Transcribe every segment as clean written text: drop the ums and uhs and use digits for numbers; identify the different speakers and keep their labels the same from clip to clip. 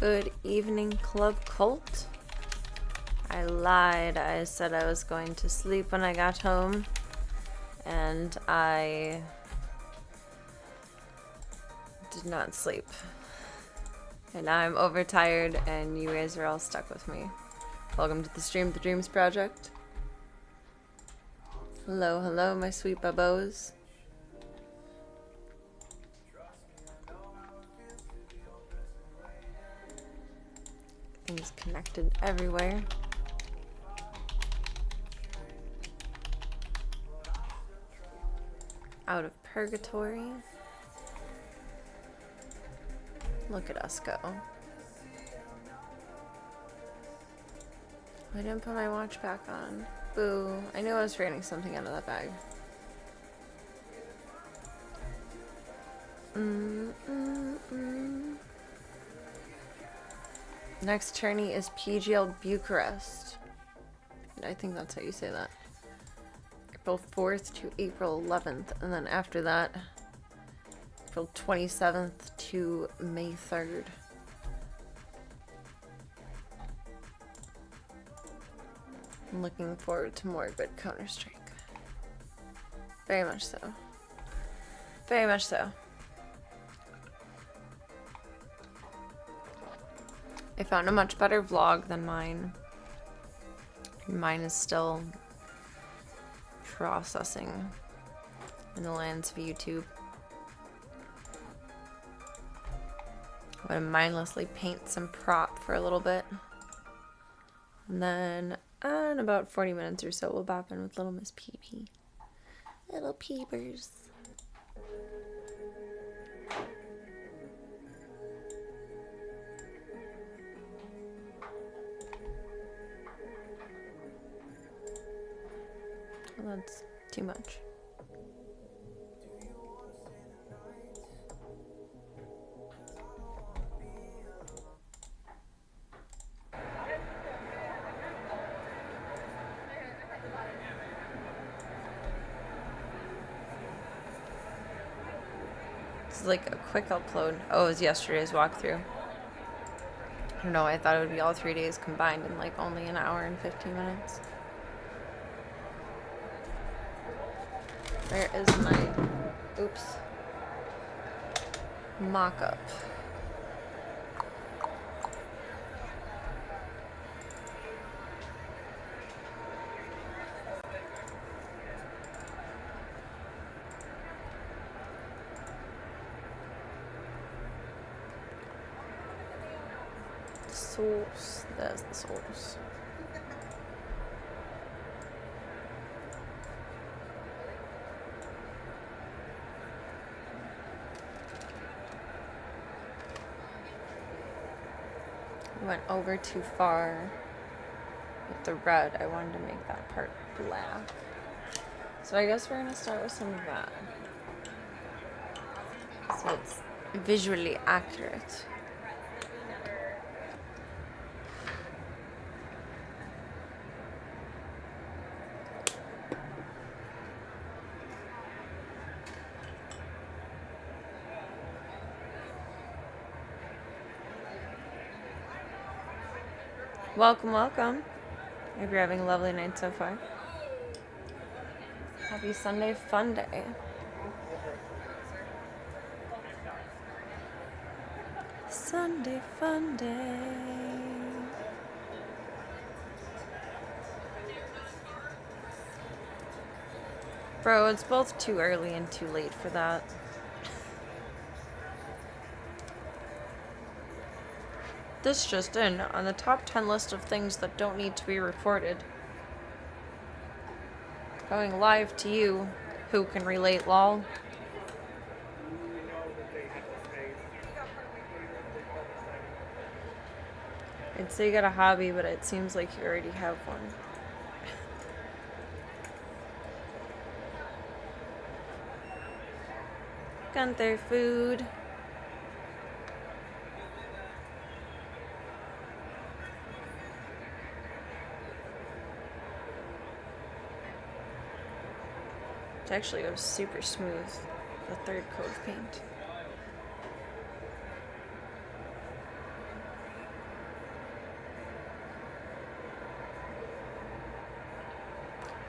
Speaker 1: Good evening, Club Cult. I lied. I said I was going to sleep when I got home, and I did not sleep. And now I'm overtired, and you guys are all stuck with me. Welcome to the Stream the Dreams Project. Hello, hello, my sweet babos. Things connected everywhere. Out of purgatory. Look at us go. I didn't put my watch back on. Boo. I knew I was forgetting something out of that bag. Next tourney is PGL Bucharest. I think that's how you say that. April 4th to April 11th. And then after that, April 27th to May 3rd. I'm looking forward to more good Counter-Strike. Very much so. Very much so. I found a much better vlog than mine. Mine is still processing in the lands of YouTube. I'm gonna mindlessly paint some prop for a little bit. And then in about 40 minutes or so, we'll bop in with Little Miss PP. Little peepers. Well, that's too much. This is like a quick upload. Oh, it was yesterday's walkthrough. I don't know, I thought it would be all 3 days combined in like only an hour and 15 minutes. Where is my, oops, mock-up? Source, there's the source. Went over too far with the red. I wanted to make that part black. So I guess we're gonna start with some of that. So it's visually accurate. Welcome, welcome. Hope you're having a lovely night so far. Happy Sunday fun day. Sunday fun day. Bro, it's both too early and too late for that. This just in, on the top 10 list of things that don't need to be reported. Going live to you, who can relate, lol. I'd say you got a hobby, but it seems like you already have one. Gunther food. It actually goes super smooth, the third coat of paint.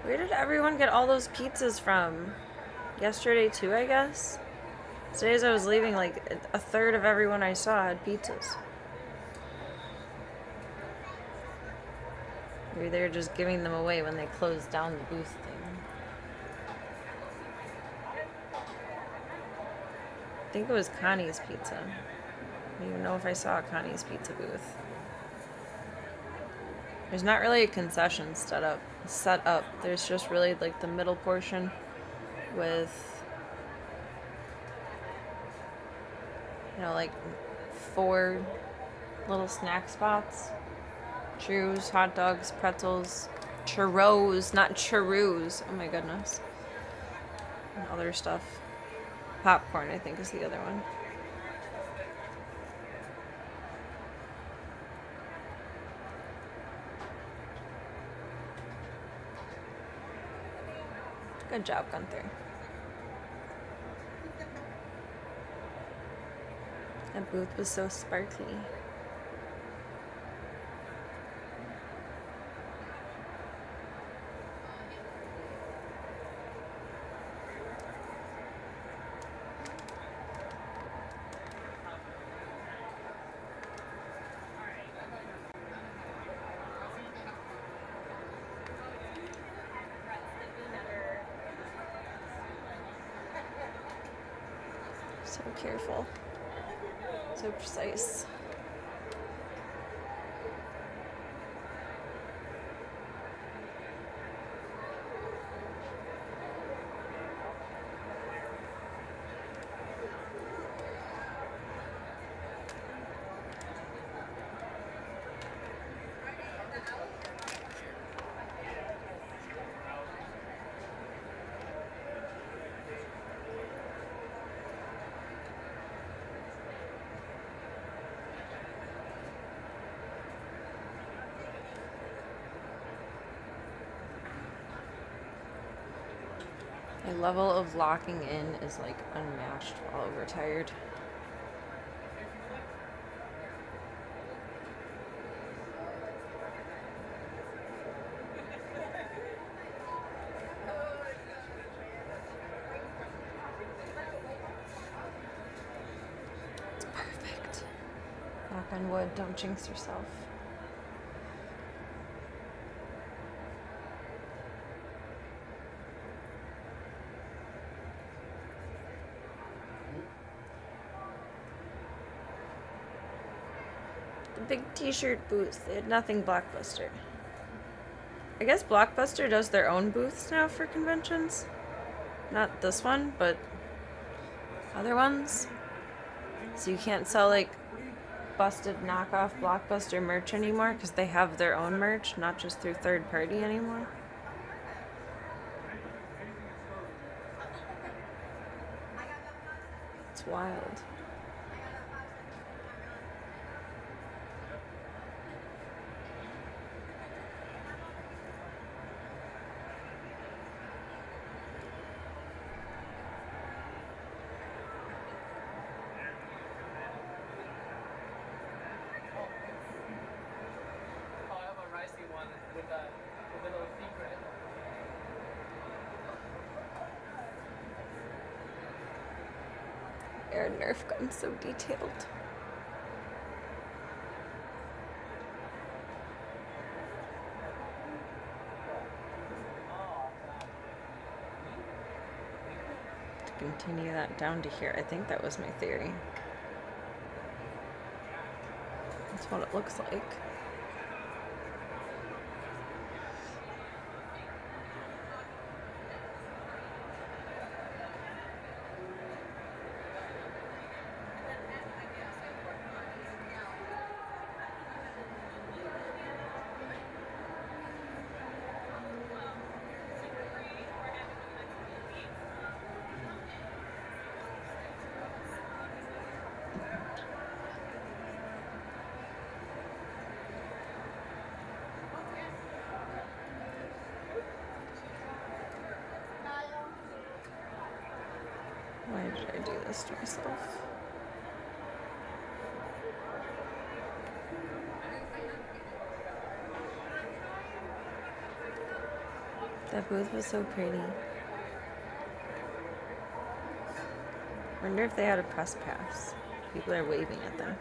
Speaker 1: Where did everyone get all those pizzas from? Yesterday too, I guess? Today as I was leaving, like, a third of everyone I saw had pizzas. Maybe they were just giving them away when they closed down the booth thing. I think it was Connie's Pizza. I don't even know if I saw a Connie's Pizza booth. There's not really a concession set up. There's just really like the middle portion with, you know, like 4 little snack spots. Churros, hot dogs, pretzels, churros, not churros. Oh my goodness. And other stuff. Popcorn, I think, is the other one. Good job, Gunther. That booth was so sparkly. So careful. So precise. My level of locking in is like unmatched while overtired. It's perfect. Knock on wood, don't jinx yourself. Big t-shirt booths. They had nothing Blockbuster. I guess Blockbuster does their own booths now for conventions. Not this one, but other ones. So you can't sell like busted knockoff Blockbuster merch anymore because they have their own merch, not just through third party anymore. It's wild. Air Nerf gun so detailed. To continue that down to here, I think that was my theory. That's what it looks like. Why did I do this to myself? That booth was so pretty. Wonder if they had a press pass. People are waving at them.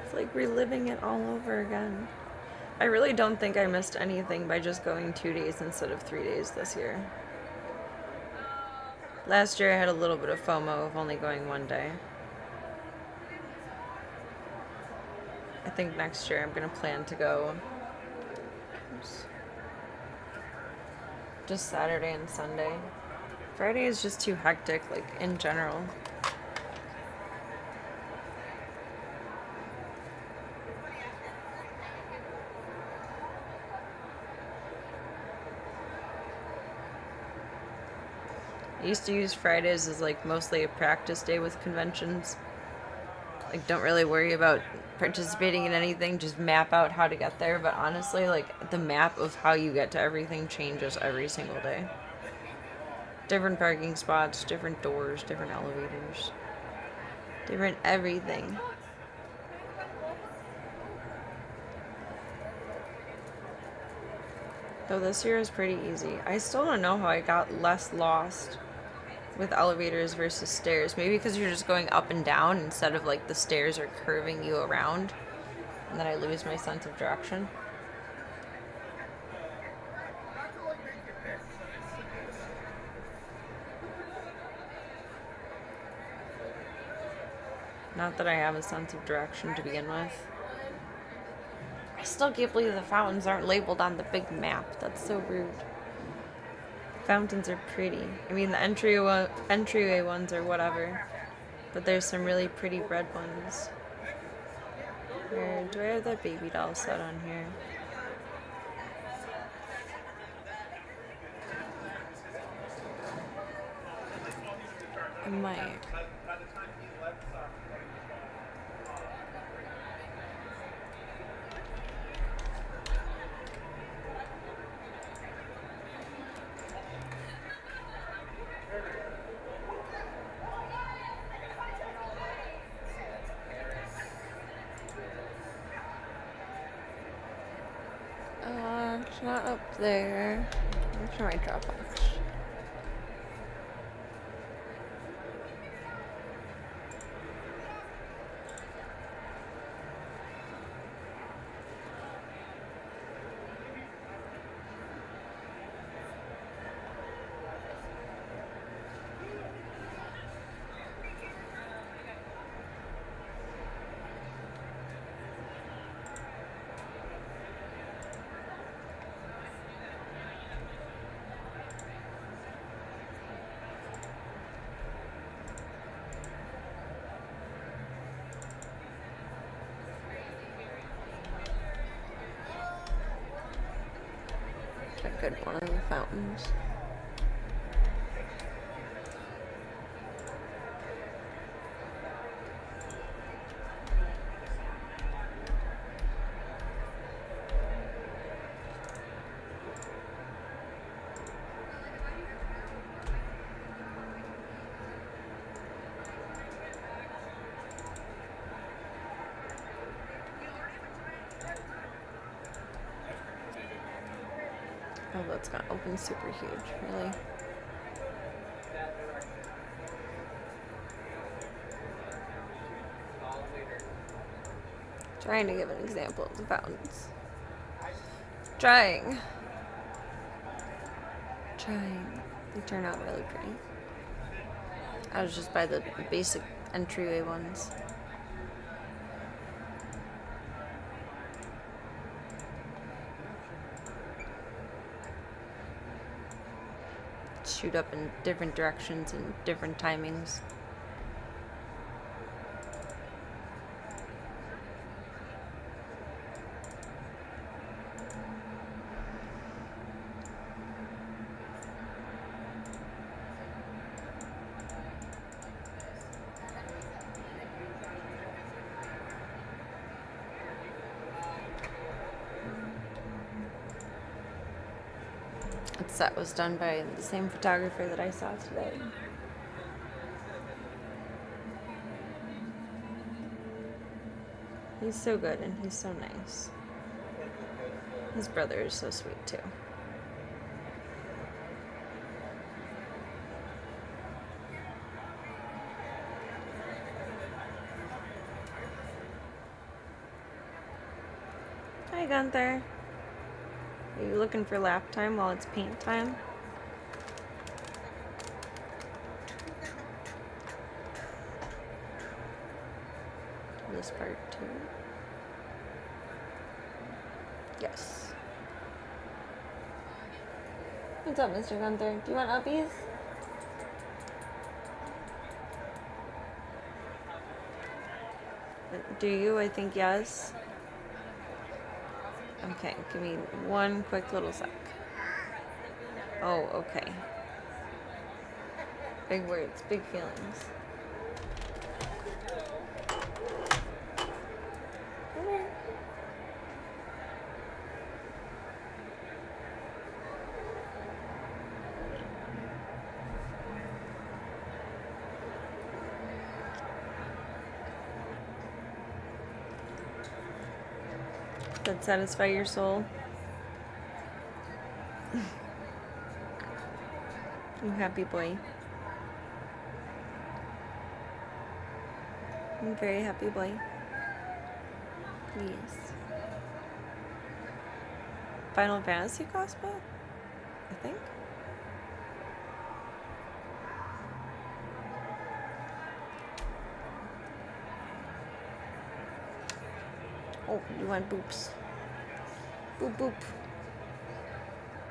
Speaker 1: It's like reliving it all over again. I really don't think I missed anything by just going 2 days instead of 3 days this year. Last year I had a little bit of FOMO of only going 1 day. I think next year I'm gonna plan to go just Saturday and Sunday. Friday is just too hectic, like, in general. I used to use Fridays as, like, mostly a practice day with conventions. Like, don't really worry about participating in anything, just map out how to get there. But honestly, like, the map of how you get to everything changes every single day. Different parking spots, different doors, different elevators, different everything. Though this year is pretty easy. I still don't know how I got less lost with elevators versus stairs. Maybe because you're just going up and down instead of, like, the stairs are curving you around. And then I lose my sense of direction. Not that I have a sense of direction to begin with. I still can't believe the fountains aren't labeled on the big map. That's so rude. Fountains are pretty. I mean, the entryway ones are whatever. But there's some really pretty red ones. Where do I have that baby doll set on here? I might. It's not up there. Let's try my Dropbox. A good one of the fountains. Oh, that's gonna open super huge, really. Trying to give an example of the fountains. Trying. They turn out really pretty. I was just by the basic entryway ones. Shoot up in different directions and different timings. That set was done by the same photographer that I saw today. He's so good and he's so nice. His brother is so sweet too. Hi Gunther. Are you looking for lap time while it's paint time? This part too. Yes. What's up, Mr. Gunther? Do you want uppies? Do you? I think yes. Okay, give me one quick little sec. Oh, okay. Big words, big feelings. Come here. Does that satisfy your soul? You happy boy? I'm very happy boy. Yes. Final Fantasy cosplay? I think. Oh, you want boops. Boop boop.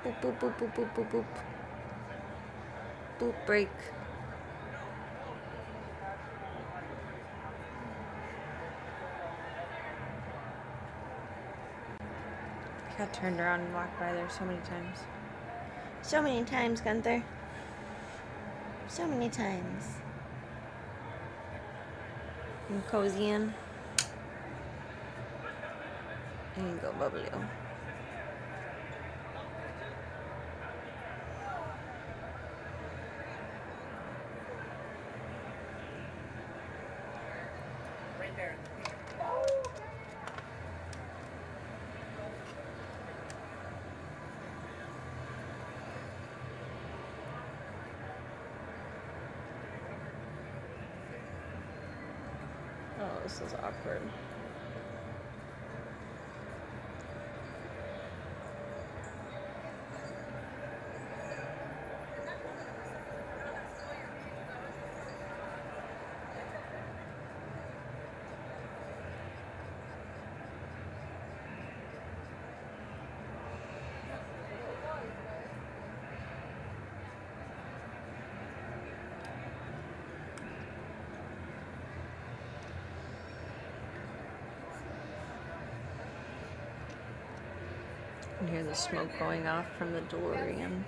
Speaker 1: Boop boop boop boop boop boop boop. Boop break. I got turned around and walked by there so many times. So many times, Gunther. So many times. And cozy in. There you go, Bubbly.
Speaker 2: Right there.
Speaker 1: Oh, this is awkward. You can hear the smoke going off from the DeLorean.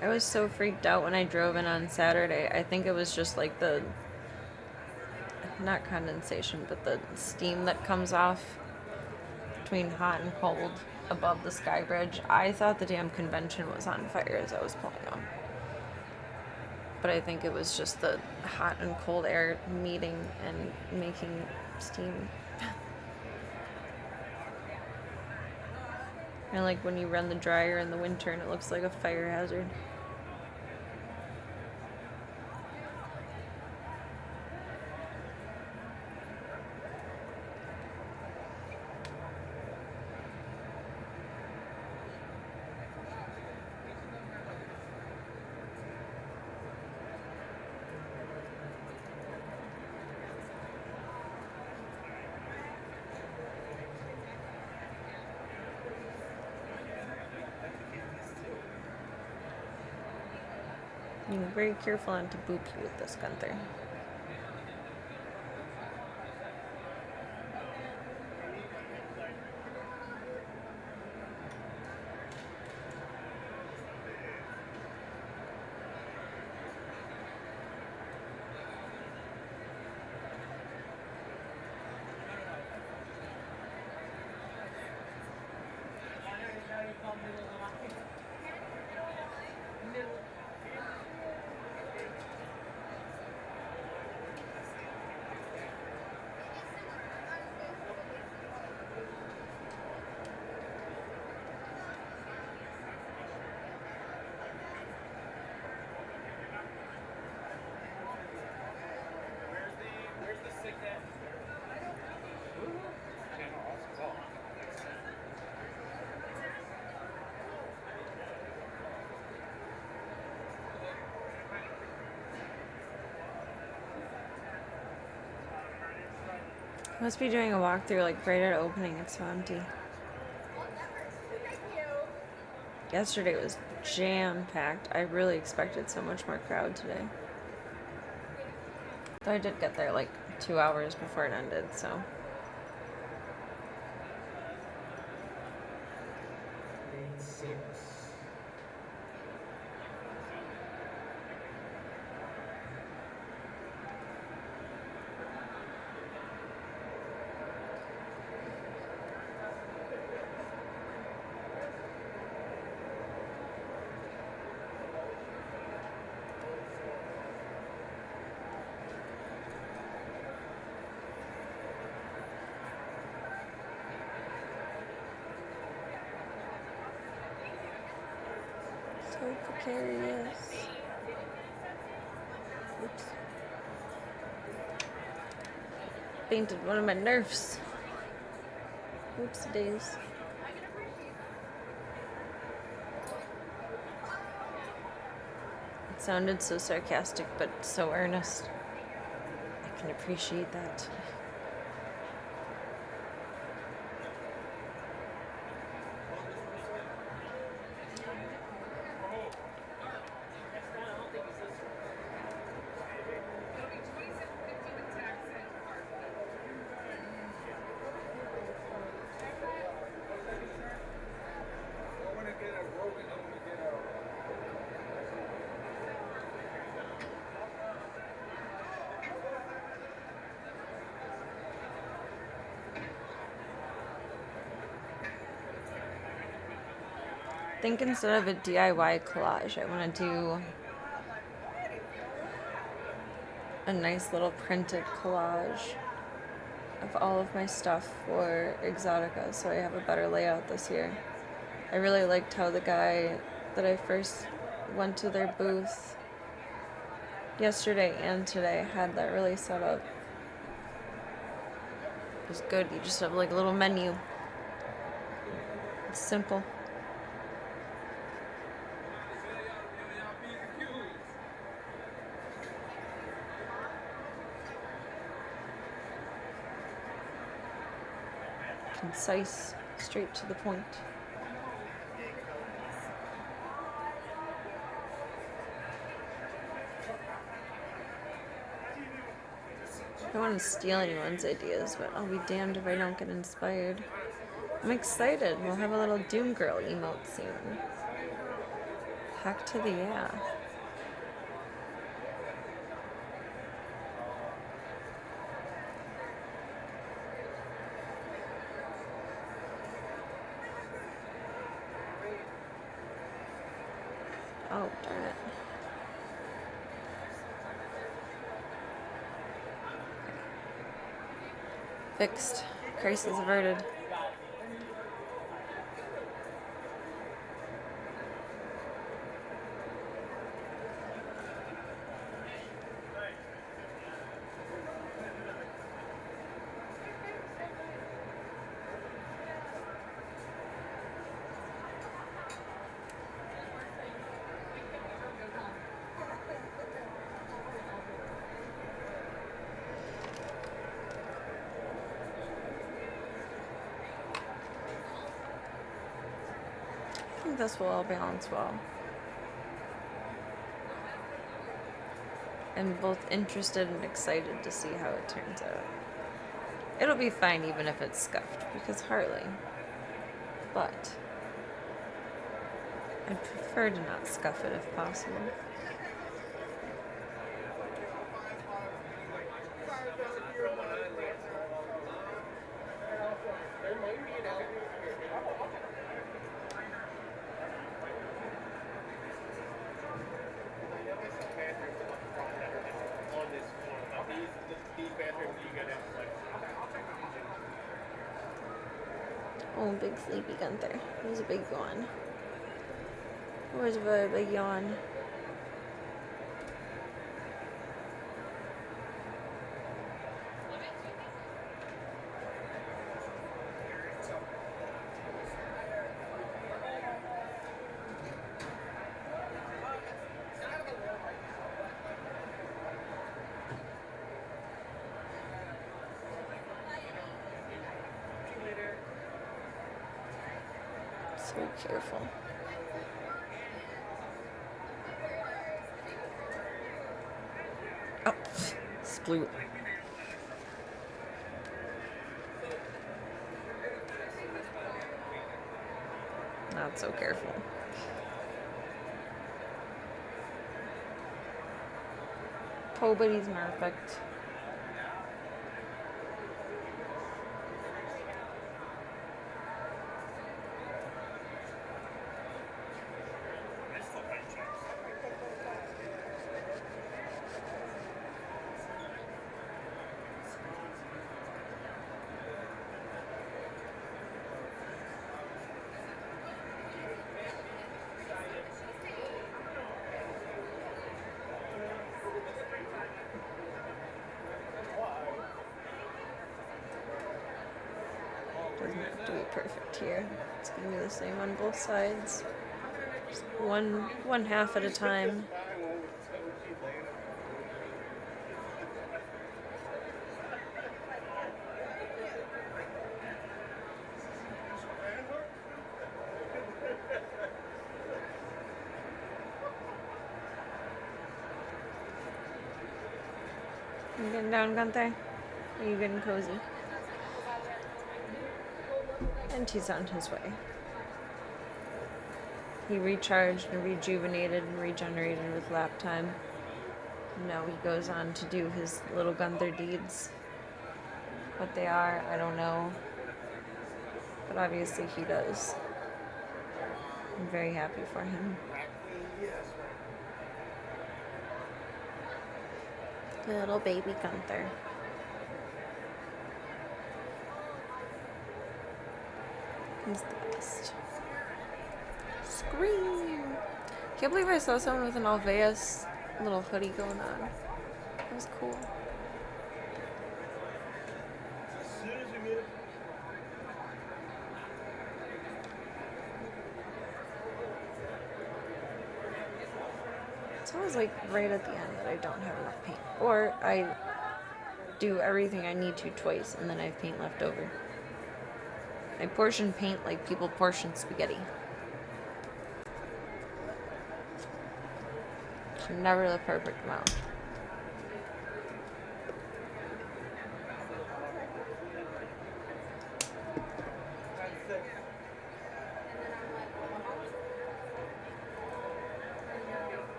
Speaker 1: I was so freaked out when I drove in on Saturday. I think it was just like the, not condensation, but the steam that comes off between hot and cold above the sky bridge. I thought the damn convention was on fire as I was pulling up. But I think it was just the hot and cold air meeting and making steam. And like when you run the dryer in the winter and it looks like a fire hazard. Being very careful not to boop you with this, Gunther. Must be doing a walkthrough like right at opening. It's so empty. Yesterday was jam-packed. I really expected so much more crowd today. Though I did get there like 2 hours before it ended, so. So precarious. Oops. Fainted one of my nerfs. Oops days. It sounded so sarcastic, but so earnest. I can appreciate that. I think instead of a DIY collage, I want to do a nice little printed collage of all of my stuff for Exotica, so I have a better layout this year. I really liked how the guy that I first went to their booth yesterday and today had that really set up. It was good. You just have like a little menu. It's simple. Concise, straight to the point. I don't want to steal anyone's ideas, but I'll be damned if I don't get inspired. I'm excited. We'll have a little Doom Girl emote soon. Heck to the yeah. Oh, darn it. Fixed. Crisis averted. I think this will all balance well. I'm both interested and excited to see how it turns out. It'll be fine even if it's scuffed, because Harley. But I'd prefer to not scuff it if possible. Oh, big sleepy Gunther. It was a big yawn. It was a very big yawn. So careful. Oh, sploot. Not so careful. Nobody's perfect. Doesn't have to be perfect here. It's gonna be the same on both sides. Just one half at a time. You getting down, Gunther? Are you getting cozy? And he's on his way. He recharged and rejuvenated and regenerated with lap time. Now he goes on to do his little Gunther deeds. What they are, I don't know. But obviously he does. I'm very happy for him. Little baby Gunther. He's the best. Scream! Can't believe I saw someone with an Alveus little hoodie going on. That was cool. It's always like right at the end that I don't have enough paint. Or I do everything I need to twice and then I have paint left over. I portion paint like people portion spaghetti. It's never the perfect amount.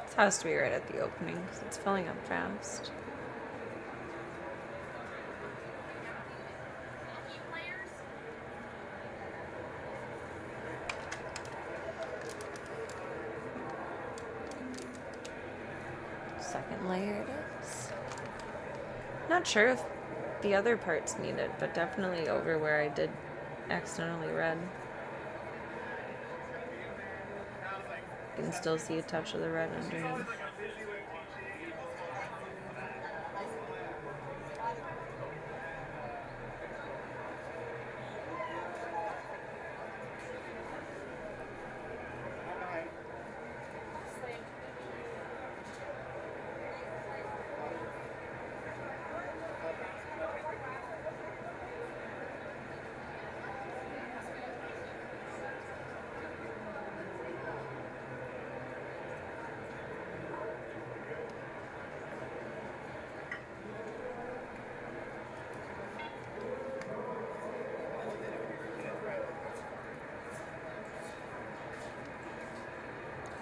Speaker 1: It has to be right at the opening because it's filling up fast. Second layer it is. Not sure if the other parts need it, but definitely over where I did accidentally red. You can still see a touch of the red underneath.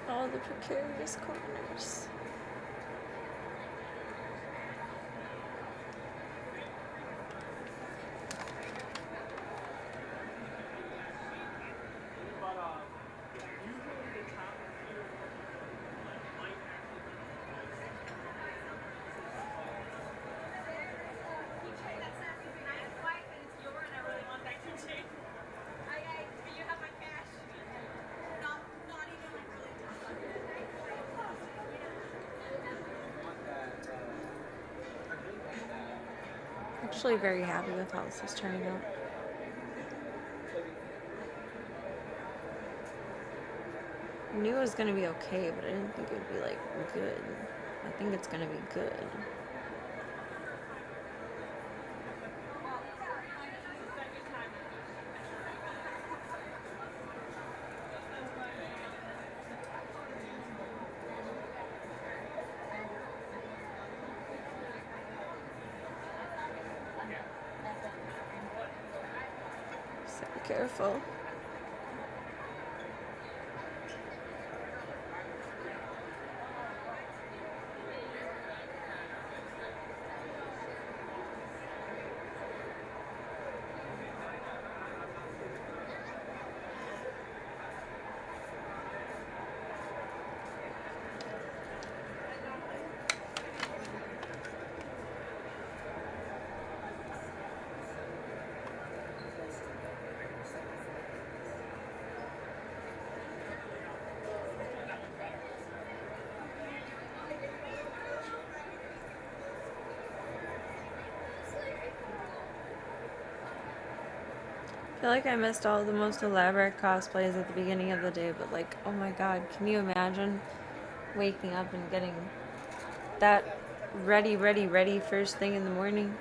Speaker 1: All the precarious corners. Actually very happy with how this is turning out. knew it was gonna be okay, but I didn't think it would be like good. I think it's gonna be good. So be careful. I feel like I missed all the most elaborate cosplays at the beginning of the day, but like, oh my god, can you imagine waking up and getting that ready first thing in the morning?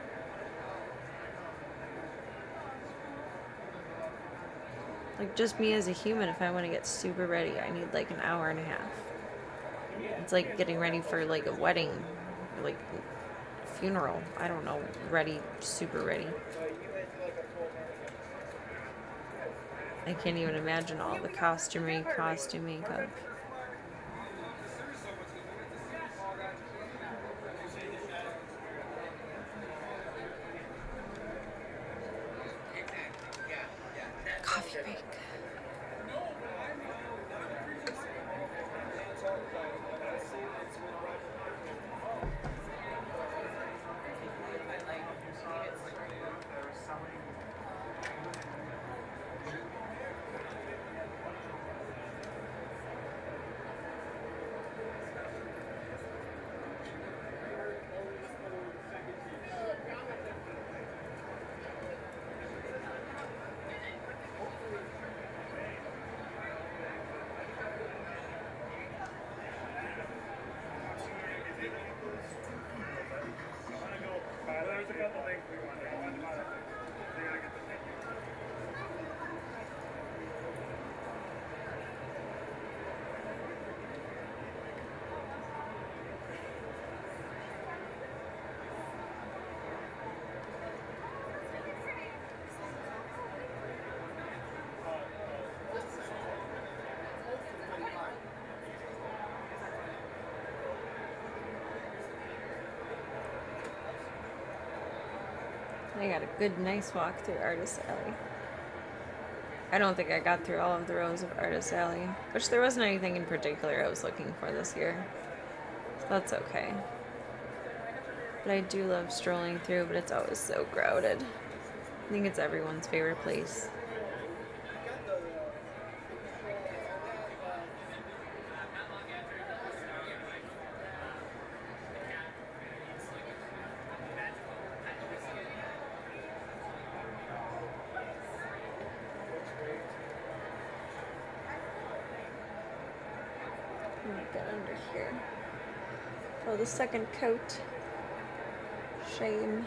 Speaker 1: Like, just me as a human, if I want to get super ready, I need like an hour and a half. It's like getting ready for like a wedding, or like funeral. I don't know, ready, super ready. I can't even imagine all the costume makeup. Coffee break. I got a good, nice walk through Artist Alley. I don't think I got through all of the rows of Artist Alley, which there wasn't anything in particular I was looking for this year. So that's okay. But I do love strolling through, but it's always so crowded. I think it's everyone's favorite place. Get under here. Oh, the second coat. Shame.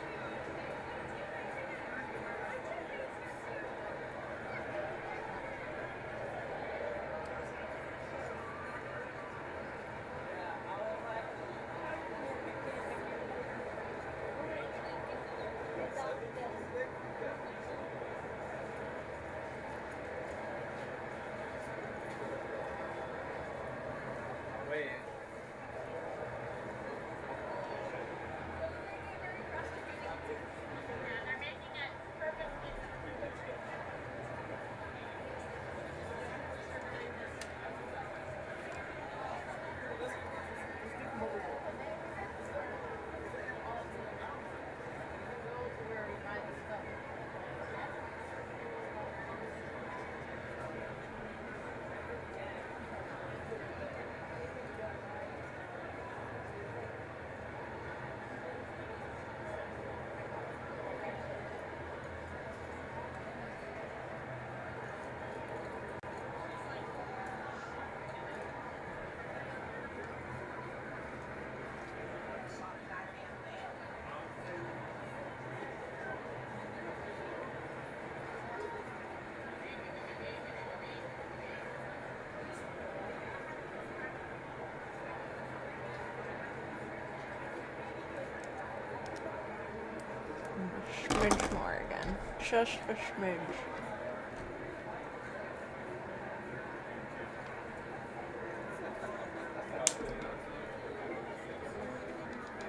Speaker 1: Smidge more again. Just a smidge.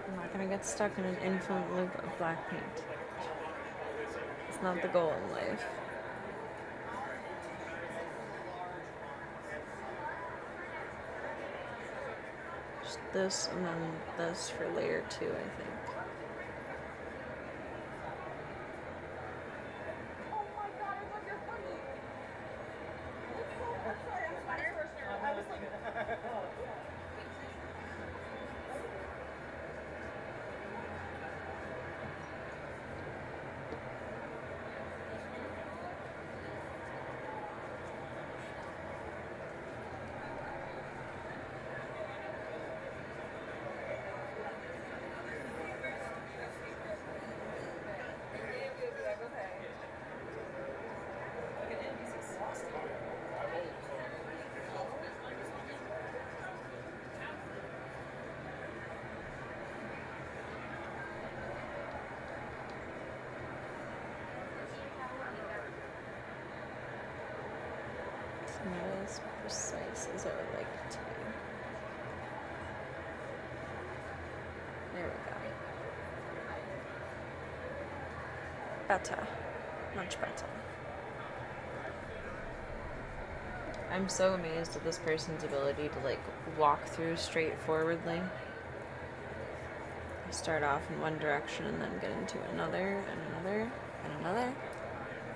Speaker 1: I'm not gonna get stuck in an infinite loop of black paint. It's not the goal in life. Just this and then this for layer 2, I think. Not as precise as I would like it to be. There we go. Better. Much better. I'm so amazed at this person's ability to like walk through straightforwardly. I start off in one direction and then get into another and another and another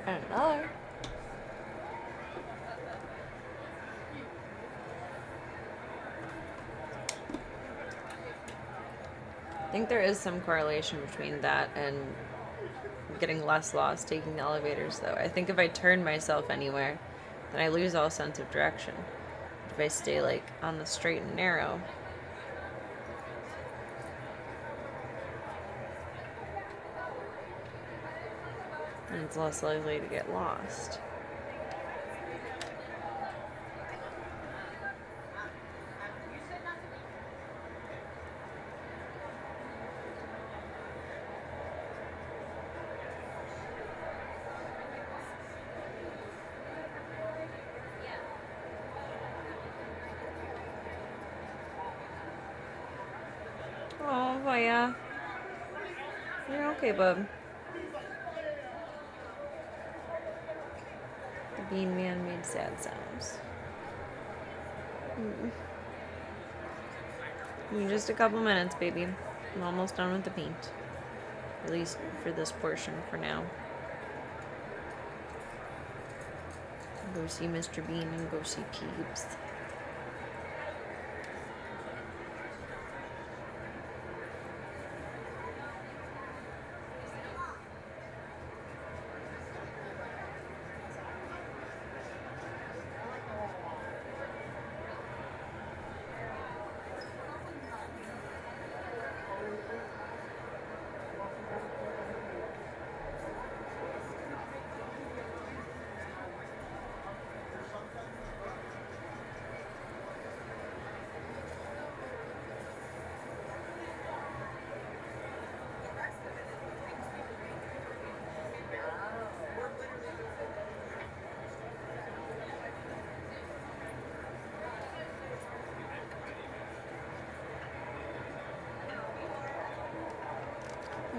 Speaker 1: and another. I think there is some correlation between that and getting less lost taking the elevators, though. I think if I turn myself anywhere, then I lose all sense of direction. If I stay, like, on the straight and narrow, then it's less likely to get lost. Oh, well, yeah. You're okay, bub. The Bean Man made sad sounds. In just a couple minutes, baby. I'm almost done with the paint. At least for this portion for now. Go see Mr. Bean and go see Peeps.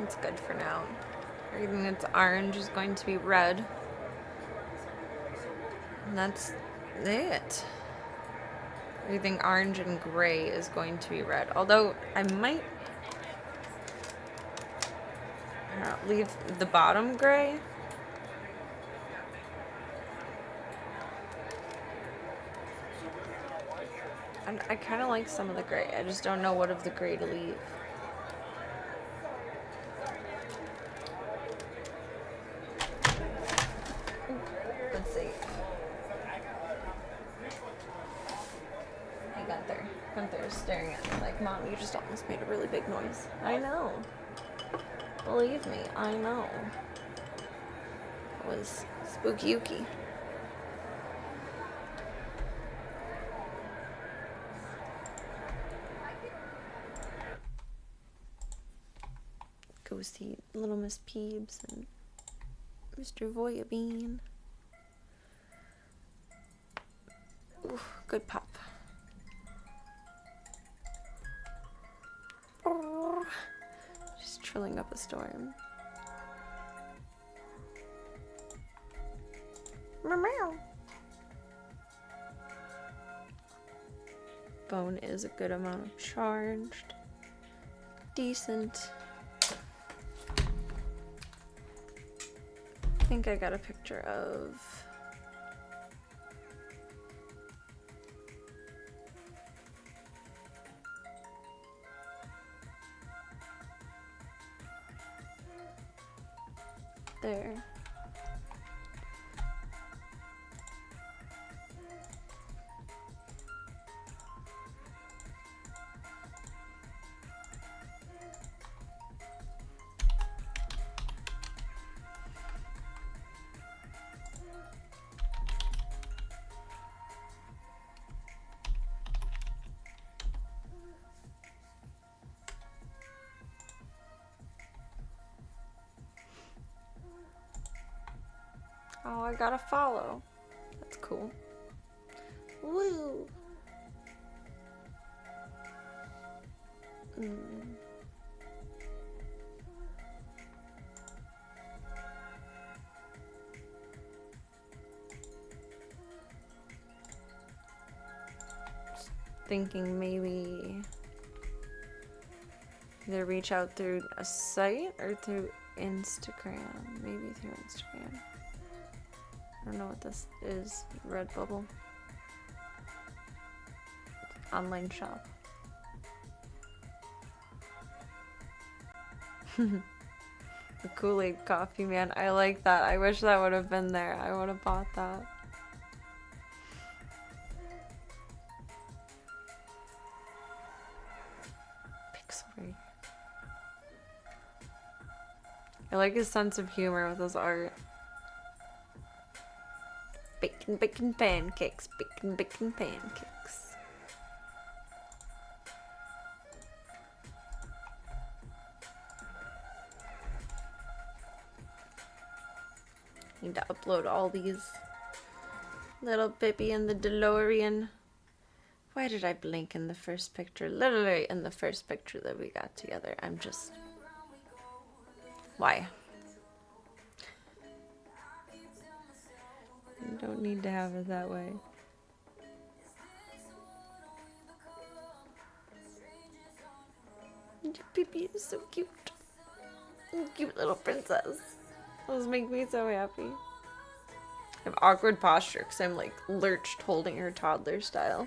Speaker 1: It's good for now. Everything that's orange is going to be red. And that's it. Everything orange and gray is going to be red. Although I might leave the bottom gray. I kind of like some of the gray. I just don't know what of the gray to leave. Let's see. Hey, Gunther. Gunther is staring at me like, Mom, you just almost made a really big noise. I know. Believe me, I know. It was spooky-ooky. go see Little Miss Peebs and Mr. Voyabean. Ooh, good pop. Oh, just trilling up a storm. Meow. Bone is a good amount of charged. Decent. I think I got a picture of there. Oh, I got a follow. That's cool. Woo! Just thinking maybe either reach out through a site or through Instagram. Maybe through Instagram. I don't know what this is. Redbubble. Online shop. The Kool-Aid coffee, man. I like that. I wish that would have been there. I would have bought that. Pixel. I like his sense of humor with his art. Bacon, bacon pancakes. Bacon, bacon pancakes. Need to upload all these. Little Pippi and the DeLorean. Why did I blink in the first picture? Literally in the first picture that we got together. I'm just... Why? You don't need to have it that way. Pippi is so cute. Cute little princess. Those make me so happy. I have awkward posture because I'm like lurched holding her toddler style.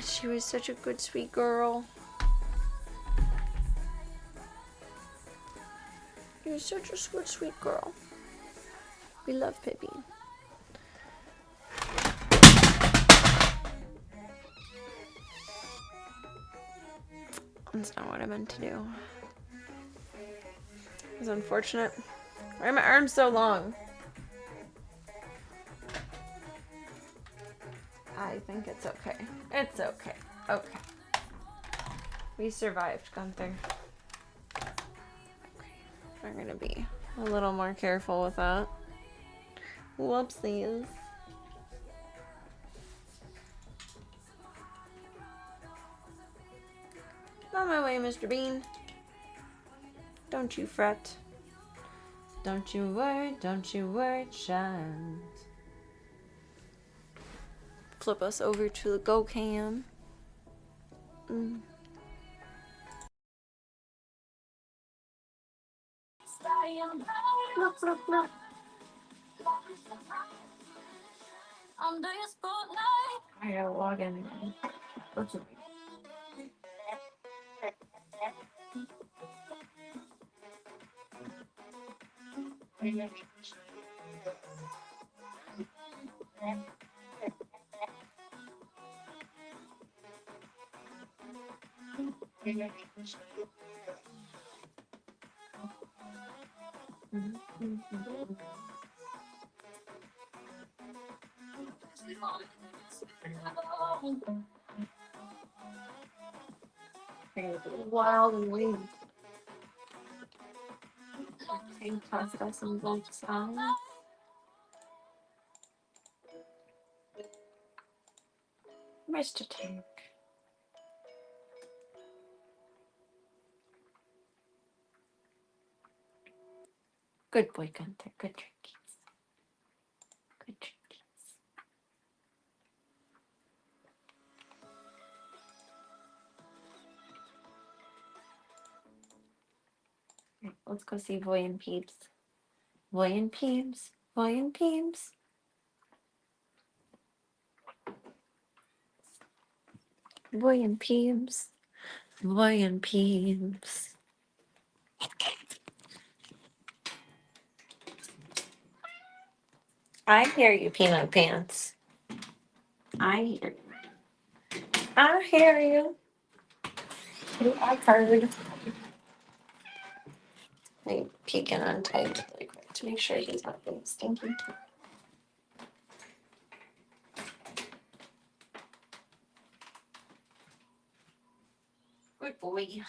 Speaker 1: She was such a good, sweet girl. She was such a good, sweet girl. We love Pippi. That's not what I meant to do. It was unfortunate. Why are my arms so long? I think it's okay. It's okay. Okay. We survived, Gunther. Okay. We're gonna be a little more careful with that. Whoopsies. On my way, Mr. Bean. Don't you fret. Don't you worry, child. Flip us over to the Go Cam. Look, look, look. I gotta log in again. What's it? Wild and weird. Tank toss on both sides. Mr. Tank. Good boy, Gunther. Good drinkies. Good drinkies. Right, let's go see Voy and Peeps. Voy and Peeps. Voy and Peeps. Voy and Peeps. Voy and Peeps. I hear you, Peanut Pants. I hear you. I hear you. I've heard. I peek in on Ted really quick to make sure he's not being stinky. Good boy.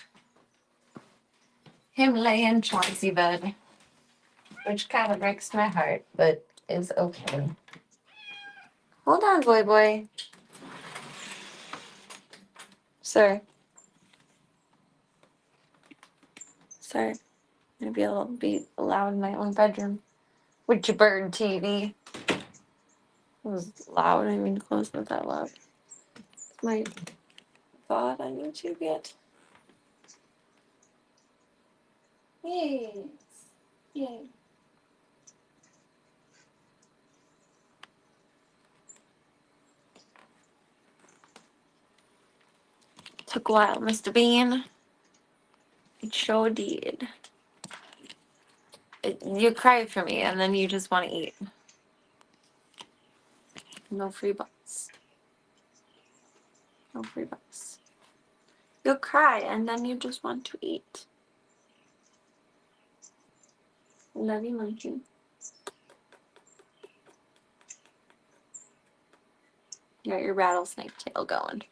Speaker 1: Him laying Chauncey bed, which kind of breaks my heart, but is okay. Hold on, boy. Sir. Maybe I'll be allowed in my own bedroom. With your bird TV. It was loud. I mean, close, not that loud. It's my thought on YouTube yet. Yes. Yay. Took a while, Mr. Bean. It sure did. You cry for me, and then you just want to eat. No free bucks. No free bucks. You'll cry, and then you just want to eat. Love you, monkey. You got your rattlesnake tail going.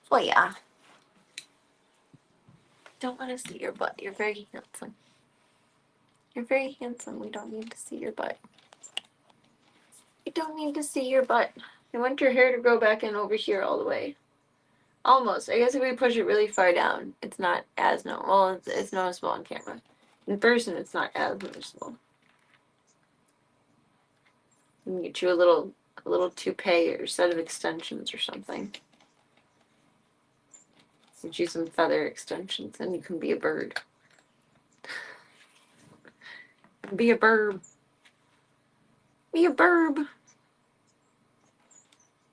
Speaker 1: Well, yeah. Don't want to see your butt. You're very handsome. You're very handsome. We don't need to see your butt. We don't need to see your butt. I want your hair to grow back in over here all the way. Almost. I guess if we push it really far down, it's not as noticeable. Well, it's noticeable on camera. In person, it's not as noticeable. You can get you a little toupee or set of extensions or something. Get you some feather extensions, and you can be a bird. Be a burb. Be a burb.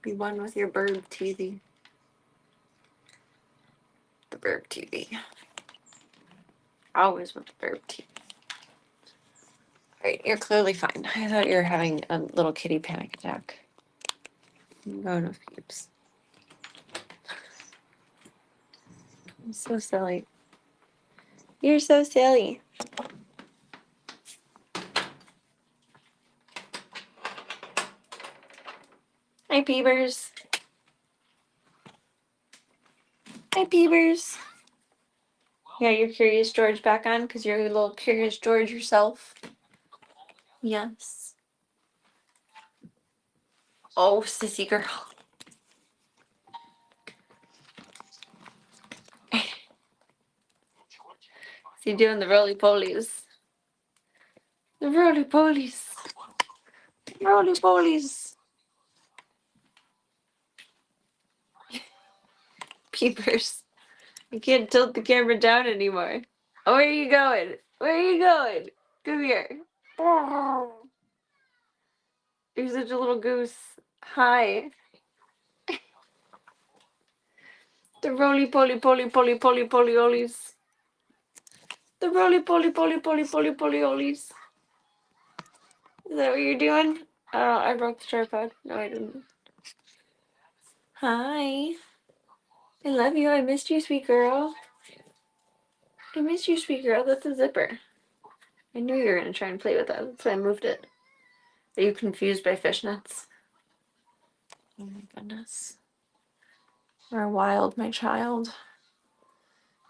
Speaker 1: Be one with your burb TV. The burb TV. Always with the burb TV. Alright, you're clearly fine. I thought you were having a little kitty panic attack. No, no peeps. I'm so silly. You're so silly. Hi, Peebers. Hi, Peebers. Yeah, your Curious George back on because you're a little Curious George yourself. Yes. Oh, sissy girl. Is he doing the roly-polies? The roly-polies. Roly-polies. Peepers. You can't tilt the camera down anymore. Oh, where are you going? Where are you going? Come here. You're such a little goose. Hi. The roly-poly-poly-poly-poly-poly-olies. The roly-poly-poly-poly-poly-poly-olies. Is that what you're doing? Oh, I broke the tripod. No, I didn't. Hi. I love you. I missed you, sweet girl. I missed you, sweet girl. That's a zipper. I knew you were going to try and play with that. That's why I moved it. Are you confused by fishnets? Oh my goodness. You're wild, my child.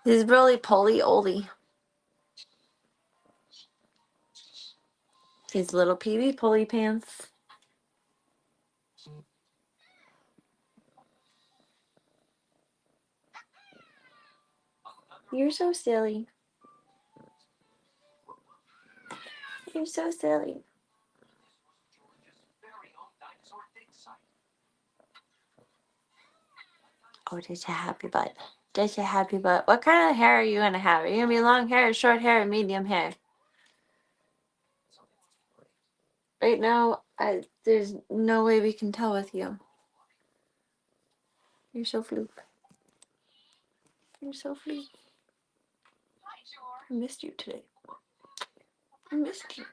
Speaker 1: He's really poly-oly. His little PB pulley pants. You're so silly. You're so silly. Oh, there's a happy butt. There's a happy butt. What kind of hair are you gonna have? Are you gonna be long hair, short hair, or medium hair? Right now, there's no way we can tell with you. You're so floop. You're so floop. I missed you today. I missed you.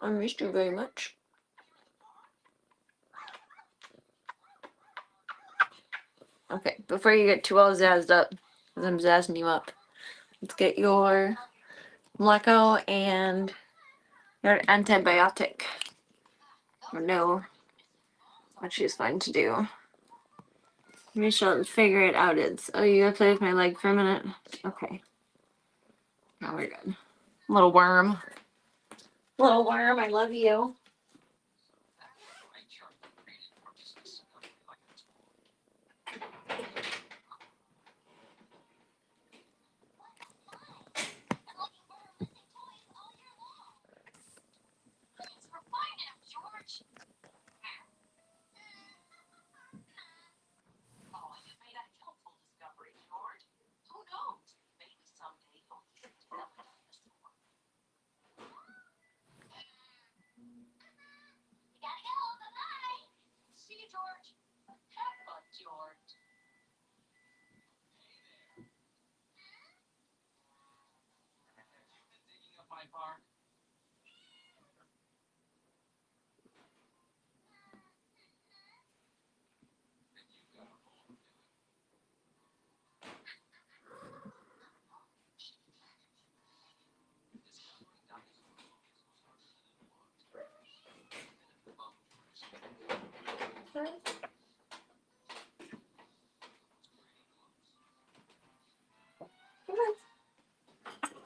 Speaker 1: I missed you very much. Okay, before you get too all zazzed up, because I'm zazzing you up, let's get your Mlecco and your antibiotic. Or no, what she's going to do. We shall figure it out. Oh, you gotta play with my leg for a minute? Okay. Now we're good. Little worm. Little worm, I love you.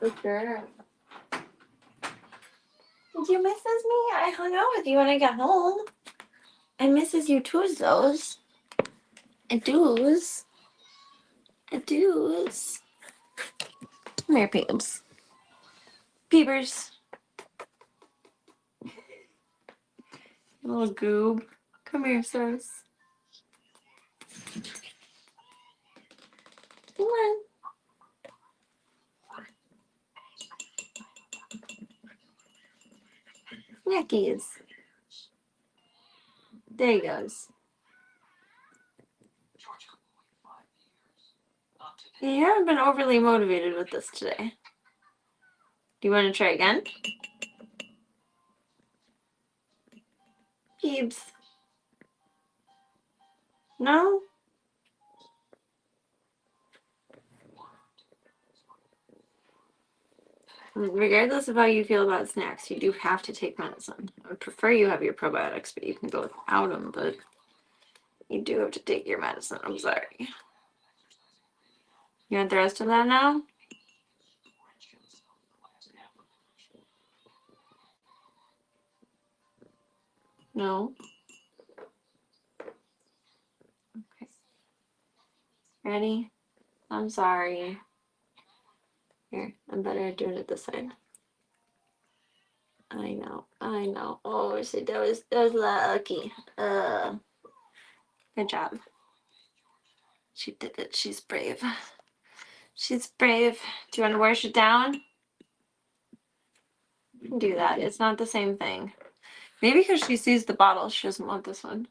Speaker 1: Good girl. Did you misses me? I hung out with you when I got home. I misses you too, those. I do's. I do's. Come here, Peebs. Peepers. Little goob. Come here, sis. Come on. Neckies. There he goes. You haven't been overly motivated with this today. Do you want to try again? Peebs. No? Regardless of how you feel about snacks, you do have to take medicine. I would prefer you have your probiotics, but you can go without them, but you do have to take your medicine. I'm sorry. You want the rest of that now? No? Okay. Ready? I'm sorry. Here, I'm better at doing it this side. I know. Oh, see, that was lucky. Good job. She did it. She's brave. She's brave. Do you want to wash it down? You can do that. It's not the same thing. Maybe because she sees the bottle, she doesn't want this one.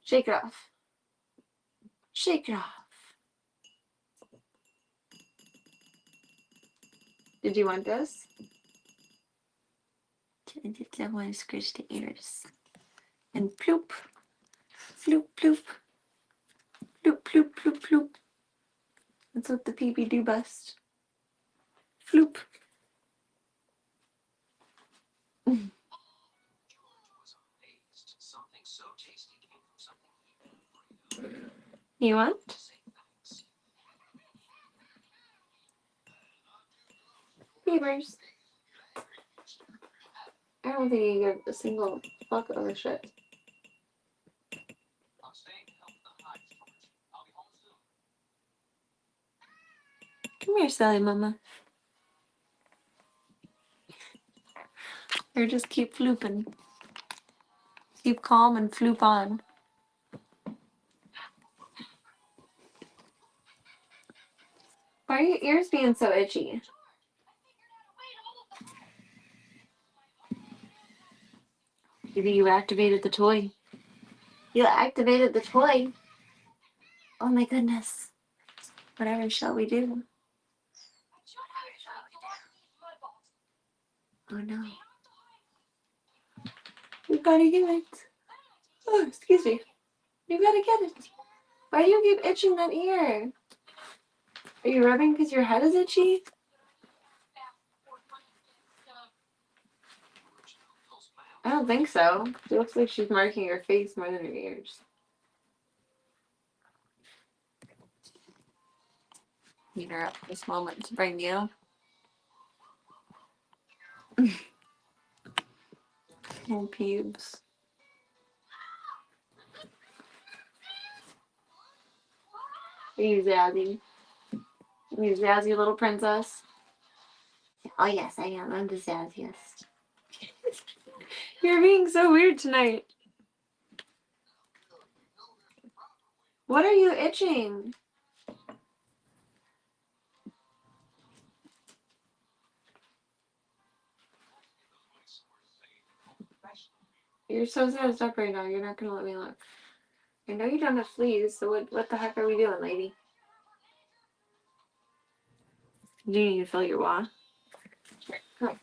Speaker 1: Shake it off. Shake it off. Did you want this? I just want to scratch the ears. And ploop. Floop, ploop. Ploop, ploop, ploop, ploop. That's what the PB do best. Floop. You want? Beavers. I don't think you give a single fuck of a shit. Come here, Sally Mama. Or just keep flooping. Keep calm and floop on. Why are your ears being so itchy? Maybe you activated the toy. You activated the toy. Oh my goodness. Whatever shall we do? Oh no. You gotta get it. Oh, excuse me. You gotta get it. Why do you keep itching that ear? Are you rubbing because your head is itchy? I don't think so. It looks like she's marking her face more than her ears. Need her up this moment to bring you. Oh, pubes. Are you Zazzy? Are you Zazzy little princess? Oh yes, I am. I'm the Zazziest. You're being so weird tonight. What are you itching? You're so jazzed up right now. You're not gonna let me look. I know you don't have fleas, so what the heck are we doing, lady? Do you need to fill your wah? Come on.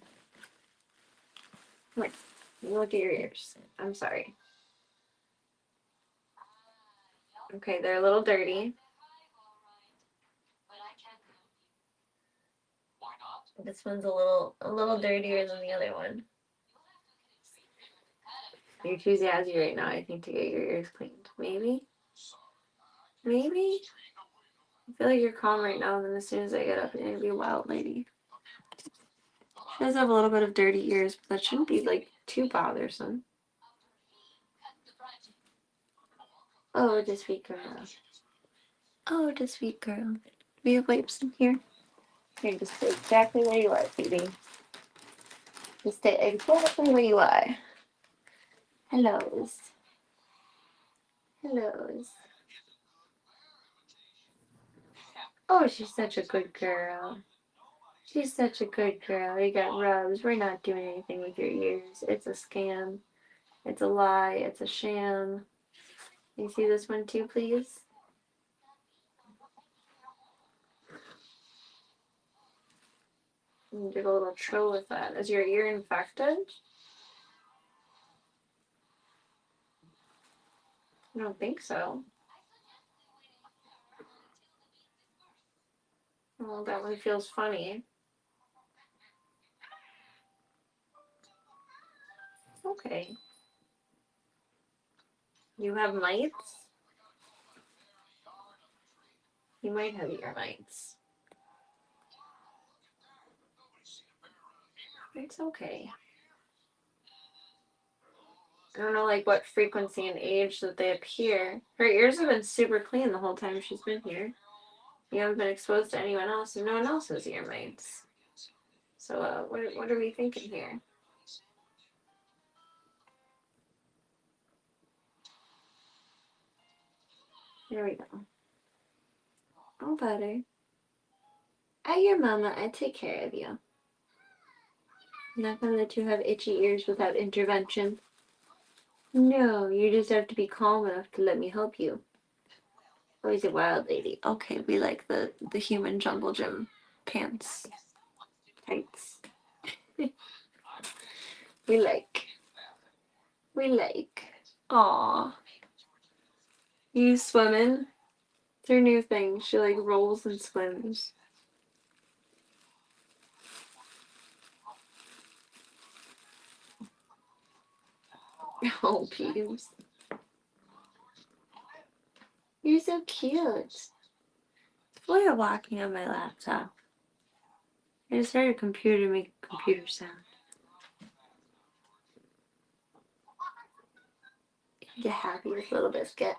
Speaker 1: Come on. Look at your ears. I'm sorry. Okay, they're a little dirty. This one's a little dirtier than the other one. You're too zazzy right now, I think, to get your ears cleaned. Maybe? Maybe? I feel like you're calm right now, and then as soon as I get up, you're gonna be a wild lady. She does have a little bit of dirty ears, but that shouldn't be, like, too bothersome. Oh, the sweet girl. Oh, the sweet girl. We have wipes in here. Here, just stay exactly where you are, sweetie. Just stay exactly where you are. Hellos. Hellos. Oh, she's such a good girl. She's such a good girl. You got rubs. We're not doing anything with your ears. It's a scam. It's a lie. It's a sham. Can you see this one too, please? You did a little trill with that. Is your ear infected? I don't think so. Well, that one feels funny. Okay. You have mites? You might have ear mites. It's okay. I don't know, like, what frequency and age that they appear. Her ears have been super clean the whole time she's been here. You haven't been exposed to anyone else, and no one else has ear mites. So, what are we thinking here? There we go. Oh, butter. I your mama. I take care of you. I'm not gonna let you have itchy ears without intervention. No, you just have to be calm enough to let me help you. Oh, he's a wild lady. Okay, we like the human jungle gym pants. Tights. We like. We like. Aw. You swimming? It's her new thing. She like rolls and swims. Oh, peeves. You're so cute. Why are you walking on my laptop? I just heard a computer make a computer sound. Get happy with Little Biscuit.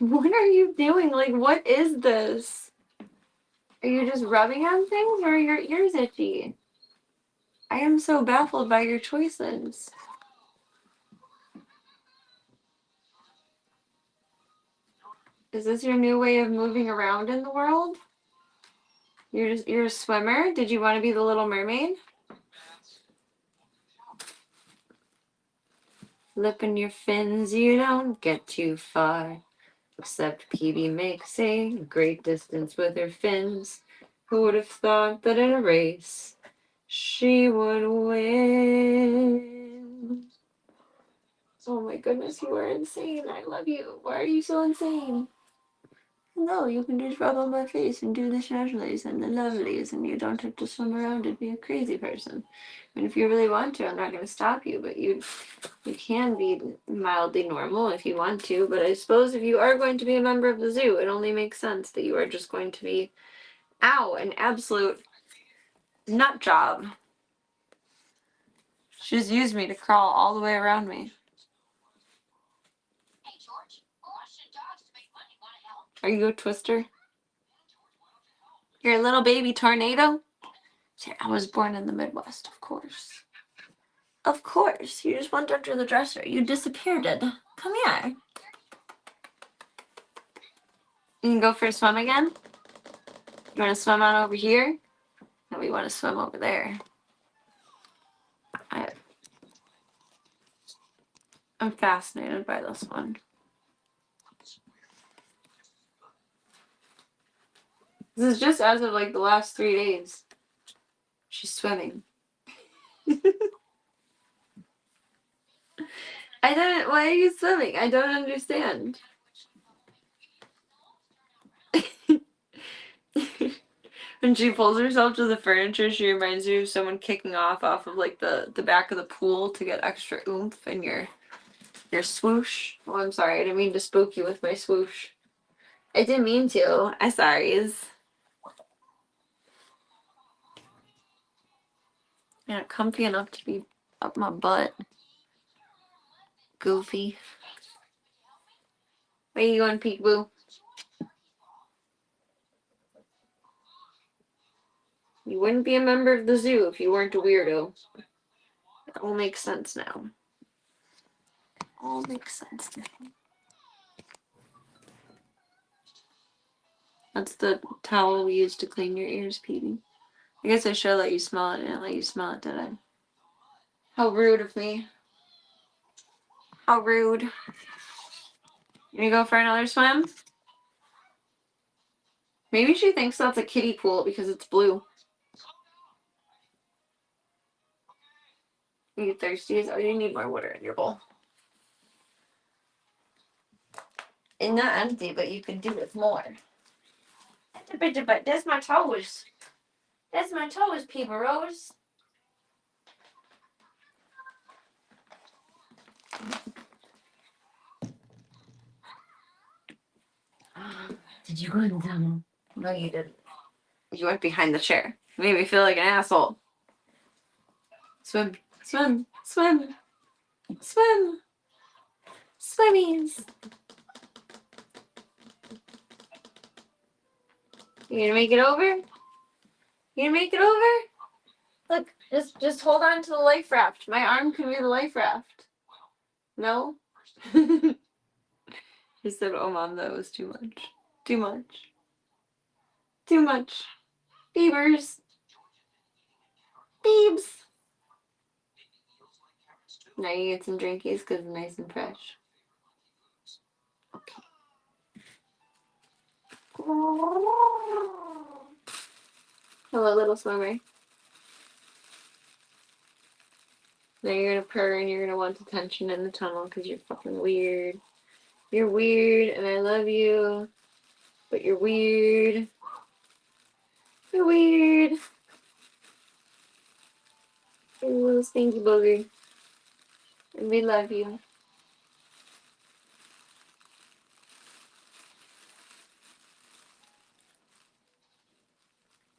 Speaker 1: What are you doing? Like, what is this? Are you just rubbing on things or are your ears itchy? I am so baffled by your choices. Is this your new way of moving around in the world? You're a swimmer? Did you want to be the Little Mermaid? Flipping your fins, you don't get too far. Except PB makes a great distance with her fins. Who would have thought that in a race she would win? Oh my goodness, you are insane. I love you. Why are you so insane? No, you can just rub on my face and do the snugglies and the lovelies, and you don't have to swim around and be a crazy person. And if you really want to, I'm not going to stop you, but you can be mildly normal if you want to. But I suppose if you are going to be a member of the zoo, it only makes sense that you are just going to be, ow, an absolute nut job. She just used me to crawl all the way around me. Are you a twister? You're a little baby tornado? I was born in the Midwest, of course. Of course. You just went under the dresser. You disappeared. Come here. You can go for a swim again? You want to swim on over here? No, we want to swim over there. I'm fascinated by this one. This is just as of like the last 3 days. She's swimming. Why are you swimming? I don't understand. When she pulls herself to the furniture, she reminds you of someone kicking off of like the back of the pool to get extra oomph in your swoosh. Oh, I'm sorry. I didn't mean to spook you with my swoosh. I didn't mean to. I'm sorry. Yeah, comfy enough to be up my butt. Goofy. Where you going, peekaboo? You wouldn't be a member of the zoo if you weren't a weirdo. It all makes sense now. All makes sense now. That's the towel we use to clean your ears, Petey. I guess I should let you smell it. I didn't let you smell it, did I? How rude of me. How rude. You gonna go for another swim? Maybe she thinks that's a kiddie pool because it's blue. Are you thirsty? Or do you need more water in your bowl? It's not empty, but you can do with more. But that's my toes. That's my toes, Peeper Rose. Did you go in the tunnel? No, you didn't. You went behind the chair. You made me feel like an asshole. Swim, swim, swim, swim, swimmies. You gonna make it over? You gonna make it over? Look, just hold on to the life raft. My arm can be the life raft. No? He said, oh mom, that was too much. Too much. Too much. Beavers. Beebs. Now you get some drinkies because it's nice and fresh. Okay. Hello, little swimmer. Now you're gonna purr and you're gonna want attention in the tunnel because you're fucking weird. You're weird and I love you. But you're weird. You're weird. You're a little stinky booger. And we love you.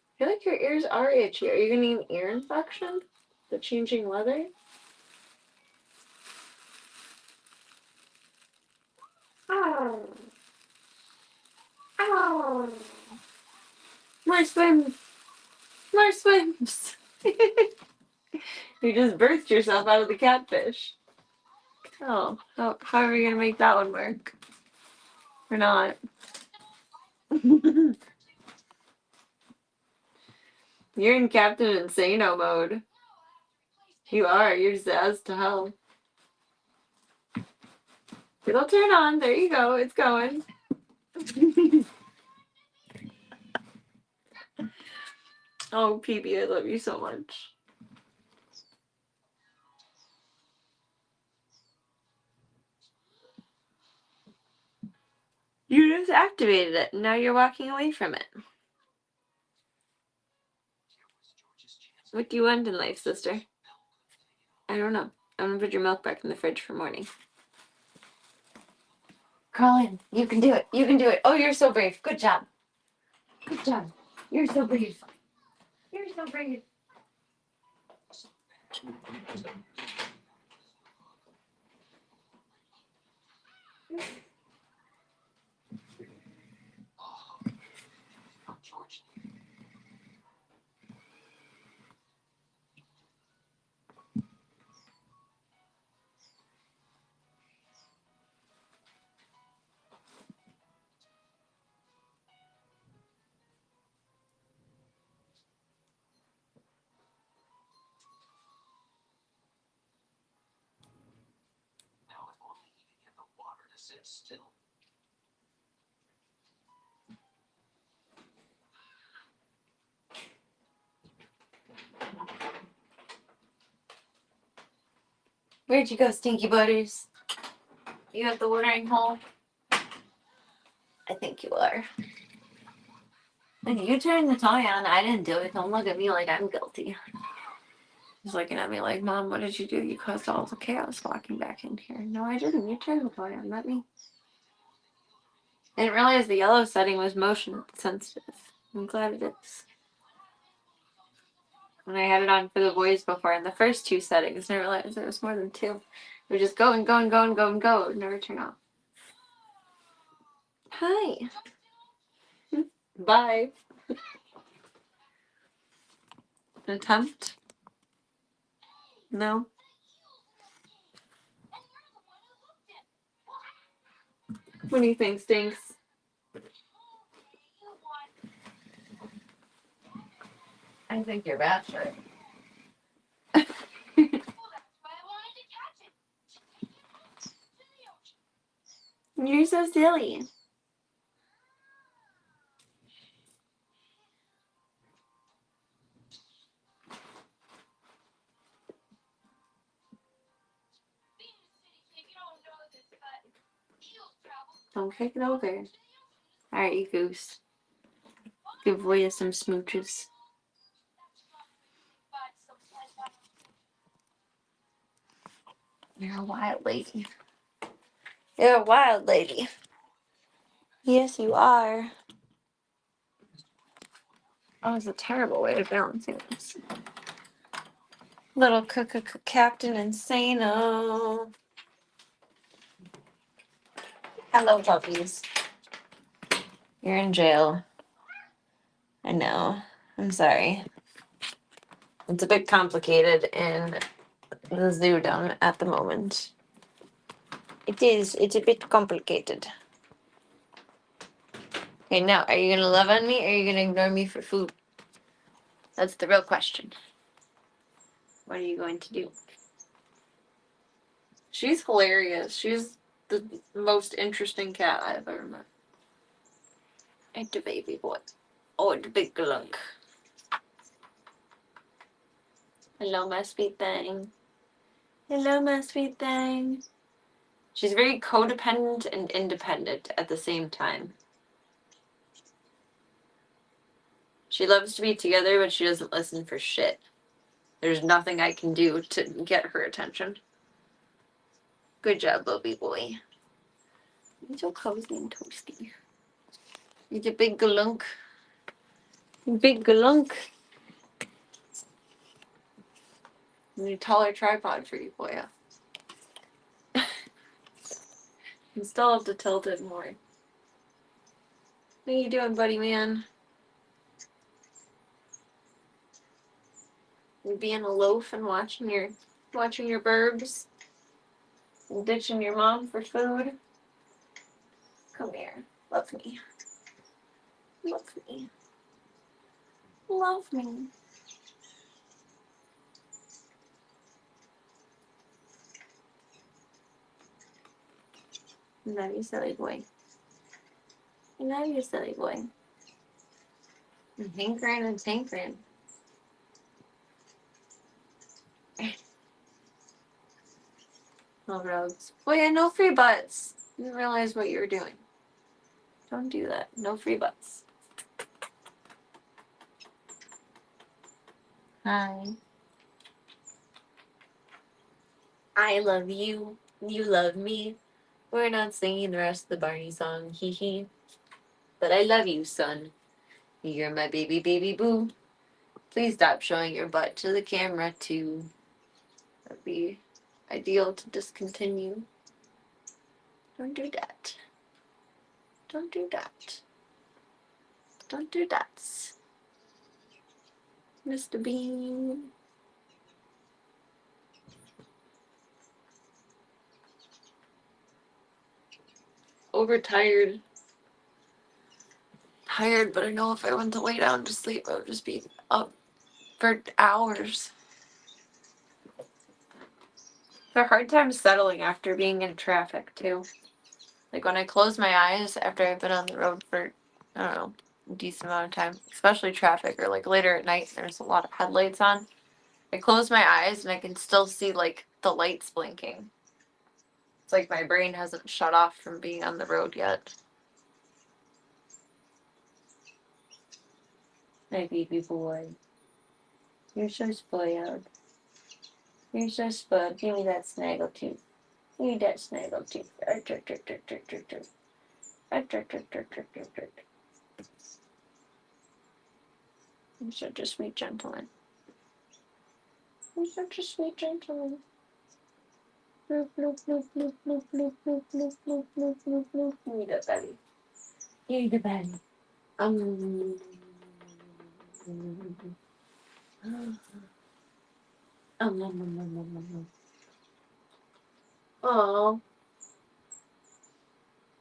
Speaker 1: I feel like your ears are itchy. Are you gonna get an ear infection? The changing weather? More swims! More swims! You just birthed yourself out of the catfish. Oh, how are we gonna make that one work? Or not? You're in Captain Insano mode. You are. You're zazzed to hell. It'll turn on. There you go. It's going. Oh, PB, I love you so much. You just activated it, and now you're walking away from it. What do you want in life, sister? I don't know. I'm gonna put your milk back in the fridge for morning. Crawl in. You can do it. You can do it. Oh, you're so brave. Good job. Good job. You're so brave. You're so brave. Where'd you go, Stinky Butters? You at the watering hole? I think you are. And you turned the toy on. I didn't do it. Don't look at me like I'm guilty. He's looking at me like, Mom, what did you do? You caused all the chaos walking back in here. No, I didn't. You turned the toy on, not me. I didn't realize the yellow setting was motion sensitive. I'm glad it is. When I had it on for the voice before in the first two settings, I realized there was more than two. It would just go and go and go and go and go. It would never turn off. Hi. Bye. An attempt? No. What do you think, Stinks? I think you're bachelor. You're so silly. Don't kick it over. Alright, you goose. Give Voya some smooches. You're a wild lady. You're a wild lady. Yes, you are. Oh, it's a terrible way of balancing this. Little Captain Insano. Hello, puppies. You're in jail. I know. I'm sorry. It's a bit complicated in the zoo down at the moment. It is. It's a bit complicated. Okay, now, are you gonna love on me or are you gonna ignore me for food? That's the real question. What are you going to do? She's hilarious. She's the most interesting cat I've ever met. It's a baby boy. Oh, it's a big glunk. Hello, my sweet thing. Hello, my sweet thing. She's very codependent and independent at the same time. She loves to be together, but she doesn't listen for shit. There's nothing I can do to get her attention. Good job, Bobby boy. You're so cozy and toasty. You're a big galunk. Big galunk. I need a taller tripod for you, boy. You still have to tilt it more. What are you doing, buddy man? You being a loaf and watching your burbs and ditching your mom for food? Come here. Love me. Love me. Love me. I love you, silly boy. I love you, silly boy. I'm hankering and hankering. No roads. Boy, no free butts. Didn't realize what you were doing. Don't do that. No free butts. Hi. I love you. You love me. We're not singing the rest of the Barney song. Hee hee. But I love you, son. You're my baby, baby boo. Please stop showing your butt to the camera, too. That'd be ideal to discontinue. Don't do that. Don't do that. Don't do that. Mr. Bean. Overtired. Tired, but I know if I went to lay down to sleep, I would just be up for hours. It's a hard time settling after being in traffic, too. Like when I close my eyes after I've been on the road for, I don't know, a decent amount of time, especially traffic or like later at night, there's a lot of headlights on. I close my eyes and I can still see like the lights blinking. It's like my brain hasn't shut off from being on the road yet. My baby boy. You're so spoiled. You're so spoiled. Give me that snaggle tooth. Give me that snaggle tooth. You're such a sweet gentleman. You're such a sweet gentleman. Bloop, bloop, bloop, bloop, bloop, bloop, bloop, bloop, bloop, bloop, bloop, bloop. Give me the belly. Give me the belly. Um. Oh.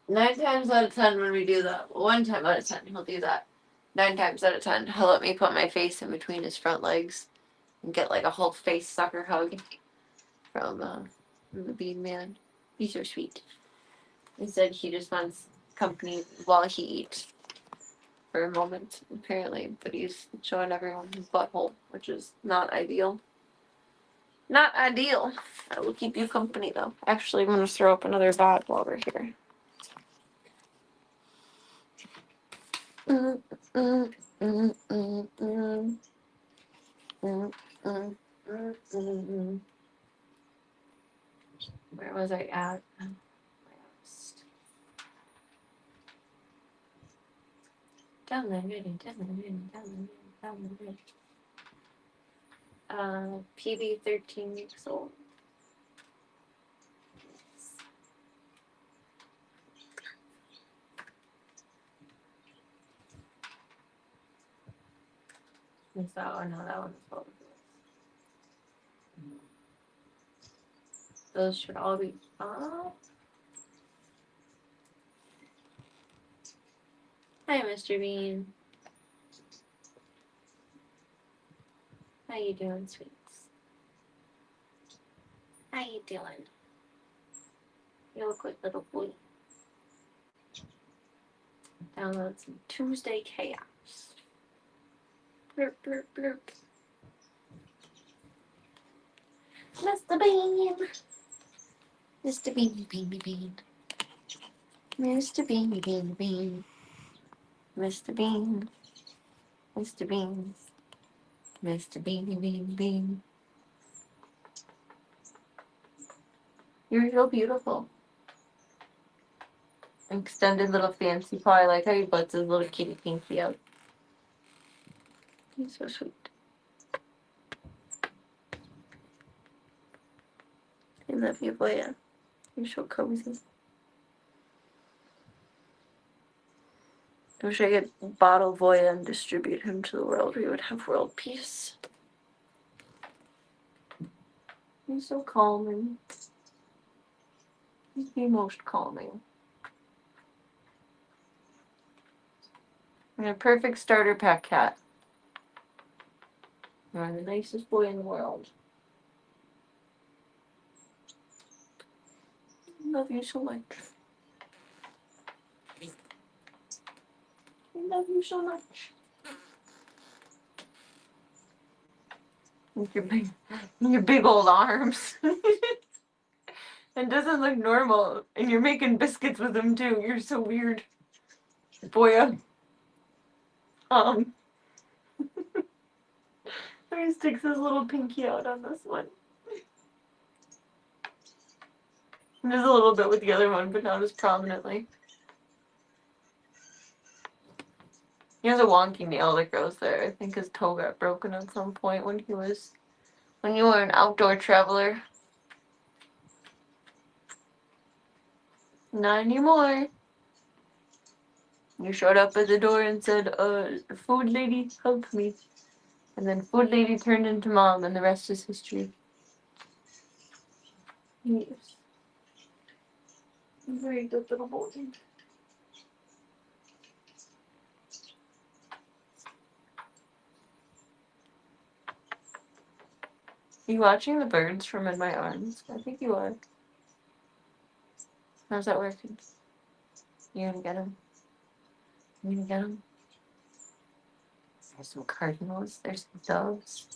Speaker 1: 9 times out of 10 when we do that, 1 time out of 10 he'll do that. 9 times out of 10 he'll let me put my face in between his front legs and get like a whole face sucker hug from the Bean Man. He's so sweet. He said he just wants company while he eats for a moment, apparently, but he's showing everyone his butthole, which is not ideal. Not ideal. I will keep you company though. Actually, I'm gonna throw up another VOD while we're here. Where was I at? Downloaded. PB 13 weeks old. Is that one? No, that one's called. Those should all be up. Hi, Mr. Bean. How you doing, sweets? How you doing? You look like little boy. Download some Tuesday Chaos. Blurp, blurp, blurp. Mr. Bean. Mr. Bean, Bean, Bean. Mr. Bean, Bean, Bean. Mr. Bean. Mr. Bean. Mr. Bean, Bean, Bean. You're so beautiful. Extended little fancy paw. I like how he butts his little kitty pinky out. He's so sweet. I love you, boy. You're so cozy. I wish I could bottle Voya and distribute him to the world. We would have world peace. He's so calming. He's the most calming. And a perfect starter pack cat. You're the nicest boy in the world. I love you so much. I love you so much. With your big old arms. It doesn't look normal. And you're making biscuits with them too. You're so weird. Boya. He sticks his little pinky out on this one. Just a little bit with the other one, but not as prominently. He has a wonky nail that grows there. I think his toe got broken at some point when you were an outdoor traveler. Not anymore. You showed up at the door and said, food lady, help me. And then food lady turned into mom, and the rest is history. Yes. Very good little boy. Are you watching the birds from in my arms? I think you are. How's that working? You gonna get him? You gonna get him? There's some cardinals. There's some doves.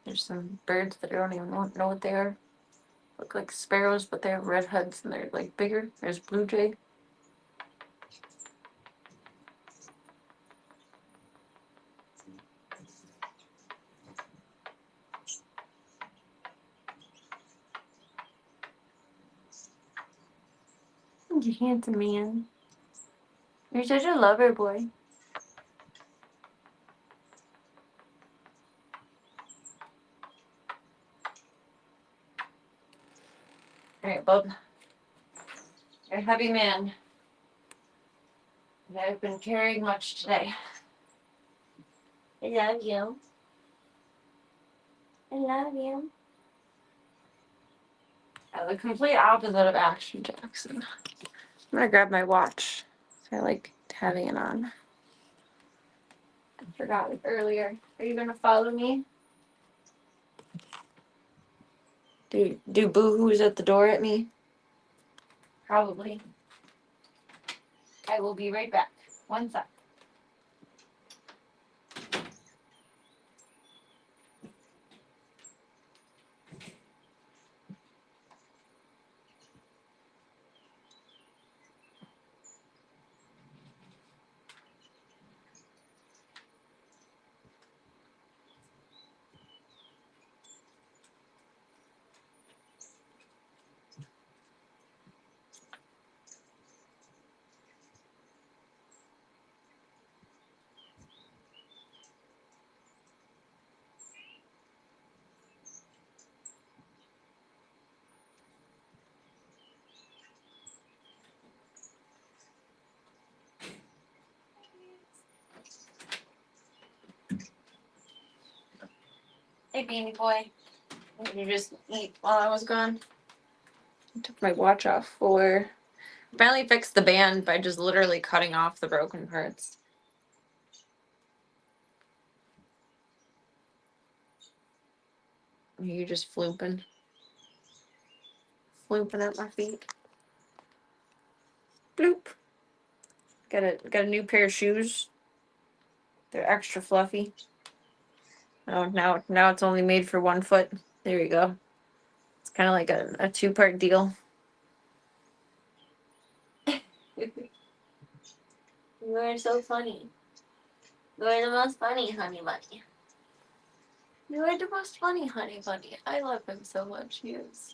Speaker 1: There's some birds that I don't even know what they are. Look like sparrows, but they have red heads and they're like bigger. There's blue jay. You handsome man. You're such a lover boy. Alright, bub. You're a heavy man. And I've been carrying much today. I love you. I love you. The complete opposite of Action Jackson. I'm gonna grab my watch. I like having it on. I forgot it earlier. Are you gonna follow me? Do boo-hoos at the door at me? Probably. I will be right back. One sec. Hey, beanie boy. Did you just eat while I was gone? I took my watch off for... Finally fixed the band by just literally cutting off the broken parts. Are you just flooping? Flooping at my feet. Bloop. Got a new pair of shoes. They're extra fluffy. Oh, now it's only made for 1 foot. There you go. It's kind of like a 2-part deal. You are so funny. You are the most funny honey bunny. You are the most funny honey bunny. I love him so much. He is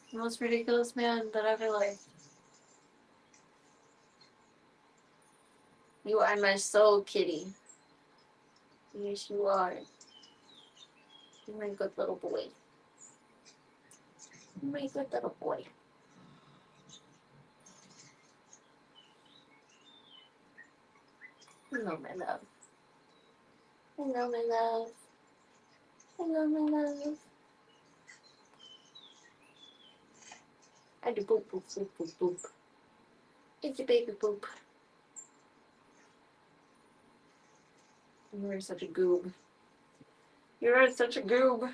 Speaker 1: the most ridiculous man that ever lived. You are my soul kitty. Yes, you are. You're my good little boy. You're my good little boy. Hello, my love. Hello, my love. Hello, my love. I do boop, boop, boop, boop, boop. It's a baby boop. You are such a goob. You are such a goob.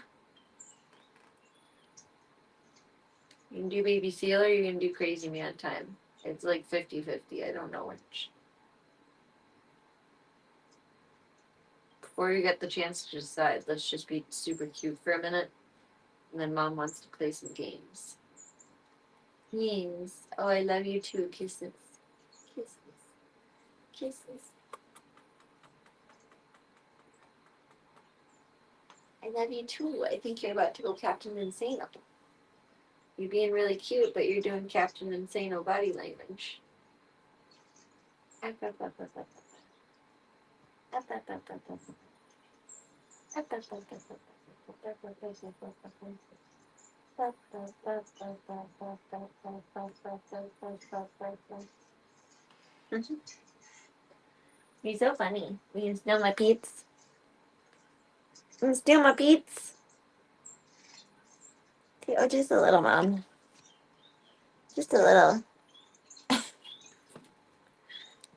Speaker 1: You can do baby seal or you can do crazy man time. It's like 50-50. I don't know which. Before you get the chance to decide, let's just be super cute for a minute. And then mom wants to play some games. Yes. Oh, I love you too. Kisses. Kisses. Kisses. I love you too. I think you're about to go Captain Insano. You're being really cute, but you're doing Captain Insano body language. Up, up, up, up, up. Up, up, up, up, up. Up, up, up, up, up. You're so funny. Will you steal my beats? Will you steal my beats? Oh, just a little, Mom. Just a little. I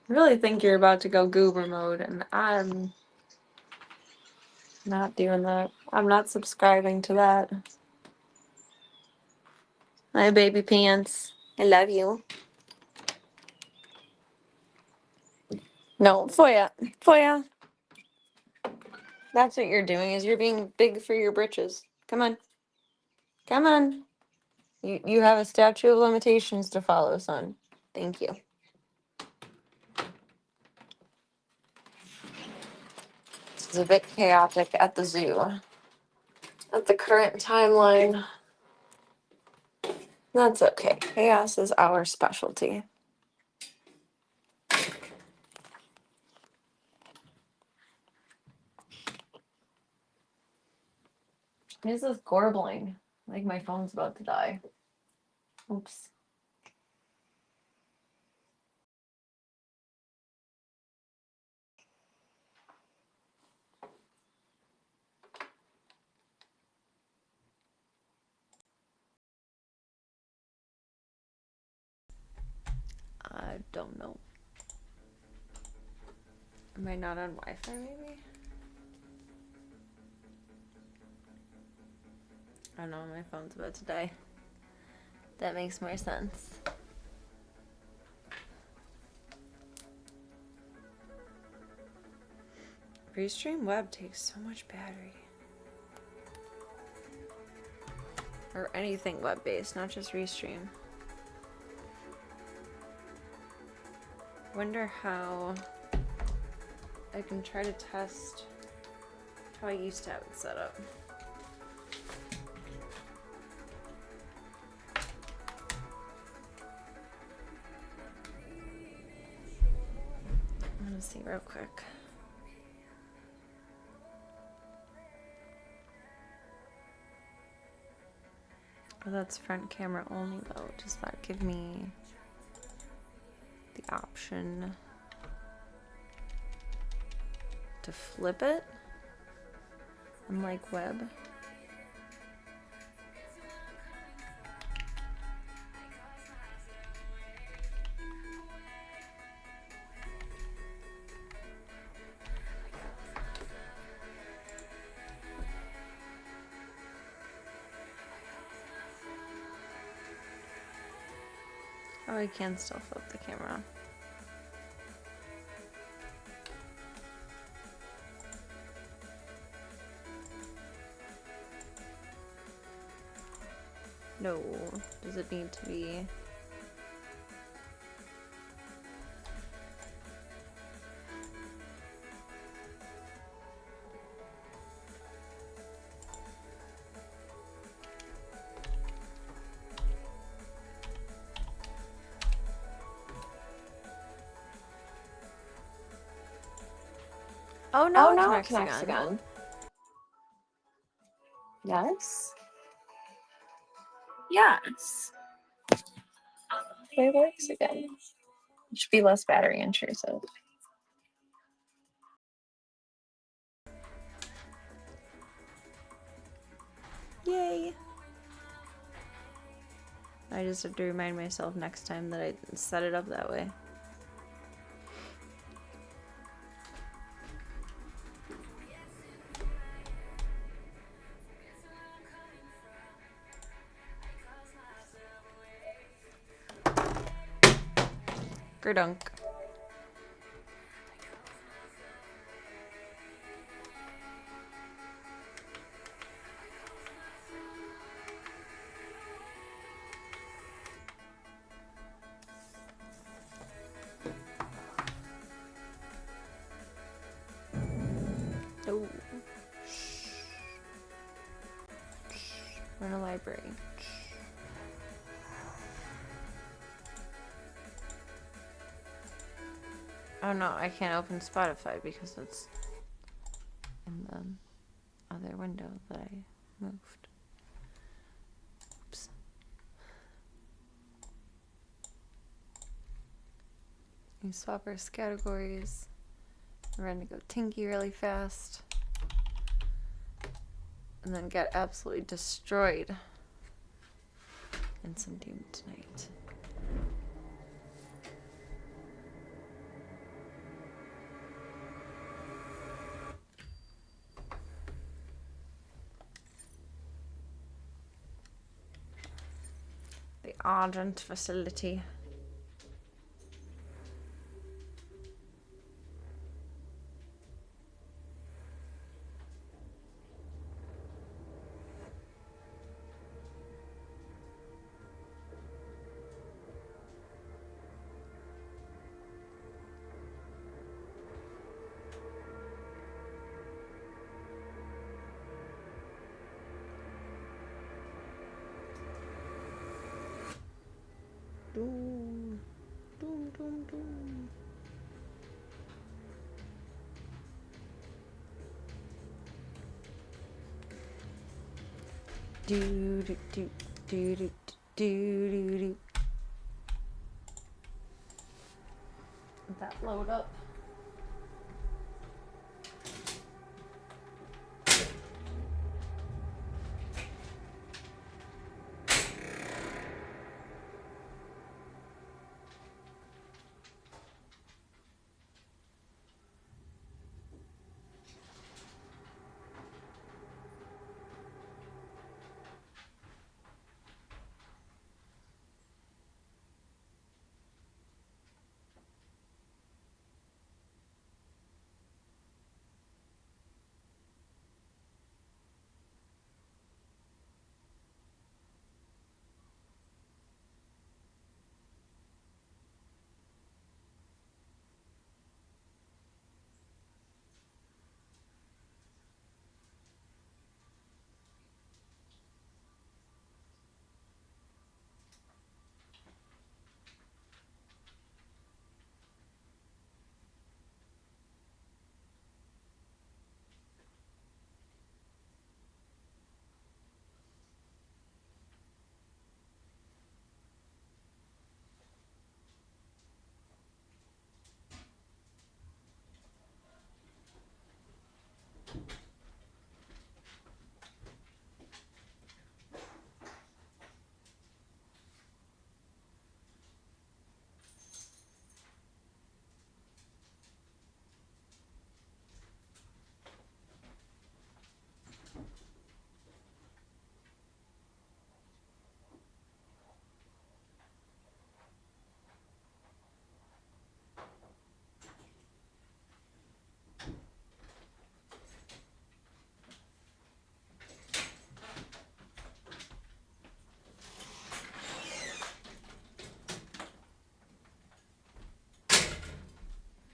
Speaker 1: really think you're about to go goober mode, and I'm not doing that. I'm not subscribing to that. My baby pants. I love you. No, Foya. Foya. That's what you're doing, is you're being big for your britches. Come on. Come on. You have a statute of limitations to follow, son. Thank you. This is a bit chaotic at the zoo. At the current timeline. That's okay. Chaos is our specialty. This is gorbling. Like my phone's about to die. Oops. I don't know. Am I not on Wi-Fi maybe? I don't know, my phone's about to die. That makes more sense. Restream web takes so much battery. Or anything web-based, not just Restream. Wonder how I can try to test how I used to have it set up. I'm gonna see real quick. Oh, that's front camera only though. Does that give me the option to flip it? Unlike web. Oh, I can still flip the camera. No. Does it need to be? Oh no, it connects again. Yes. Yes. It works again. It should be less battery intrusive.
Speaker 2: Yay! I just have to remind myself next time that I set it up that way. Gerdunk. Oh. We're in a library. Oh no, I can't open Spotify because it's in the other window that I moved. Oops. You swap our categories. We're gonna go Tinky really fast. And then get absolutely destroyed in some Doom tonight. The Argent facility. Doom, doom, doom, doom. Do do do do do do do do. Let that load up.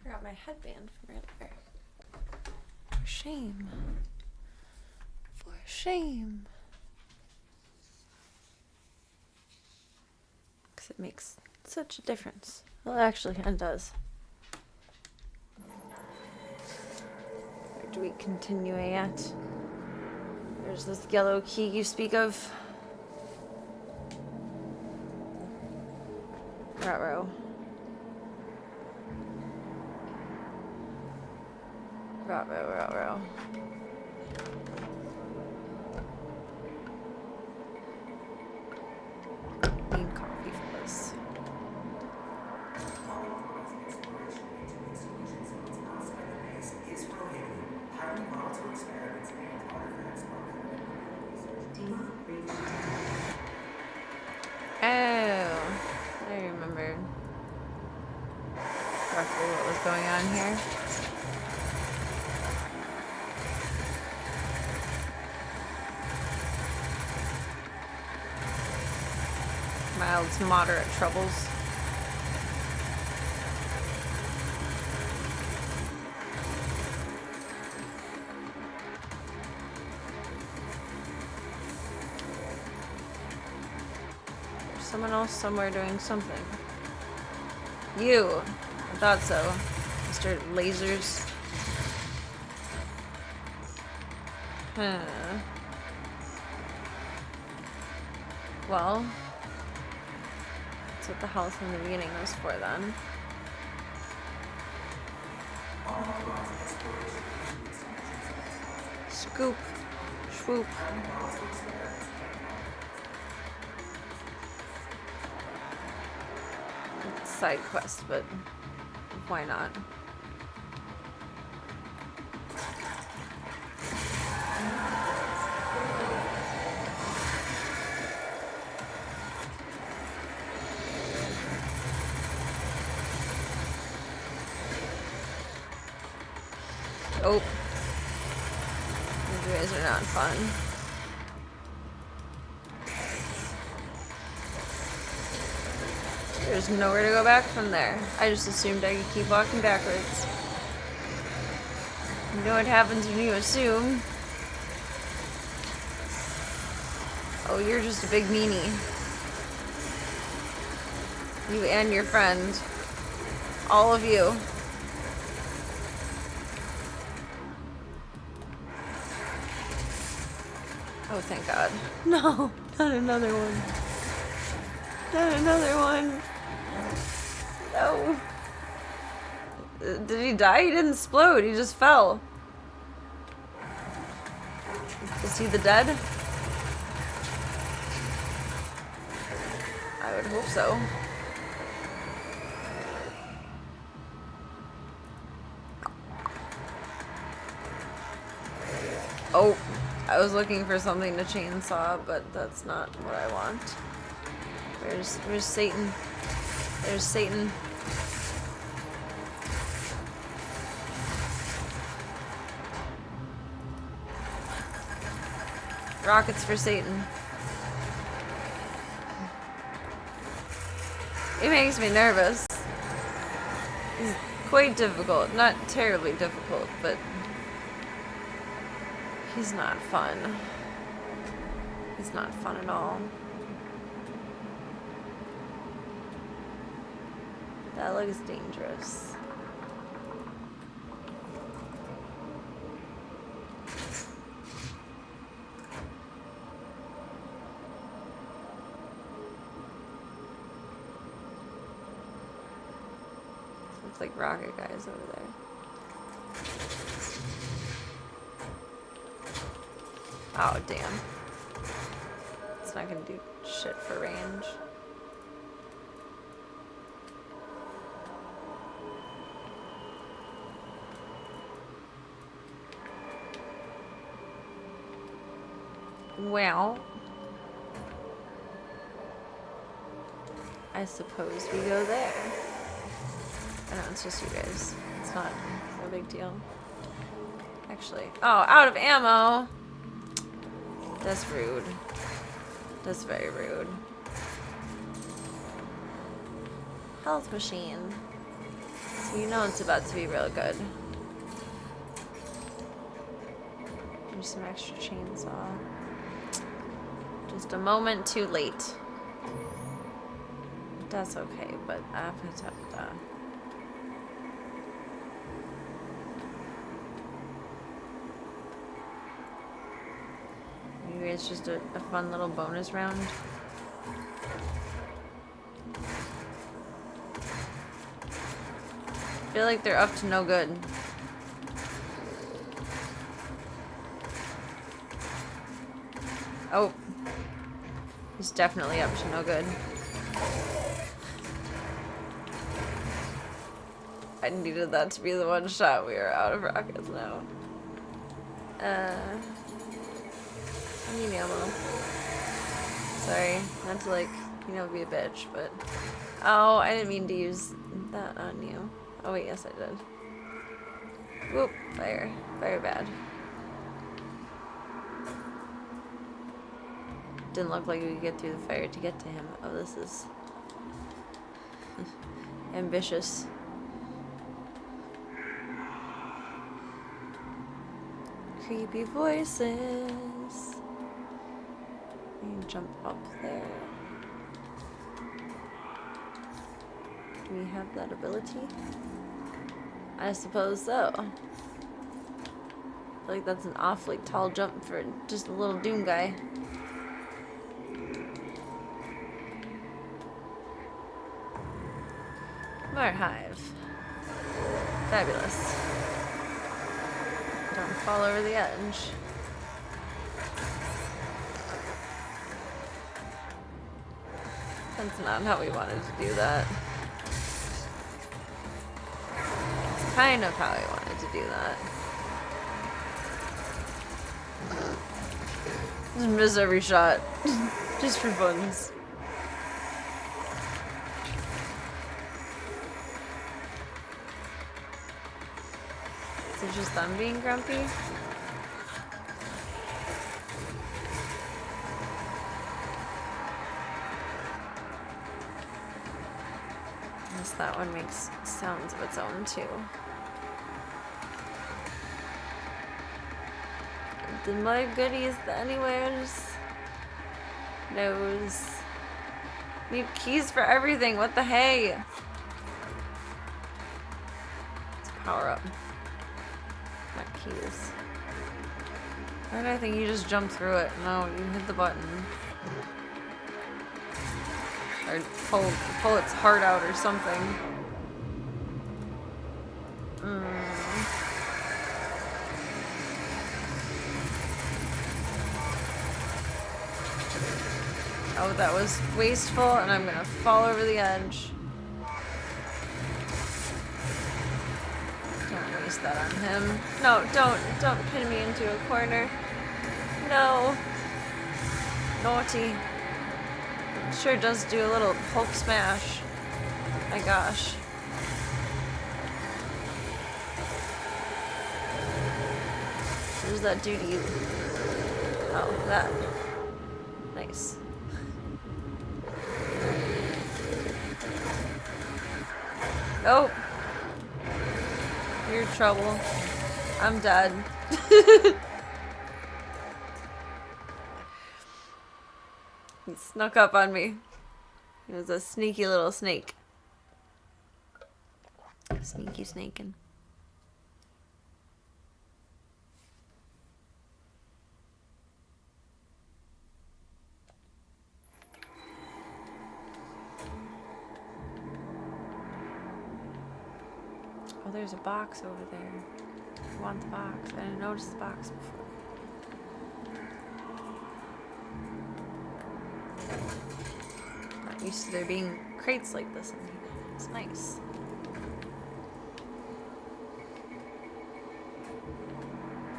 Speaker 2: Forgot my headband from earlier. For shame. For shame. Because it makes such a difference. Well, actually, it does. Where do we continue at? There's this yellow key you speak of. Ruh-roh. Ruh-roh, ruh-roh. correctly what was going on here. Mild to moderate troubles. There's someone else somewhere doing something. You! I thought so. Mr. Lasers. Huh. Well, that's what the health in the beginning was for then. Scoop. Swoop. It's a side quest, but why not? Oh. You guys are not fun. There's nowhere to go back from there. I just assumed I could keep walking backwards. You know what happens when you assume. Oh, you're just a big meanie. You and your friend. All of you. Oh, thank God. No, not another one. Not another one. No. Did he die? He didn't explode. He just fell. Is he the dead? I would hope so. Oh, I was looking for something to chainsaw, but that's not what I want. Where's Satan? There's Satan. Rockets for Satan. It makes me nervous. It's quite difficult. Not terribly difficult, but he's not fun. He's not fun at all. That looks dangerous. Looks like rocket guys over there. Oh, damn. It's not gonna do shit for range. Well, I suppose we go there. I know, it's just you guys. It's not a big deal. Actually, oh, out of ammo! That's rude. That's very rude. Health machine. So you know it's about to be real good. There's some extra chainsaw. Just a moment too late. That's okay, but I have to have that. Maybe it's just a fun little bonus round. I feel like they're up to no good. Oh. He's definitely up to no good. I needed that to be the one shot. We are out of rockets now. I need ammo. Sorry, not to like, you know, be a bitch, but... Oh, I didn't mean to use that on you. Oh wait, yes I did. Whoop, fire. Very bad. Didn't look like we could get through the fire to get to him. Oh, this is ambitious. Creepy voices. You can jump up there. Do we have that ability? I suppose so. I feel like that's an awfully tall jump for just a little Doom guy. More hive. Fabulous. Don't fall over the edge. That's not how we wanted to do that. It's kind of how I wanted to do that. Just miss every shot. Just for funs. Is it just them being grumpy? Unless that one makes sounds of its own too. The more goodies anywheres. Nose. Need keys for everything. What the hey? Let's power up. Not keys. Why did I think you just jump through it? No, you hit the button. Or pull its heart out or something. Oh, that was wasteful, and I'm gonna fall over the edge. Don't waste that on him. No, don't pin me into a corner. No. Naughty. It sure does do a little Hulk smash. My gosh. What does that do to you? Oh, that. Nice. Oh. You're in trouble. I'm dead. He snuck up on me. He was a sneaky little snake. Sneaky snaking. Oh, there's a box over there. I want the box. I didn't notice the box before. Not used to there being crates like this in here. It's nice.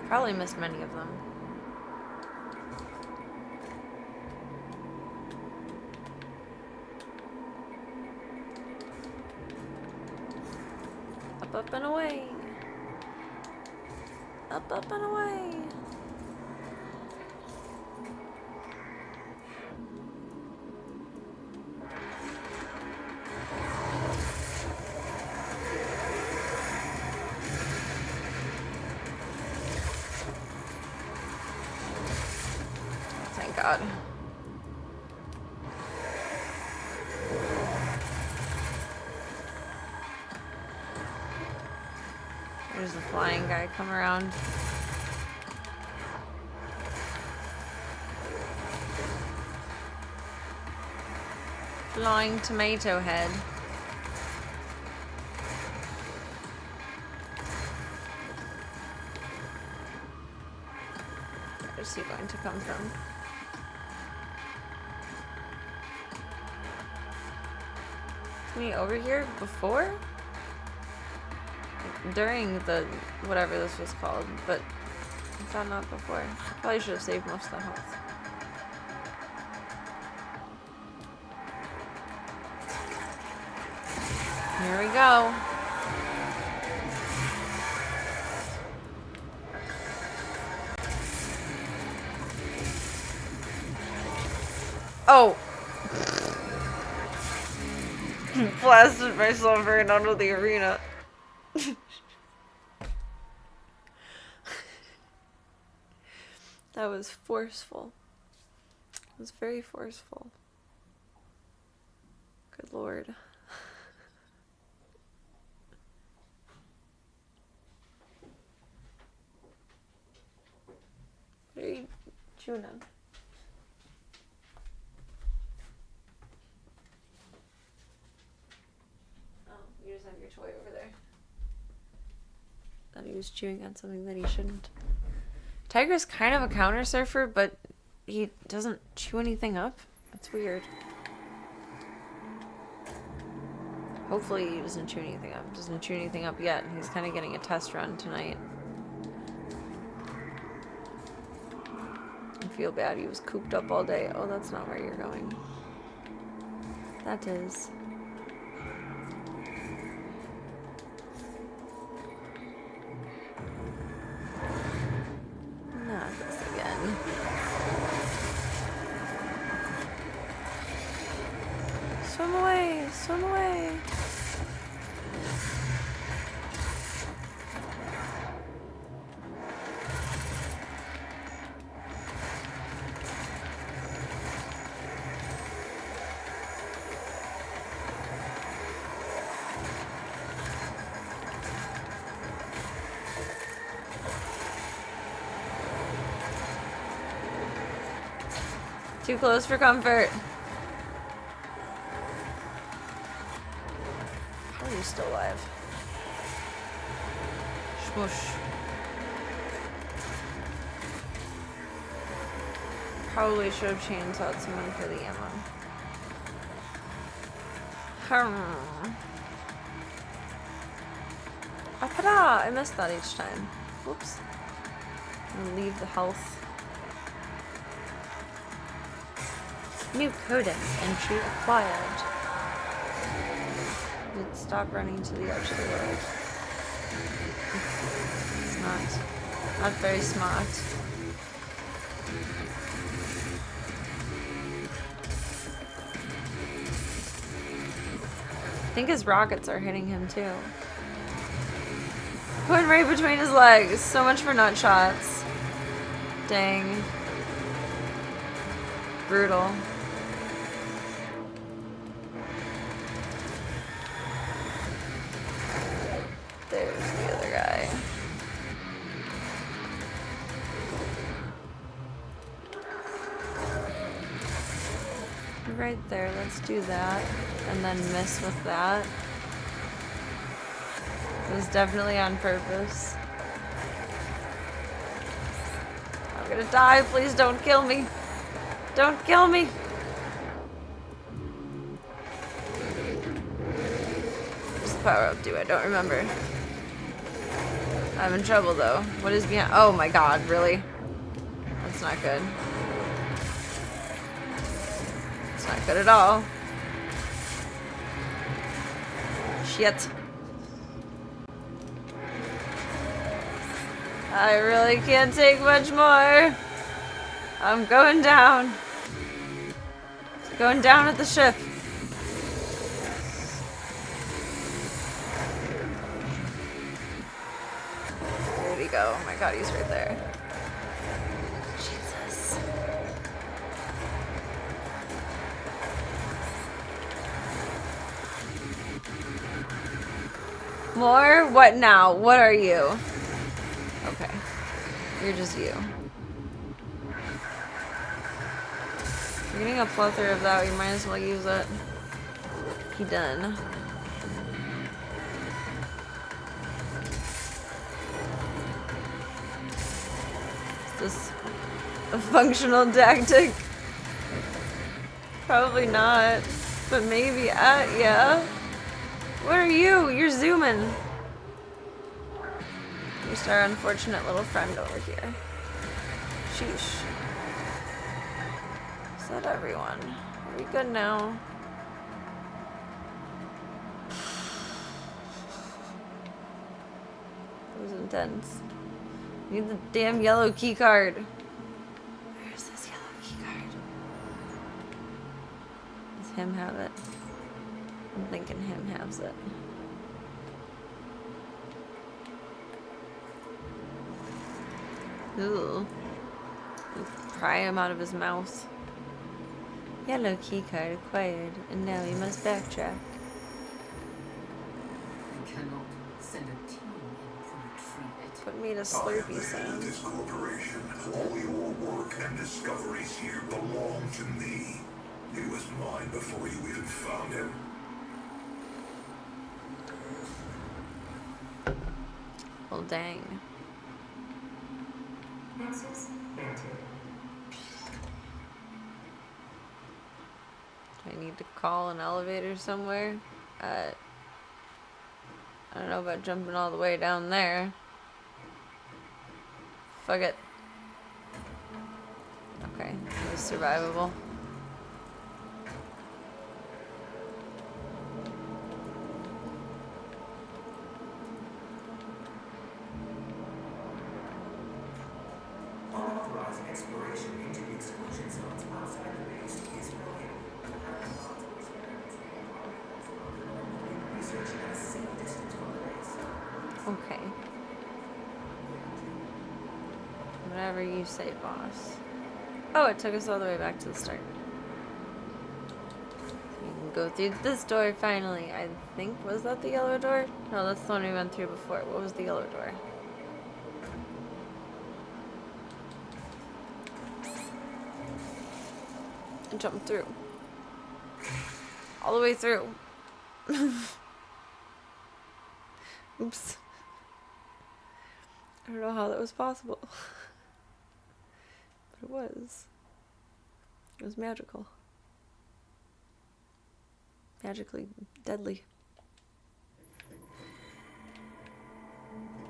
Speaker 2: Probably missed many of them. Up and away. Up and away. Thank God. There's the flying guy come around. Flying tomato head. Where's he going to come from? Isn't he over here before? During the whatever this was called, but I thought not before. Probably should have saved most of the health. Here we go. Oh! Blasted myself right out of the arena. That was forceful. It was very forceful. Good lord. What are you chewing on? Oh, you just have your toy over there. Thought he was chewing on something that he shouldn't. Tiger's kind of a counter surfer, but he doesn't chew anything up. That's weird. Hopefully he doesn't chew anything up. Doesn't chew anything up yet. He's kind of getting a test run tonight. I feel bad. He was cooped up all day. Oh, that's not where you're going. That is. Not this again. Swim away! Swim away! Too close for comfort. How are you still alive? Shmush. Probably should have chainsawed someone for the ammo. Ah, I missed that each time. Whoops. I'm gonna leave the health. New codex entry acquired. Let's stop running to the edge of the world. It's not very smart. I think his rockets are hitting him too. Put right between his legs. So much for nut shots. Dang. Brutal. There's the other guy. Right there, let's do that. And then miss with that. It was definitely on purpose. I'm gonna die, please don't kill me. Don't kill me! What's the power up do? I don't remember. I'm in trouble though. What is behind? Oh my god, really? That's not good. It's not good at all. Shit. I really can't take much more. I'm going down. Going down at the ship. Where'd he go? Oh my god, he's right there. Jesus. More? What now? What are you? Okay. You're just you. You're getting a plethora of that, we might as well use it. He done. Is this a functional tactic? Probably not. But maybe, yeah. What are you? You're zooming. Just our unfortunate little friend over here. Sheesh. Is that everyone? Are we good now? That was intense. Need the damn yellow key card. Where's this yellow key card? him have it. I'm thinking him has it. Ooh. Pry him out of his mouth. Yellow keycard acquired, and now we must backtrack.
Speaker 3: I cannot send a team in to retrieve it.
Speaker 2: Put me to Slurpee sound.
Speaker 4: This corporation, all your work and discoveries here belong to me. He was mine before you even found him.
Speaker 2: Well, dang.
Speaker 3: Access granted.
Speaker 2: Do I need to call an elevator somewhere? I don't know about jumping all the way down there. Fuck it. Okay, it was survivable.
Speaker 5: Unauthorized exploration into the exclusion zones outside the base is prohibited. Research at a safe distance from the base.
Speaker 2: Okay. Whatever you say, boss. Oh, it took us all the way back to the start. So we can go through this door finally. I think, was that the yellow door? No, that's the one we went through before. What was the yellow door? And jump through. All the way through. Oops. I don't know how that was possible. But it was. It was magical. Magically deadly.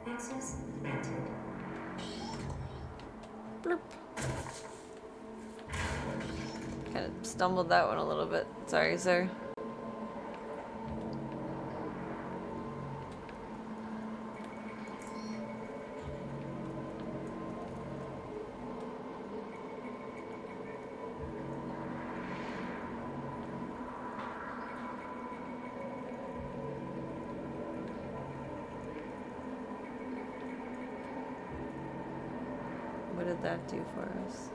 Speaker 3: Access granted.
Speaker 2: Bloop. Kind of stumbled that one a little bit. Sorry, sir. What did that do for us?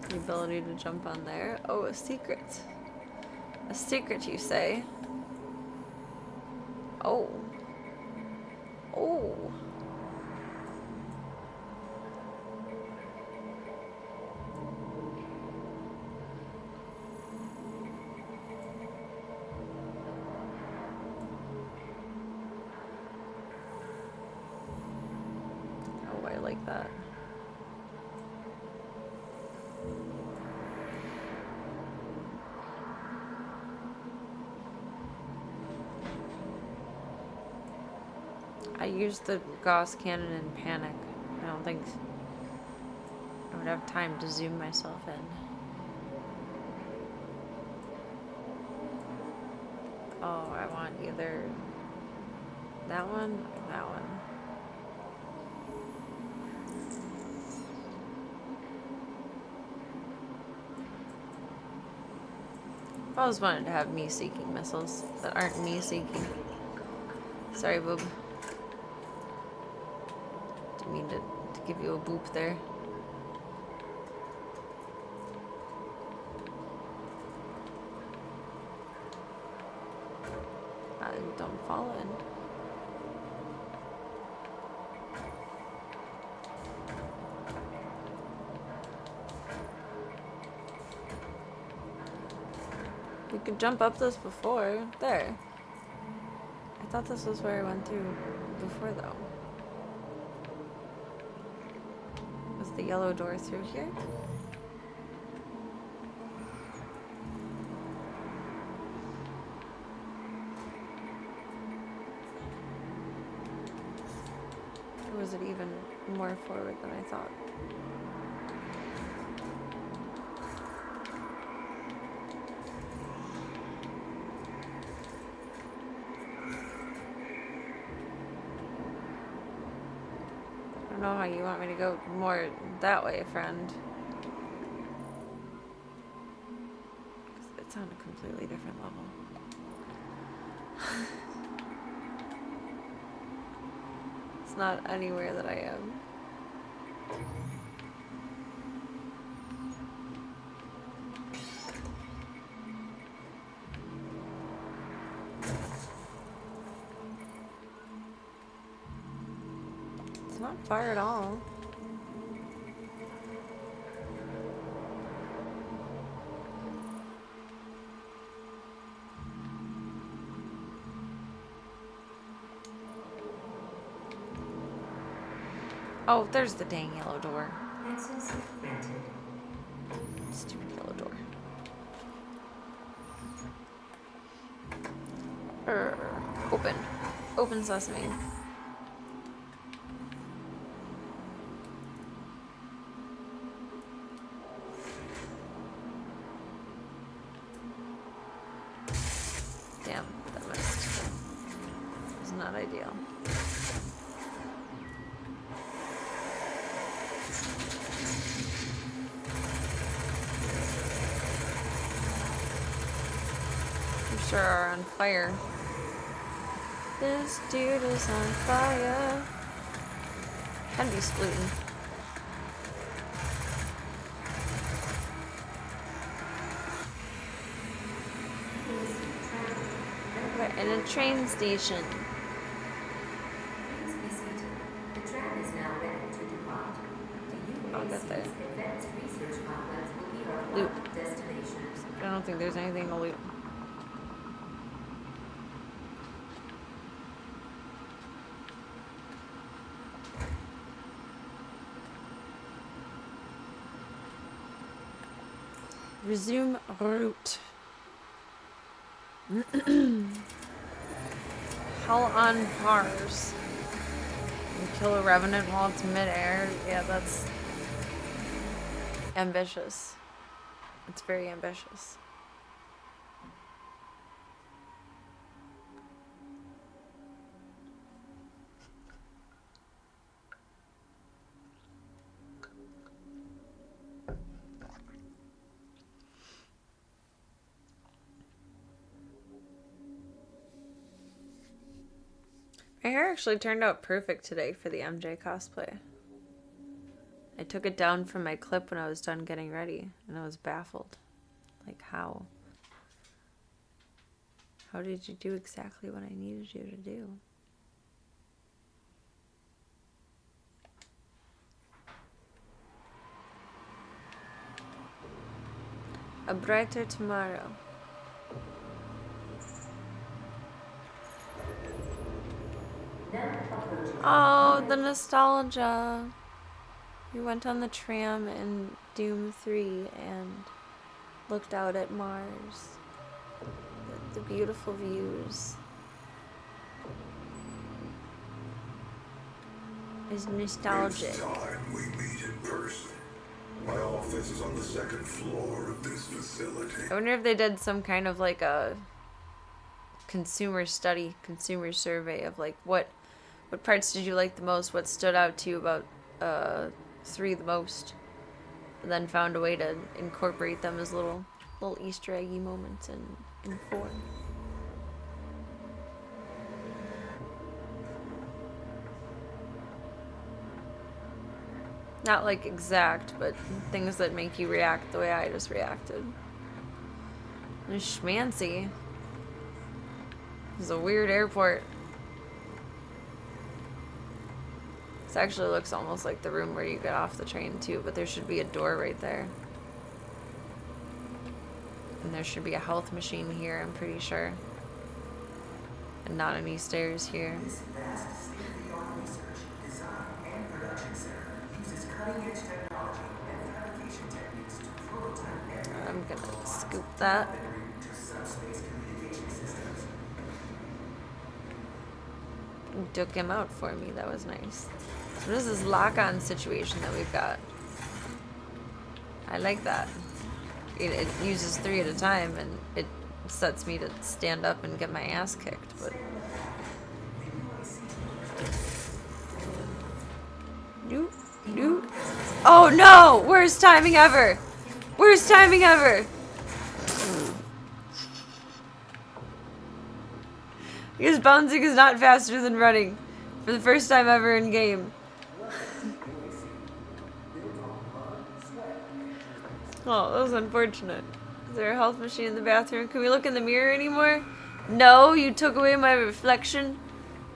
Speaker 2: The ability to jump on there. Oh, a secret. A secret, you say? Oh. Oh. Oh, I like that. I used the Gauss cannon in panic. I don't think I would have time to zoom myself in. Oh, I want either that one or that one. I've always wanted to have me-seeking missiles that aren't me-seeking. Sorry, boob. Didn't mean to give you a boop there. Don't fall in. We could jump up this before. There. I thought this was where I went through before, though. Was the yellow door through here? Or was it even more forward than I thought? how you want me to go more that way, friend. It's on a completely different level. It's not anywhere that I am. It's not far at all. Oh, there's the dang yellow door.
Speaker 5: Access granted.
Speaker 2: Stupid yellow door. Open. Open sesame. Damn, that missed. It was not ideal. You sure are on fire. This dude is on fire. Can be splitting. We're in a train station.
Speaker 5: Please be seated. The train is now ready to depart. The
Speaker 2: I'll get there.
Speaker 5: UAC's Advanced Research Complex will be our
Speaker 2: Loot.
Speaker 5: final destination.
Speaker 2: I don't think there's anything to loot. Resume route. Hell on Mars. You kill a revenant while it's midair. Yeah, that's ambitious. It's very ambitious. My hair actually turned out perfect today for the MJ cosplay. I took it down from my clip when I was done getting ready, and I was baffled. Like, how? How did you do exactly what I needed you to do? A brighter tomorrow. Oh, the nostalgia. We went on the tram in Doom 3 and looked out at Mars. The beautiful views. Is nostalgic.
Speaker 4: It's time we meet in person. My office is on the second floor of this facility.
Speaker 2: I wonder if they did some kind of like a consumer study, consumer survey of like what parts did you like the most, what stood out to you about 3 the most, and then found a way to incorporate them as little Easter eggy moments in 4. Not like exact, but things that make you react the way I just reacted. And schmancy. It's a weird airport. This actually looks almost like the room where you get off the train too, but there should be a door right there. And there should be a health machine here, I'm pretty sure. And not any stairs here.
Speaker 5: This vast state-of-the-art research, design, and production center uses cutting-edge technology and fabrication techniques to prototype and
Speaker 2: I'm gonna scoop that.
Speaker 5: to subspace communication systems.
Speaker 2: Took him out for me, that was nice. So what is this lock-on situation that we've got? I like that. It uses 3 at a time, and it sets me to stand up and get my ass kicked, but... Nope. Oh no! Worst timing ever! Worst timing ever! Because bouncing is not faster than running. For the first time ever in game. Oh, that was unfortunate. Is there a health machine in the bathroom? Can we look in the mirror anymore? No, you took away my reflection.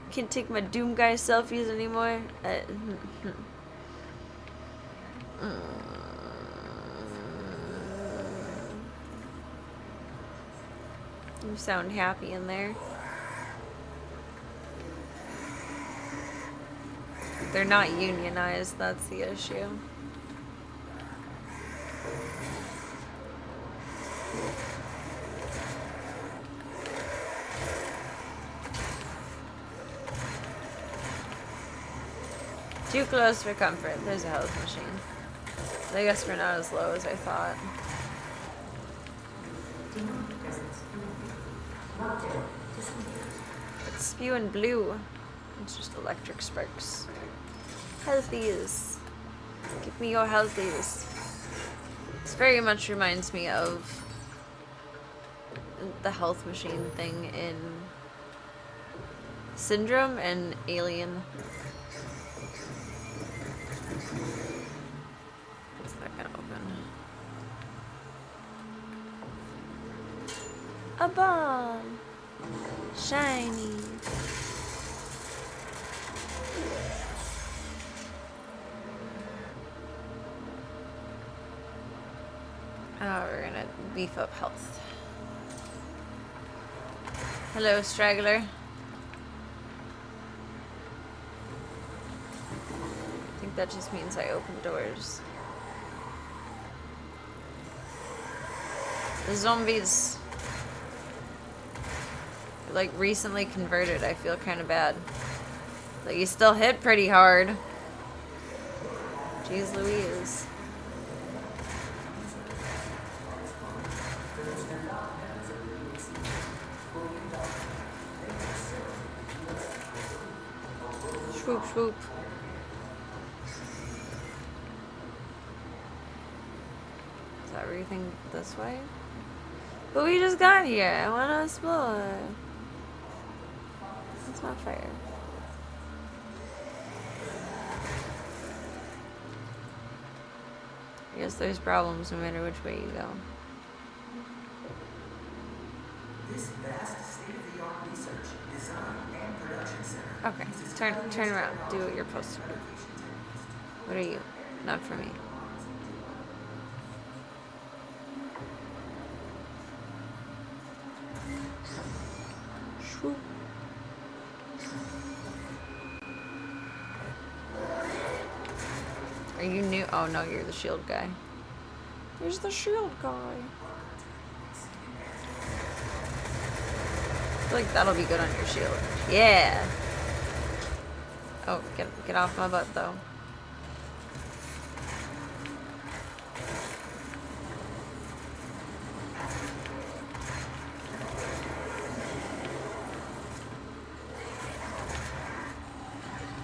Speaker 2: Can't take my Doom Guy selfies anymore. You sound happy in there. They're not unionized, that's the issue. Too close for comfort. There's a health machine. I guess we're not as low as I thought. It's spewing blue. It's just electric sparks. Healthies. Give me your healthies. This very much reminds me of the health machine thing in Syndrome and Alien. What's that gonna open? A bomb! Shiny! Oh, we're gonna beef up health. Hello, straggler. I think that just means I open doors. The zombies. They're like recently converted. I feel kind of bad. But you still hit pretty hard. Jeez Louise. Swoop, swoop. Is that everything this way? But we just got here. I want to explore. That's not fair. I guess there's problems no matter which way you go.
Speaker 5: This vast state-of-the-art research, design, and production center.
Speaker 2: Okay, turn around. Do what you're supposed to do. What are you? Not for me. Shoo. Are you new? Oh no, you're the shield guy. There's the shield guy. I feel like that'll be good on your shield. Yeah. Oh, get off my butt though.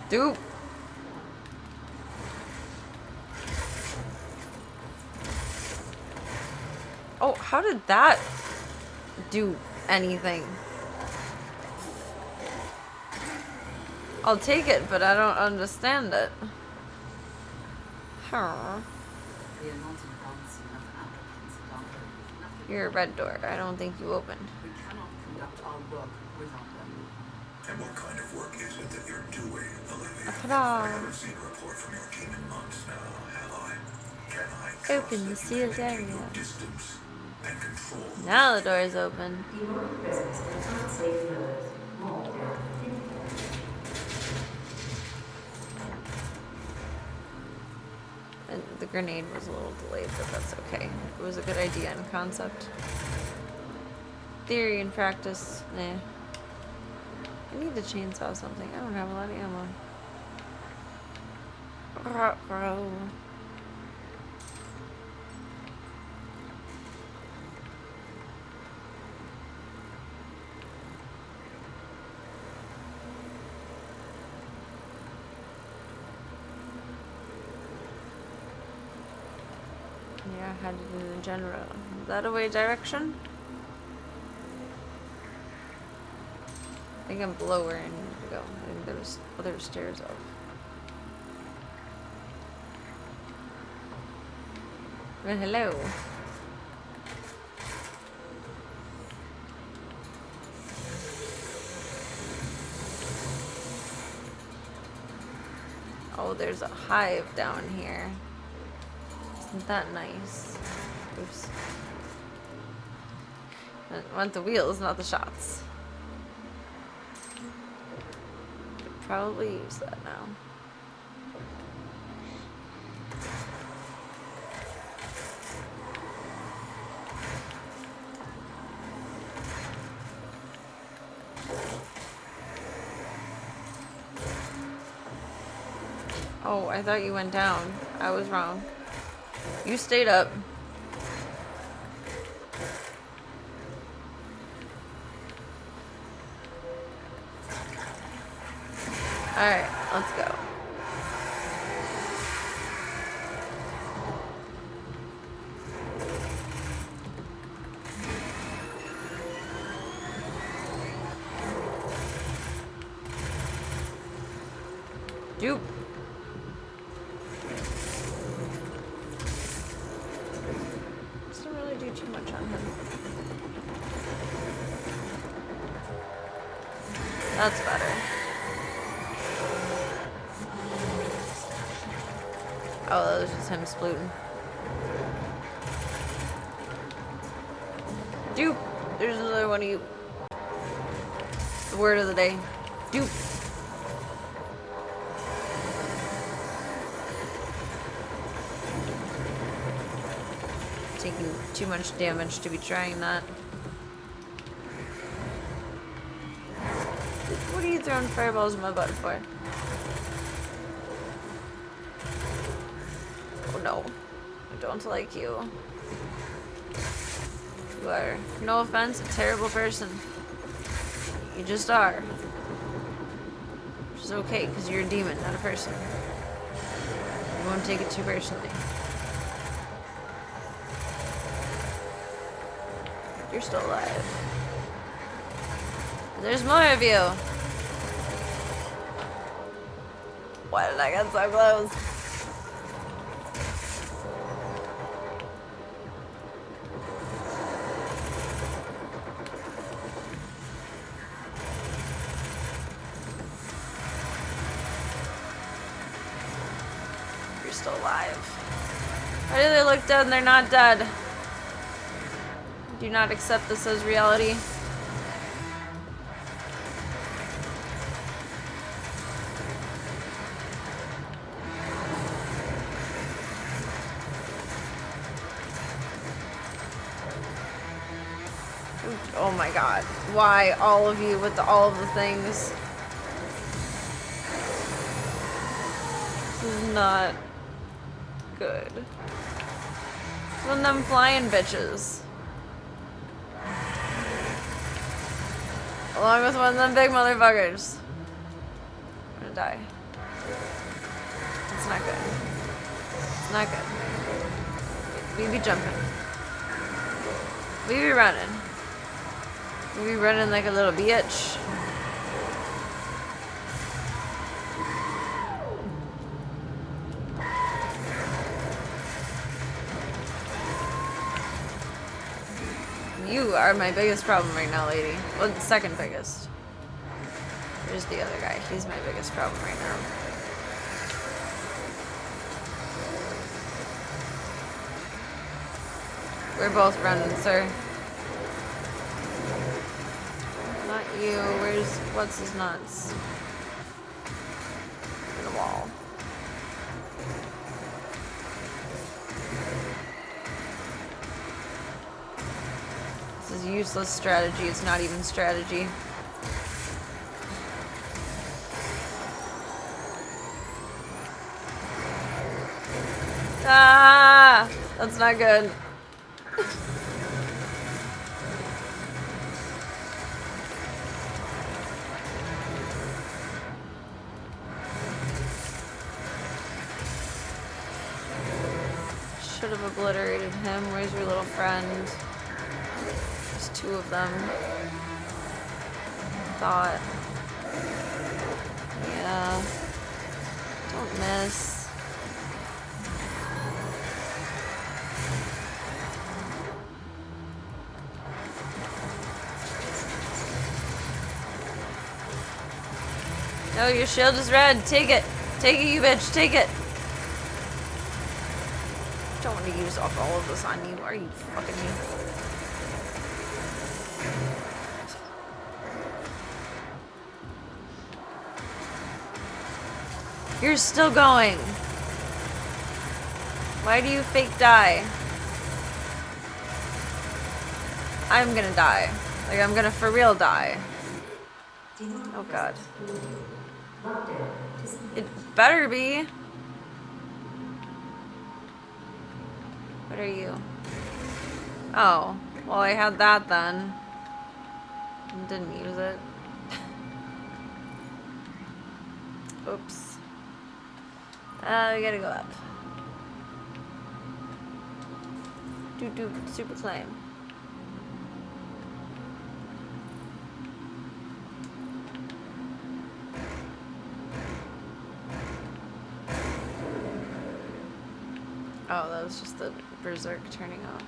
Speaker 2: Dude. Oh, how did that do anything? I'll take it, but I don't understand it. Huh.
Speaker 3: We are not advancing enough applicants, Doctor. Nothing.
Speaker 2: You're a red door. I don't think you opened.
Speaker 3: We cannot conduct our work without them.
Speaker 4: And what kind of work is it that you're doing, Olivia?
Speaker 2: Ta-da.
Speaker 4: I haven't seen a report from your team in months now, have I? Can I trust
Speaker 2: Open the
Speaker 4: that you
Speaker 2: sealed
Speaker 4: maintain your
Speaker 2: area.
Speaker 4: distance and control?
Speaker 2: Now the door is open. And the grenade was a little delayed, but that's okay. It was a good idea in concept. Theory and practice, nah. I need to chainsaw something. I don't have a lot of ammo. Ruh-roh. Yeah, headed in the general. Is that a way direction? I think I'm below where I need to go. I think there's other stairs up. Well, hello. Oh, there's a hive down here. Isn't that nice? Oops. I want the wheels, not the shots. Could probably use that now. Oh, I thought you went down. I was wrong. You stayed up. Alright, let's go. Dupe. Doesn't really do too much on him. That's better. Oh, that was just him splooting. Dupe! There's another one of you. The word of the day. Dupe! Taking too much damage to be trying that. What are you throwing fireballs in my butt for? Oh no. I don't like you. You are, no offense, a terrible person. You just are. Which is okay, because you're a demon, not a person. You won't take it too personally. You're still alive. There's more of you. Why did I get so close? You're still alive. Why do they look dead and they're not dead? Do not accept this as reality. Oh my god. Why all of you with all of the things? This is not good. One of them flying bitches. Along with one of them big motherfuckers. I'm gonna die. It's not good. It's not good. We be jumping. We be running. We be running like a little bitch. You are my biggest problem right now, lady. Well, the second biggest. There's the other guy. He's my biggest problem right now. We're both running, sir. Not you. What's his nuts? In the wall. This is useless strategy. It's not even strategy. Ah! That's not good. could have obliterated him. Where's your little friend? There's two of them. Thought. Yeah. Don't miss. No, your shield is red. Take it. Take it, you bitch. Take it. Don't want to use up all of this on you. Are you fucking me? You're still going. Why do you fake die? I'm gonna die. Like, I'm gonna for real die. Oh god. It better be. What are you? Oh. Well, I had that then. Didn't use it. Oops. We gotta go up. Do super claim. Oh, that was just the berserk turning off.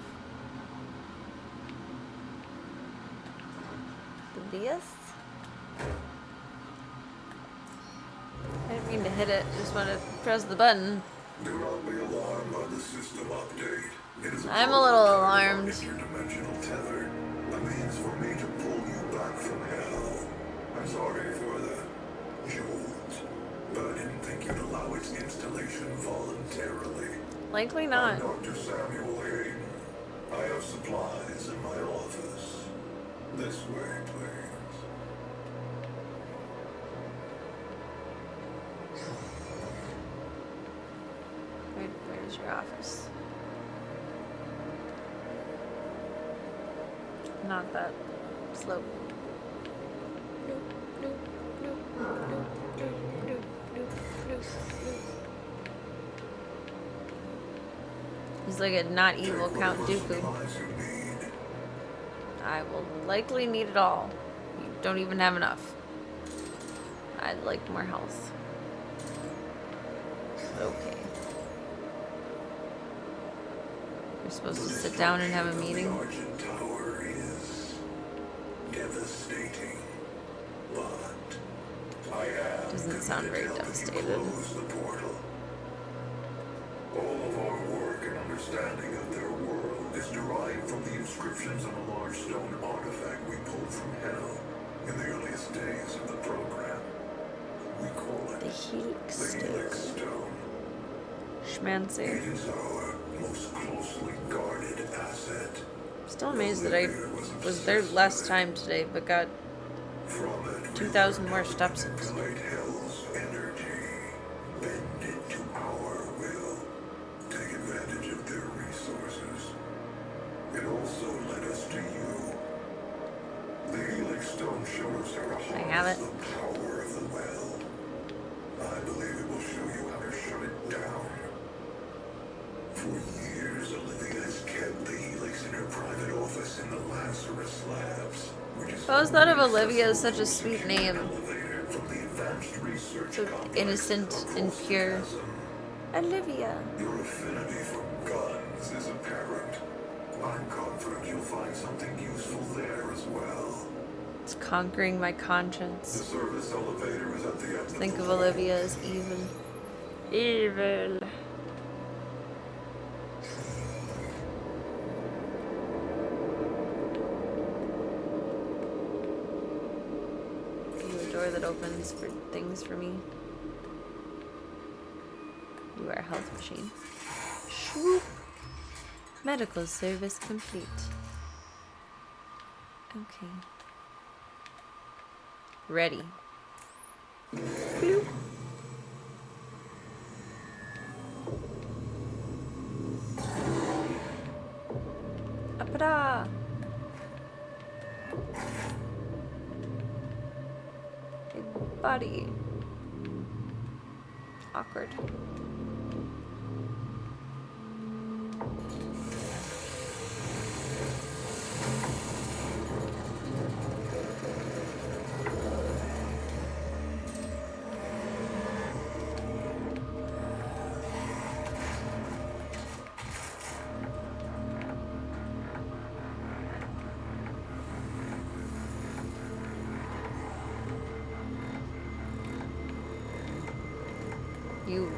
Speaker 2: The DS? I didn't mean to hit it, just want to press the button.
Speaker 4: Do not be alarmed by the system update. It is
Speaker 2: I'm a little alarmed.
Speaker 4: Interdimensional tether. A means for me to pull you back from hell. I'm sorry for the jolt, but I didn't think you'd allow its installation voluntarily.
Speaker 2: Likely not.
Speaker 4: I'm Dr. Samuel Hayden. I have supplies in my office. This way, please.
Speaker 2: Where's your office? Not that slope. He's like a not evil Count Dooku. I will likely need it all. You don't even have enough. I'd like more health. Okay. We're supposed to sit down and have a meeting.
Speaker 4: The tower is devastating, but I have
Speaker 2: Doesn't sound very
Speaker 4: committed to helping
Speaker 2: devastated.
Speaker 4: you close the portal. All of our work and understanding of their world is derived from the inscriptions on a large stone artifact we pulled from hell in the earliest days of the program. We call it
Speaker 2: The Helix
Speaker 4: the Helix
Speaker 2: Stone.
Speaker 4: Stone.
Speaker 2: Schmancy.
Speaker 4: It is our most closely guarded asset.
Speaker 2: Still amazed that I was there less time today, but got
Speaker 4: From it,
Speaker 2: 2,000 more steps.
Speaker 4: manipulate hell's energy, bend it to our will, take advantage of their resources. It also led us to you. The Helix Stone shows how to
Speaker 2: I have
Speaker 4: harness
Speaker 2: it.
Speaker 4: the power of the well. I believe it will show you how to shut it down. For years, Olivia has kept the Helix in her private office in the Lazarus Labs, which is
Speaker 2: I always thought of
Speaker 4: only
Speaker 2: Olivia as
Speaker 4: accessible
Speaker 2: such a sweet
Speaker 4: through a secure
Speaker 2: name.
Speaker 4: elevator from the advanced research
Speaker 2: So
Speaker 4: complex
Speaker 2: innocent and
Speaker 4: across the
Speaker 2: pure.
Speaker 4: chasm.
Speaker 2: Olivia.
Speaker 4: Your affinity for guns is apparent. I'm confident you'll find something useful there as well.
Speaker 2: It's conquering my
Speaker 4: The
Speaker 2: conscience.
Speaker 4: service elevator is at the end
Speaker 2: Think
Speaker 4: of
Speaker 2: of
Speaker 4: the
Speaker 2: Olivia as evil. Evil. You a door that opens for things for me. You are a health machine. Swoop. Medical service complete. Okay. Ready. Bloop. Apada. Big body. Awkward.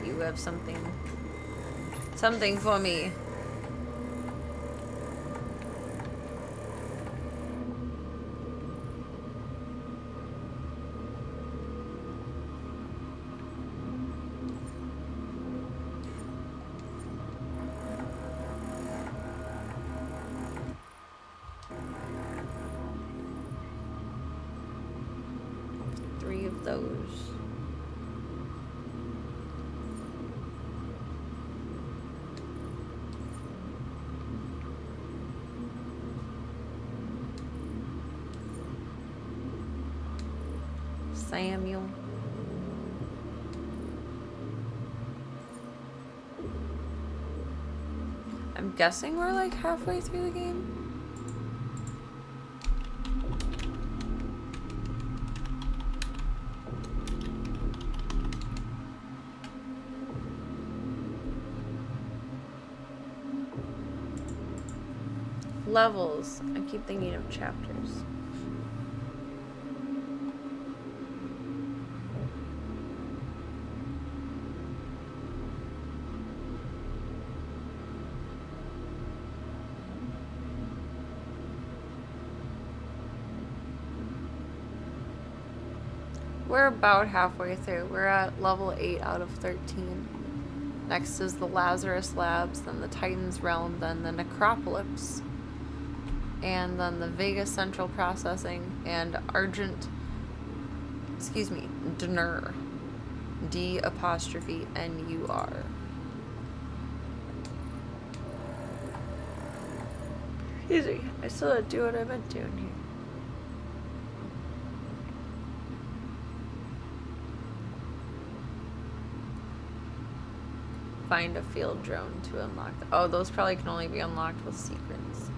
Speaker 2: You have something. Something for me. Three of those. Samuel. I'm guessing we're like halfway through the game. Levels. I keep thinking of chapters. We're about halfway through. We're at level 8 out of 13. Next is the Lazarus Labs, then the Titan's Realm, then the Necropolis, and then the Vega Central Processing, and Dnur. D''Nur. Easy. I still gotta do what I've been doing here. Find a field drone to unlock. Oh, those probably can only be unlocked with secrets.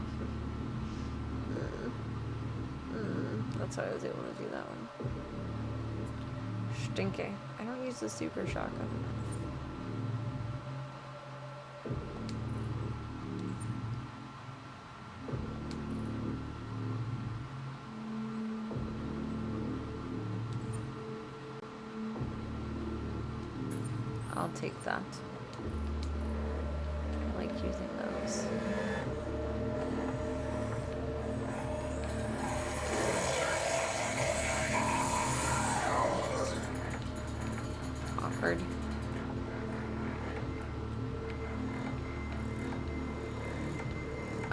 Speaker 2: That's why I was able to do that one. Stinky. I don't use the super shotgun enough. I'll take that. I like using those. Awkward.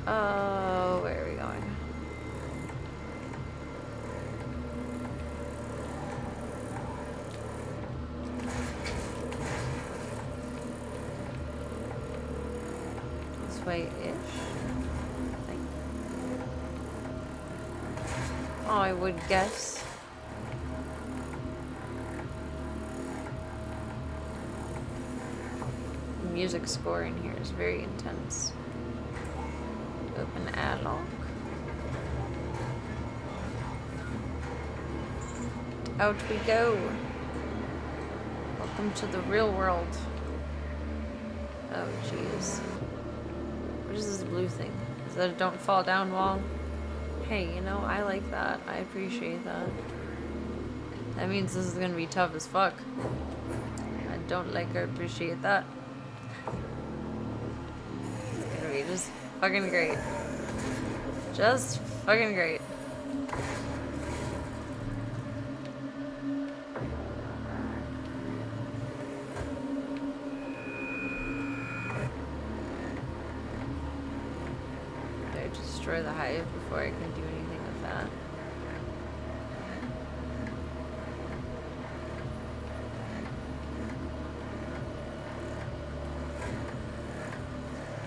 Speaker 2: Oh, where are we going? This way-ish, I think. Oh, I would guess. The music score in here is very intense. Open add-log. Out we go. Welcome to the real world. Oh, jeez. What is this blue thing? Is that a don't fall down wall? Hey, you know, I like that. I appreciate that. That means this is gonna be tough as fuck. I don't like or appreciate that. It's gonna be just fucking great. Just fucking great. Destroy the hive before I can do anything with that.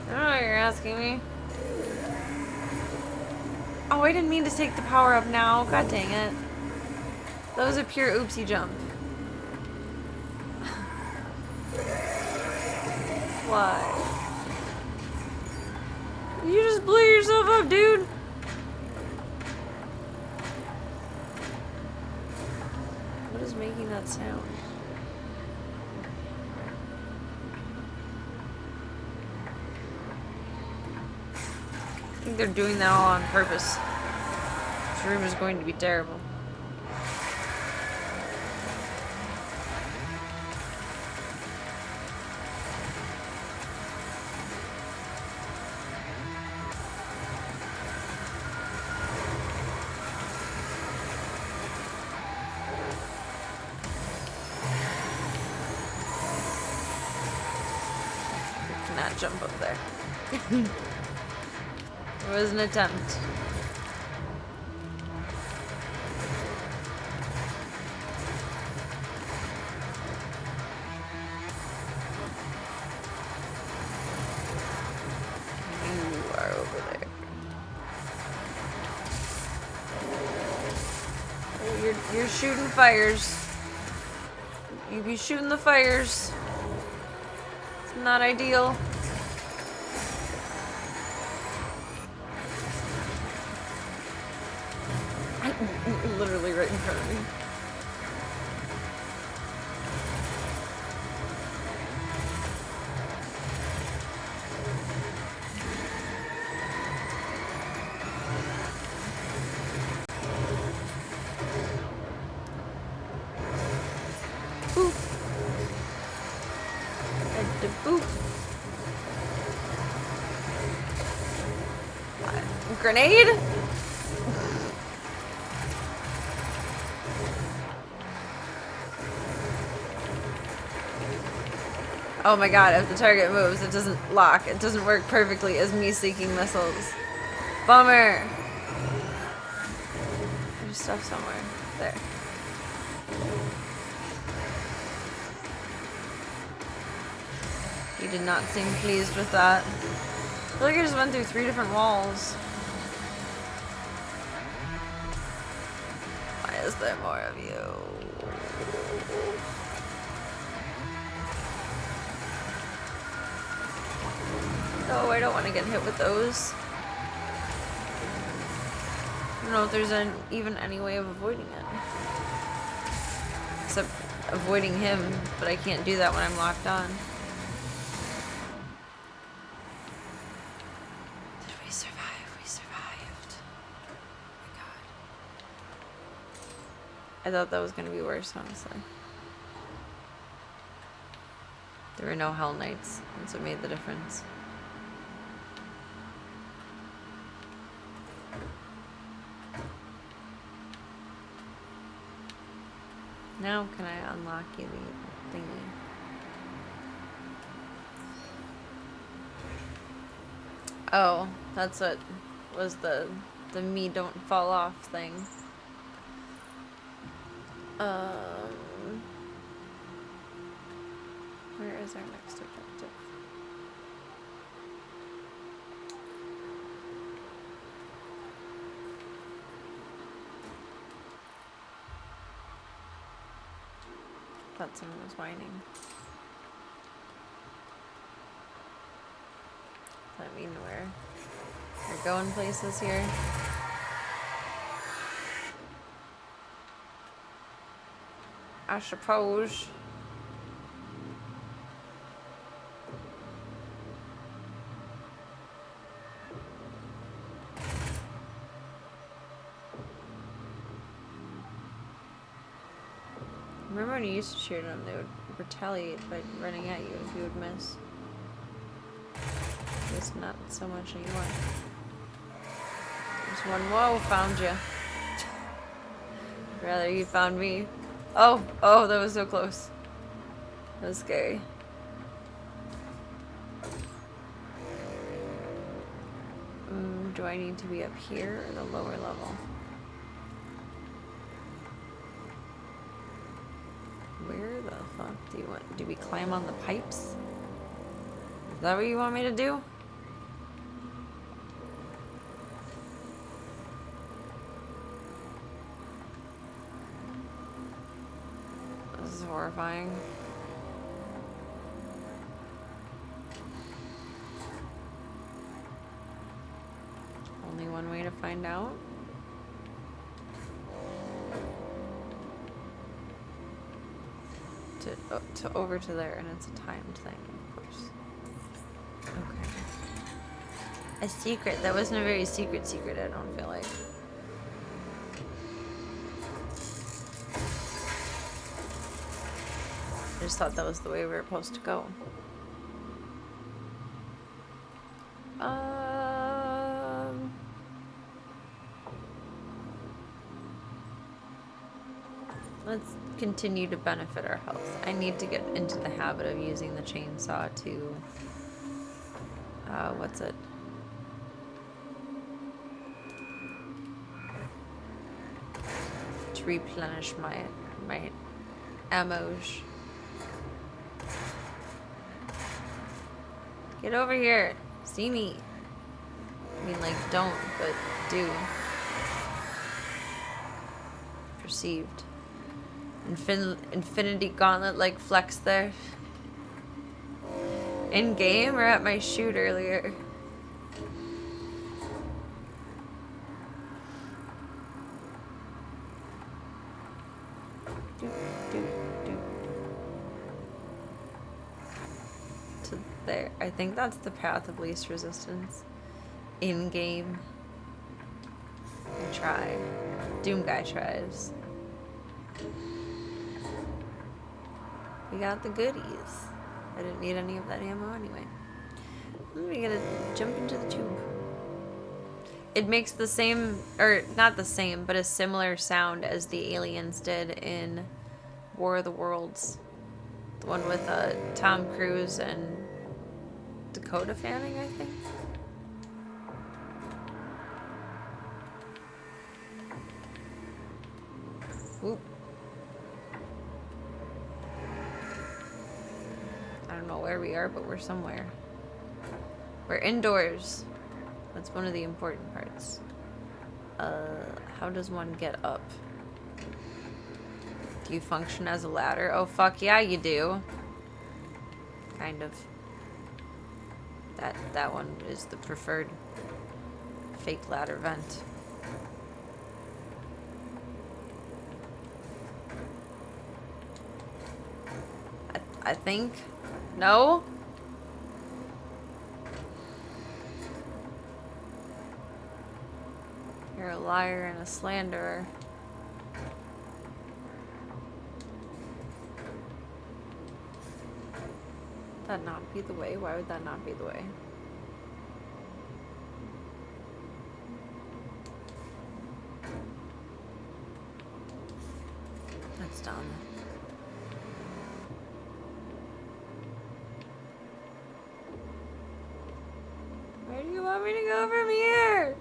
Speaker 2: I don't know what you're asking me. Oh, I didn't mean to take the power up now. God dang it. That was a pure oopsie jump. Why? You just blew yourself up, dude. What is making that sound? I think they're doing that all on purpose. This room is going to be terrible. not jump up there. It was an attempt. You are over there. Oh, you're shooting fires. You be shooting the fires. It's not ideal. Literally right in front of me. Boop. And the boop. Grenade? Oh my god, if the target moves, it doesn't lock. It doesn't work perfectly as me seeking missiles. Bummer! There's stuff somewhere. There. He did not seem pleased with that. I feel like I just went through 3 different walls. Why is there more of you? No, I don't want to get hit with those. I don't know if there's even any way of avoiding it. Except avoiding him, but I can't do that when I'm locked on. Did we survive? We survived. Oh my god. I thought that was going to be worse, honestly. There were no Hell Knights, that's what made the difference. Now can I unlock you the thingy? Oh, that's what was the me don't fall off thing. Where is our next objective? Thought someone was whining. Does that mean we're going places here? I suppose. Remember when you used to shoot them, they would retaliate by running at you if you would miss. It's not so much anymore. There's one. Whoa, found you. Rather you found me. Oh, that was so close. That was scary. Do I need to be up here or the lower level? Where the fuck do you want? Do we climb on the pipes? Is that what you want me to do? This is horrifying. Only one way to find out. To over to there, and it's a timed thing, of course. Okay. A secret. That wasn't a very secret, I don't feel like. I just thought that was the way we were supposed to go. Let's continue to benefit our health. I need to get into the habit of using the chainsaw to What's it? To replenish my ammos. Get over here. See me. I mean, like, don't, but do. Perceived. Infinity Gauntlet, like, flex there. In game or at my shoot earlier? To there. I think that's the path of least resistance. In game. I try. Doom guy tries. We got the goodies. I didn't need any of that ammo anyway. We gotta jump into the tube. It makes the same, or not the same, but a similar sound as the aliens did in War of the Worlds. The one with Tom Cruise and Dakota Fanning, I think. Whoop. I don't know where we are, but we're somewhere. We're indoors. That's one of the important parts. How does one get up? Do you function as a ladder? Oh, fuck yeah, you do. Kind of. That one is the preferred fake ladder vent. I think. No? You're a liar and a slanderer. Would that not be the way? Why would that not be the way? That's dumb. Where do you want me to go from here?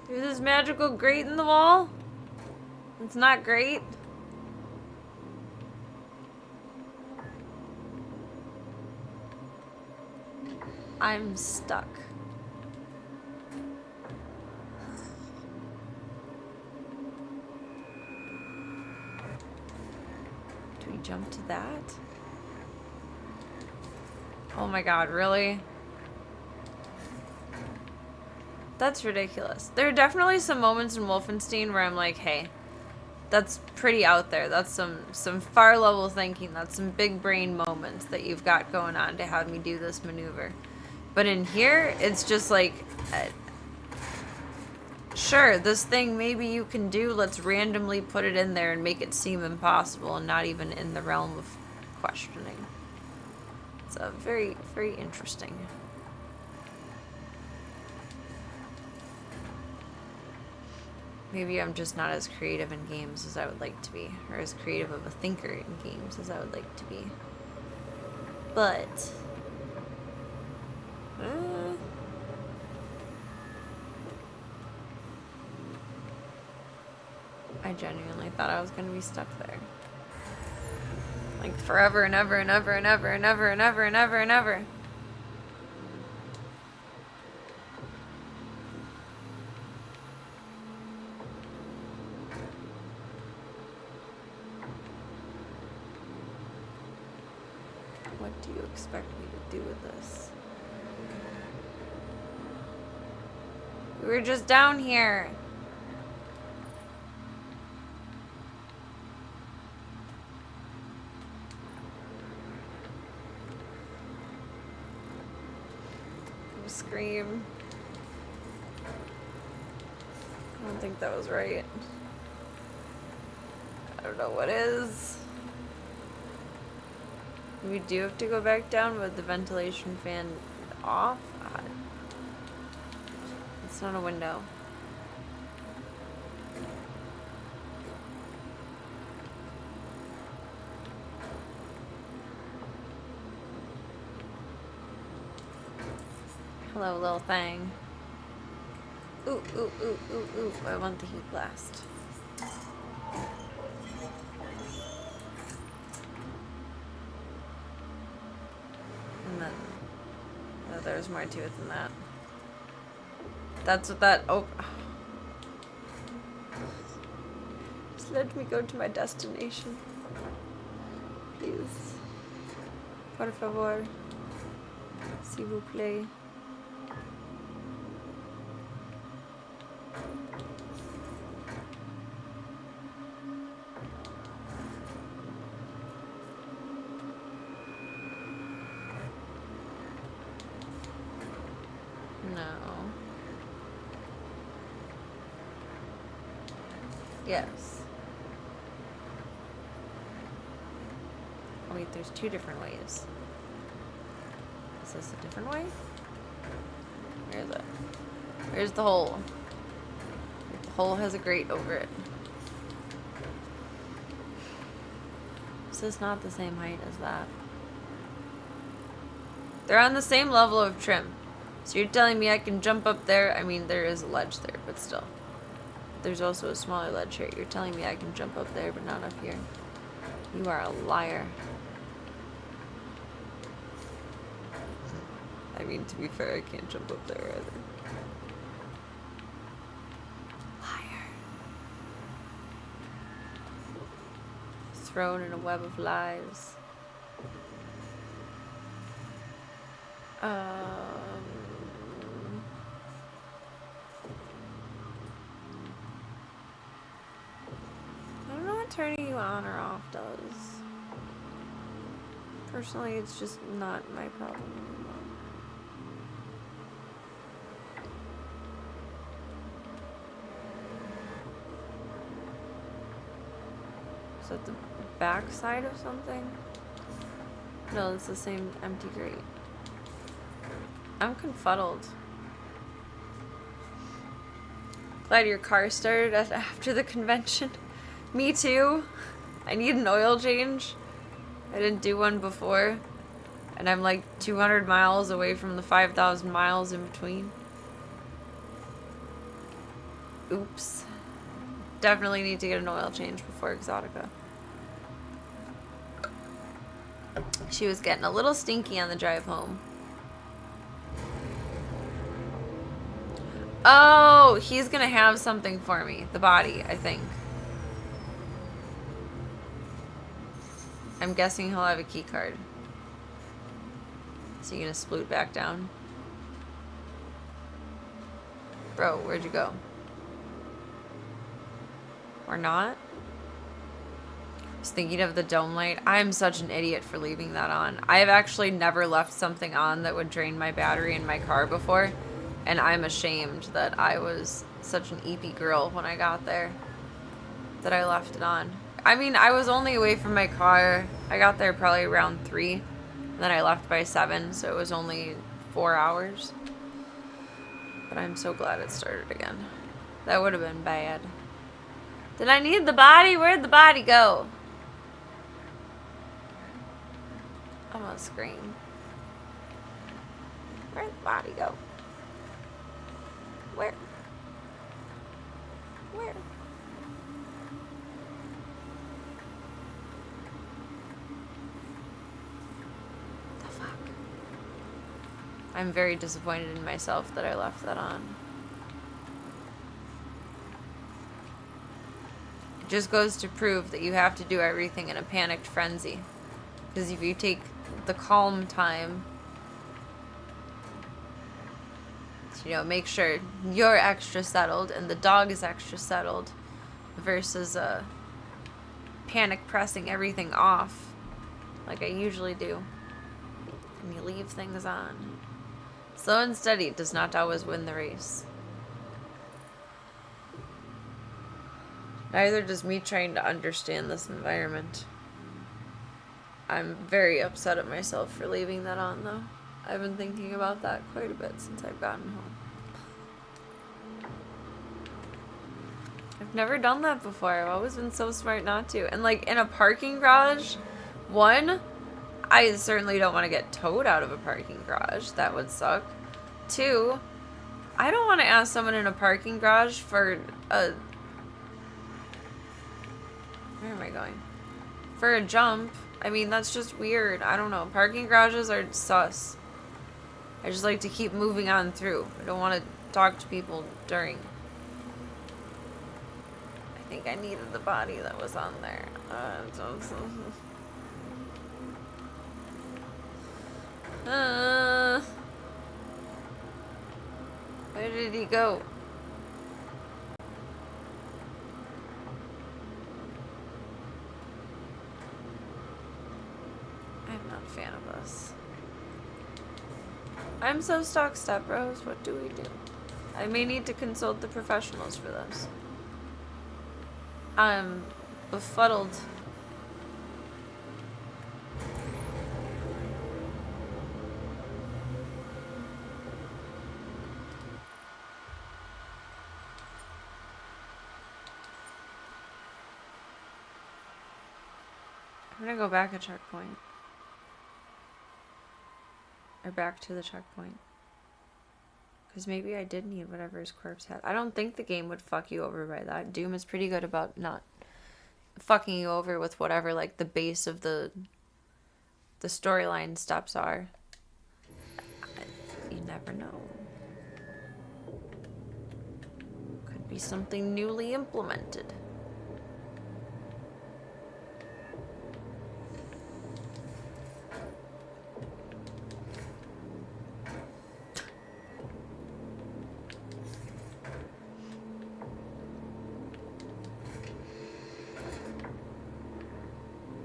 Speaker 2: There's this magical grate in the wall? It's not great. I'm stuck. Do we jump to that? Oh my god, really? That's ridiculous. There are definitely some moments in Wolfenstein where I'm like, hey, that's pretty out there. That's some far level thinking. That's some big brain moments that you've got going on to have me do this maneuver. But in here, it's just like, sure, this thing maybe you can do. Let's randomly put it in there and make it seem impossible and not even in the realm of questioning. It's very, very interesting. Maybe I'm just not as creative in games as I would like to be, or as creative of a thinker in games as I would like to be. But I genuinely thought I was going to be stuck there. Like forever and ever and ever and ever and ever and ever and ever and ever. What do you expect me to do with this? We were just down here. Scream. I don't think that was right. I don't know what is. We do have to go back down with the ventilation fan off. It's not a window. Hello, little thing. Ooh, ooh, ooh, ooh, ooh. I want the heat blast. And then there's more to it than that. That's what that. Oh. Just let me go to my destination. Please. Por favor. S'il vous plaît. No. Yes. Oh wait, there's two different ways. Is this a different way? Where is it? Where's the hole? The hole has a grate over it. This is not the same height as that. They're on the same level of trim. So you're telling me I can jump up there? I mean, there is a ledge there, but still. There's also a smaller ledge here. You're telling me I can jump up there, but not up here. You are a liar. I mean, to be fair, I can't jump up there either. Liar. Thrown in a web of lies. I don't know what turning you on or off does. Personally, it's just not my problem anymore. Is that the back side of something? No, it's the same empty grate. I'm confuddled. Glad your car started after the convention. Me too. I need an oil change. I didn't do one before. And I'm like 200 miles away from the 5,000 miles in between. Oops. Definitely need to get an oil change before Exotica. She was getting a little stinky on the drive home. Oh, he's gonna have something for me. The body, I think. I'm guessing he'll have a key card. So you gonna sploot back down? Bro, where'd you go? Or not? I was thinking of the dome light. I'm such an idiot for leaving that on. I have actually never left something on that would drain my battery in my car before. And I'm ashamed that I was such an eepy girl when I got there. That I left it on. I mean, I was only away from my car. I got there probably around 3. And then I left by 7, so it was only 4 hours. But I'm so glad it started again. That would have been bad. Did I need the body? Where'd the body go? I'm gonna scream. Where'd the body go? Where? Where? The fuck? I'm very disappointed in myself that I left that on. It just goes to prove that you have to do everything in a panicked frenzy. Because if you take the calm time, you know, make sure you're extra settled and the dog is extra settled versus panic pressing everything off like I usually do. And you leave things on. Slow and steady does not always win the race. Neither does me trying to understand this environment. I'm very upset at myself for leaving that on though. I've been thinking about that quite a bit since I've gotten home. I've never done that before. I've always been so smart not to. And like in a parking garage, one, I certainly don't want to get towed out of a parking garage. That would suck. Two, I don't want to ask someone in a parking garage for a... Where am I going? For a jump. I mean, that's just weird. I don't know. Parking garages are sus. I just like to keep moving on through. I don't want to talk to people during. I think I needed the body that was on there. Where did he go? I'm not a fan of this. I'm so stuck, Step Bros. What do we do? I may need to consult the professionals for this. I'm befuddled. I'm gonna go back a checkpoint. Or back to the checkpoint. Because maybe I did need whatever his corpse had. I don't think the game would fuck you over by that. Doom is pretty good about not fucking you over with whatever, like, the base of the storyline steps are. You never know. Could be something newly implemented.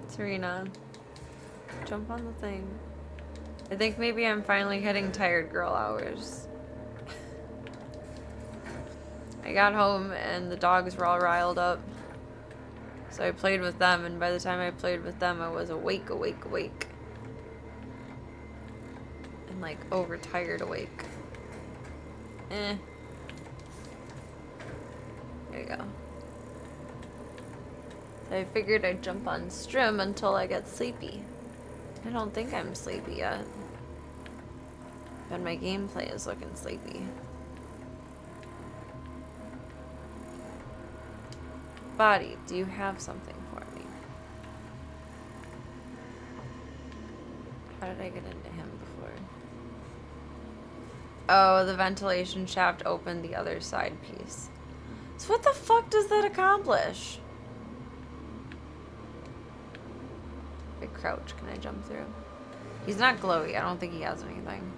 Speaker 2: Serena, jump on the thing. I think maybe I'm finally hitting tired girl hours. I got home and the dogs were all riled up. So I played with them, and by the time I played with them, I was awake. And like overtired awake. There you go. I figured I'd jump on stream until I get sleepy. I don't think I'm sleepy yet. But my gameplay is looking sleepy. Body, do you have something for me? How did I get into him before? Oh, the ventilation shaft opened the other side piece. So what the fuck does that accomplish? Big crouch, can I jump through? He's not glowy, I don't think he has anything.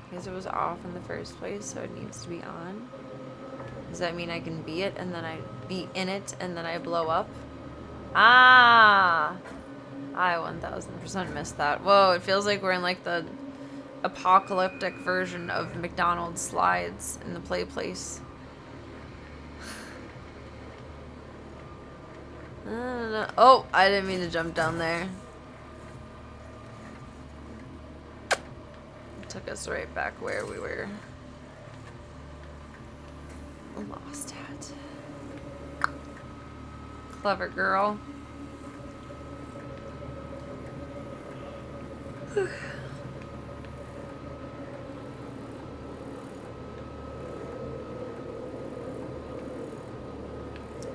Speaker 2: Because it was off in the first place, so it needs to be on. Does that mean I can be it and then I be in it and then I blow up? Ah! I 1000% missed that. Whoa, it feels like we're in like the apocalyptic version of McDonald's slides in the play place. Oh, I didn't mean to jump down there. It took us right back where we were. Lost at. Clever girl.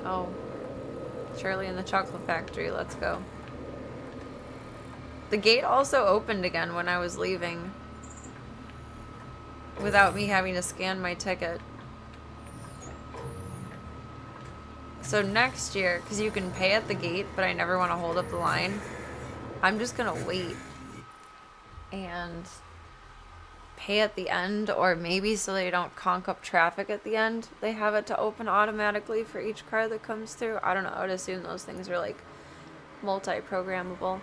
Speaker 2: Oh, Charlie and the Chocolate Factory, let's go. The gate also opened again when I was leaving. Without me having to scan my ticket. So next year, because you can pay at the gate, but I never want to hold up the line, I'm just going to wait and pay at the end, or maybe so they don't conk up traffic at the end, they have it to open automatically for each car that comes through. I don't know, I would assume those things are like multi-programmable.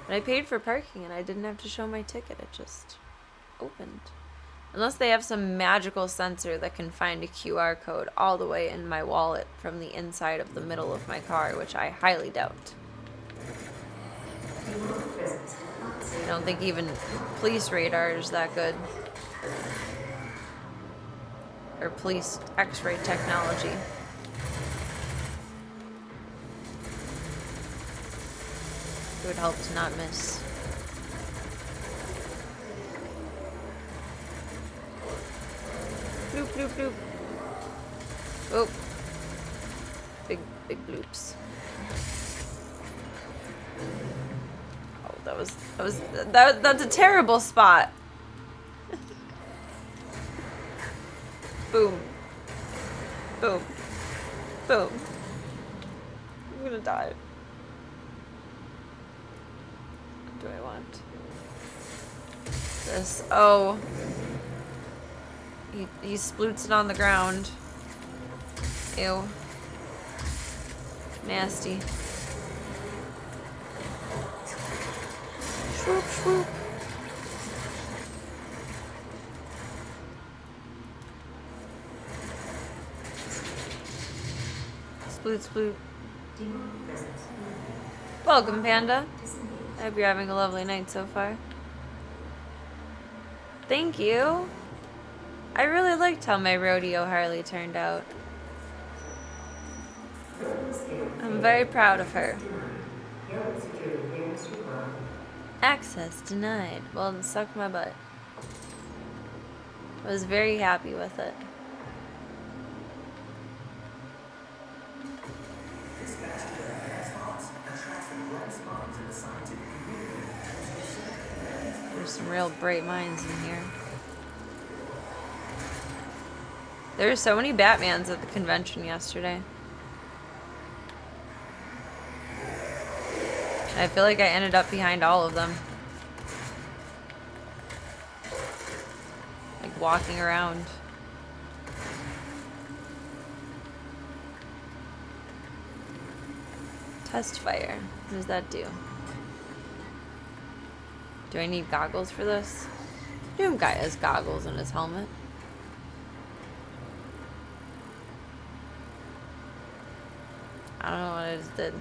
Speaker 2: But I paid for parking and I didn't have to show my ticket, it just opened. Unless they have some magical sensor that can find a QR code all the way in my wallet from the inside of the middle of my car, which I highly doubt. I don't think even police radar is that good. or police X-ray technology. It would help to not miss. Bloop, bloop, bloop. Oh. Big bloops. Oh, that's a terrible spot. Boom. Boom. Boom. I'm gonna die. What do I want? This. Oh. He sploots it on the ground. Ew. Nasty. Swoop, swoop. Sploot, sploot. Welcome, Panda. I hope you're having a lovely night so far. Thank you. I really liked how my rodeo Harley turned out. I'm very proud of her. Access denied. Well, then suck my butt. I was very happy with it. There's some real bright minds in here. There were so many Batmans at the convention yesterday. I feel like I ended up behind all of them. Like walking around. Test fire. What does that do? Do I need goggles for this? Doom guy has goggles in his helmet. I don't know what I just did.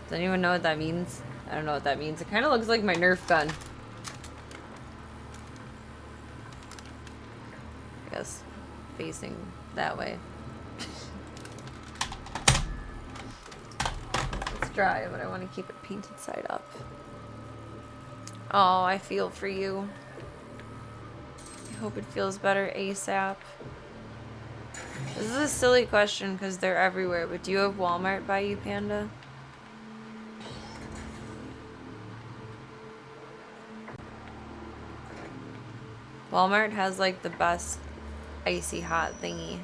Speaker 2: Does anyone know what that means? I don't know what that means. It kind of looks like my Nerf gun. I guess facing that way. It's dry, but I want to keep it painted side up. Oh, I feel for you. I hope it feels better ASAP. This is a silly question because they're everywhere, but do you have Walmart by you, Panda? Walmart has like the best icy hot thingy.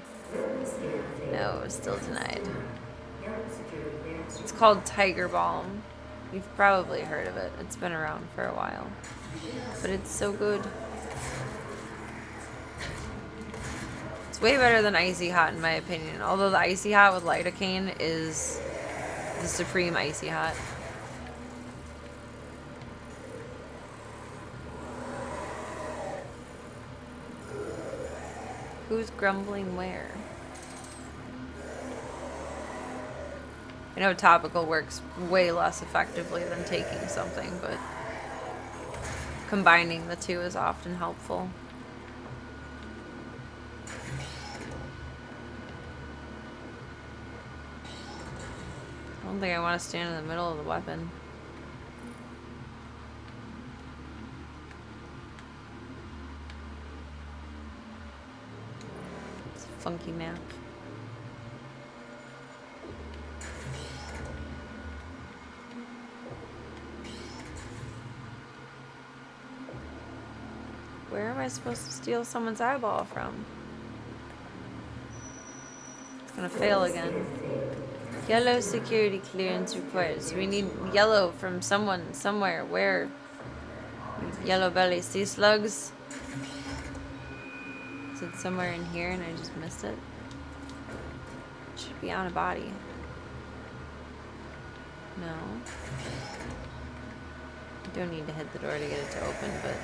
Speaker 2: No, still denied. It's called Tiger Balm. You've probably heard of it. It's been around for a while. But it's so good. It's way better than Icy Hot in my opinion. Although the Icy Hot with lidocaine is the supreme Icy Hot. Who's grumbling where? I know topical works way less effectively than taking something, but combining the two is often helpful. I don't think I want to stand in the middle of the weapon. It's a funky map. Where am I supposed to steal someone's eyeball from? It's gonna fail again. Yellow security clearance required. So we need yellow from someone, somewhere. Where? Yellow belly sea slugs? Is it somewhere in here and I just missed it? It should be on a body. No. You don't need to hit the door to get it to open, but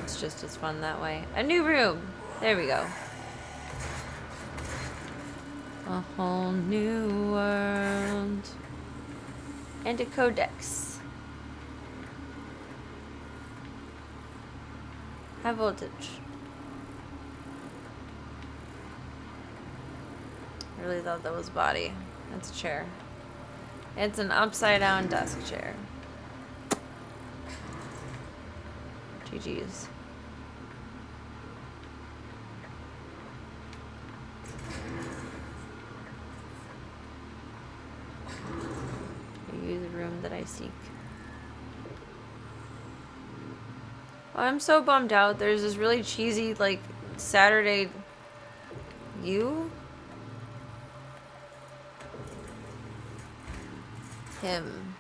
Speaker 2: it's just as fun that way. A new room! There we go. A whole new world. And a codex. High voltage. I really thought that was a body. That's a chair. It's an upside down desk chair. GG's. You the room that I seek. Oh, I'm so bummed out. There's this really cheesy, like, Saturday... You? Him.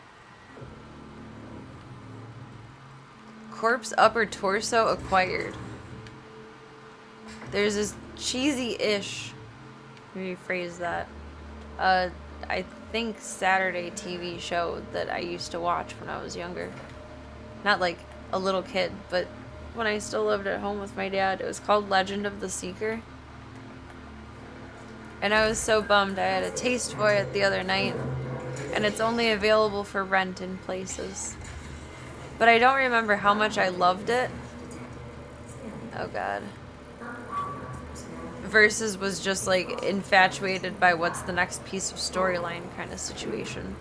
Speaker 2: Corpse upper torso acquired. There's this cheesy-ish, rephrase that, I think Saturday TV show that I used to watch when I was younger. Not like a little kid, but when I still lived at home with my dad. It was called Legend of the Seeker. And I was so bummed. I had a taste for it the other night, and it's only available for rent in places. But I don't remember how much I loved it. Oh god. Versus was just like infatuated by what's the next piece of storyline kind of situation.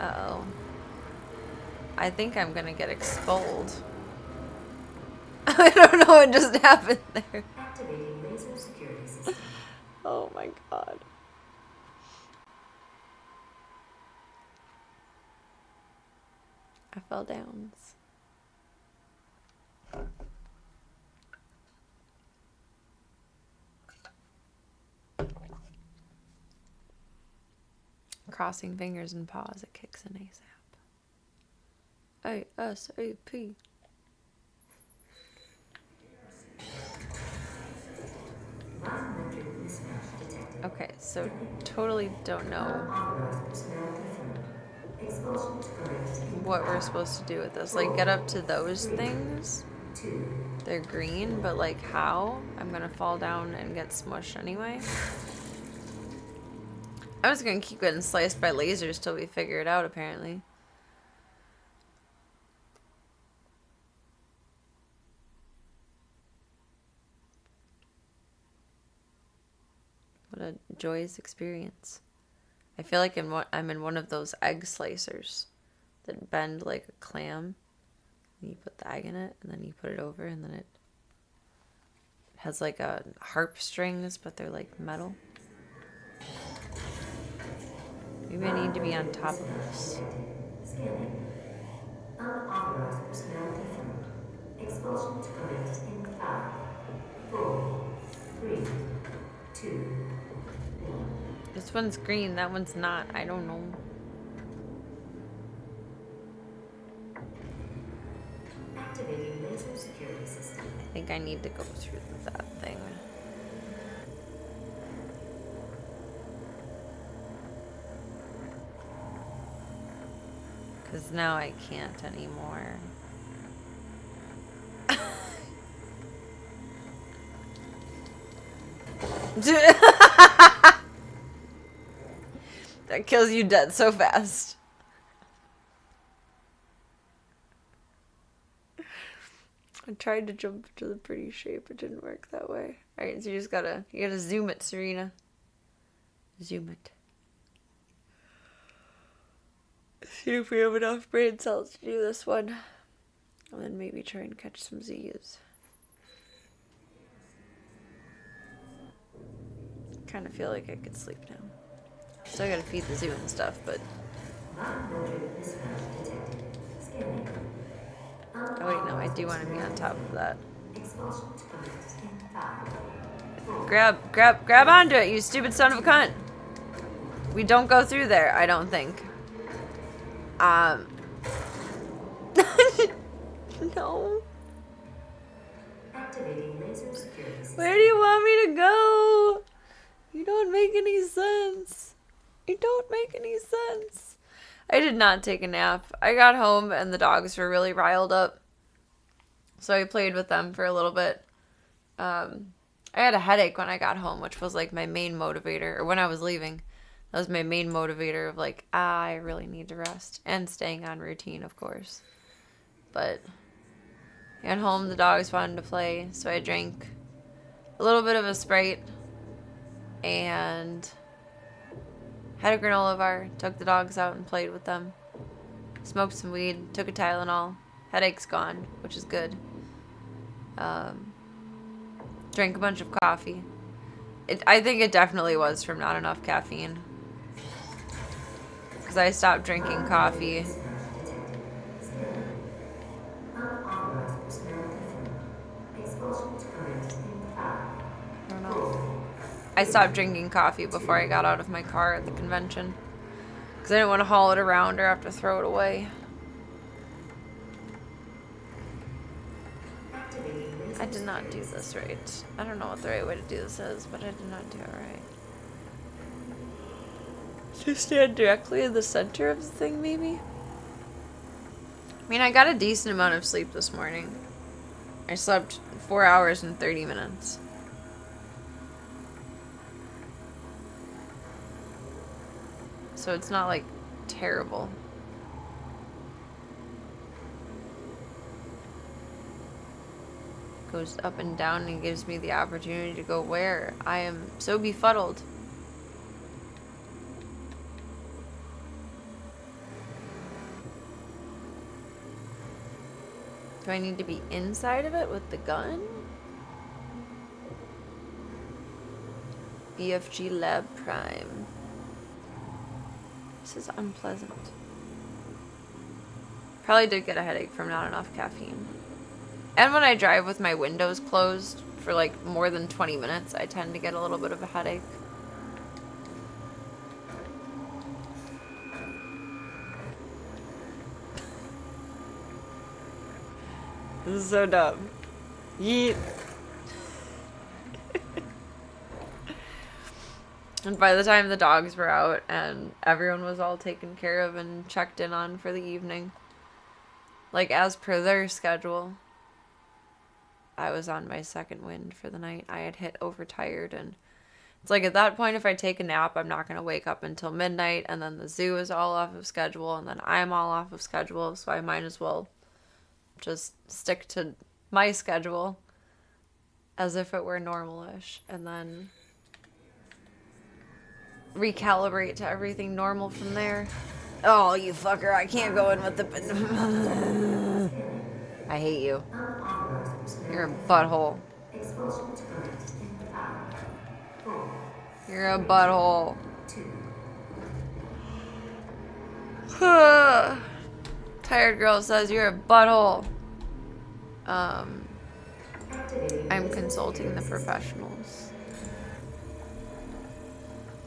Speaker 2: Uh-oh. I think I'm gonna get expelled. I don't know what just happened there.
Speaker 6: Activating laser security system.
Speaker 2: Oh my god. I fell down. Crossing fingers and paws, it kicks in ASAP. ASAP. Okay, so totally don't know what we're supposed to do with this. Like, get up to those things. They're green, but like how? I'm gonna fall down and get smushed anyway. I'm just gonna keep getting sliced by lasers till we figure it out, apparently. What a joyous experience. I feel like I'm in one of those egg slicers that bend like a clam. And you put the egg in it, and then you put it over, and then it has like a harp strings, but they're like metal. Maybe I need to be on top of this.
Speaker 6: Scanning. Unauthorized personnel confirmed. Expulsion to commence in 5, 4, 3, 2, 1.
Speaker 2: This one's green, that one's not. I don't know.
Speaker 6: Activating laser security system.
Speaker 2: I think I need to go through that thing. Because now I can't anymore. That kills you dead so fast. I tried to jump into the pretty shape. It didn't work that way. Alright, so you gotta zoom it, Serena. Zoom it. See if we have enough brain cells to do this one. And then maybe try and catch some Z's. Kind of feel like I could sleep now. Still gotta feed the zoo and stuff, but... Oh wait, no, I do want to be on top of that. Grab onto it, you stupid son of a cunt! We don't go through there, I don't think. No. Where do you want me to go? You don't make any sense. You don't make any sense. I did not take a nap. I got home and the dogs were really riled up. So I played with them for a little bit. I had a headache when I got home, which was like my main motivator. Or when I was leaving, that was my main motivator of like, I really need to rest. And staying on routine, of course. But Got home, the dogs wanted to play, so I drank a little bit of a Sprite and had a granola bar, took the dogs out and played with them. Smoked some weed, took a Tylenol. Headache's gone, which is good. Drank a bunch of coffee. I think it definitely was from not enough caffeine. Because I stopped drinking coffee.
Speaker 6: Unauthorized personality field. Expulsion to commence in 5,
Speaker 2: I don't know.
Speaker 6: 4,
Speaker 2: I stopped drinking coffee before I got out of my car at the convention. Because I didn't want to haul it around or have to throw it away. I did not do this right. I don't know what the right way to do this is, but I did not do it right. To stand directly in the center of the thing, maybe? I mean, I got a decent amount of sleep this morning. I slept 4 hours and 30 minutes. So it's not, like, terrible. Goes up and down and gives me the opportunity to go where I am so befuddled. Do I need to be inside of it with the gun? BFG Lab Prime. This is unpleasant. Probably did get a headache from not enough caffeine. And when I drive with my windows closed for like more than 20 minutes, I tend to get a little bit of a headache. This is so dumb. Yeet. And by the time the dogs were out and everyone was all taken care of and checked in on for the evening, like as per their schedule, I was on my second wind for the night. I had hit overtired, and it's like at that point, if I take a nap, I'm not going to wake up until midnight, and then the zoo is all off of schedule, and then I'm all off of schedule, so I might as well just stick to my schedule as if it were normal-ish, and then recalibrate to everything normal from there. Oh, you fucker, I can't go in with the... I hate you. You're a butthole.
Speaker 6: expulsion to commence in 5, 4,
Speaker 2: You're a butthole.
Speaker 6: 2.
Speaker 2: Tired girl says you're a butthole. I'm consulting the professionals.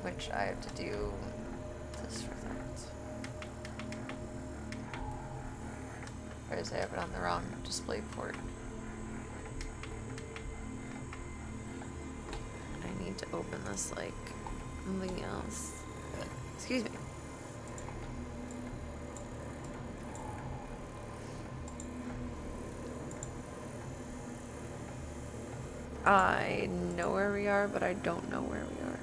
Speaker 2: Which I have to do this for that. Or did I have it on the wrong display port? I need to open this like something else. Excuse me. I know where we are, but I don't know where we are.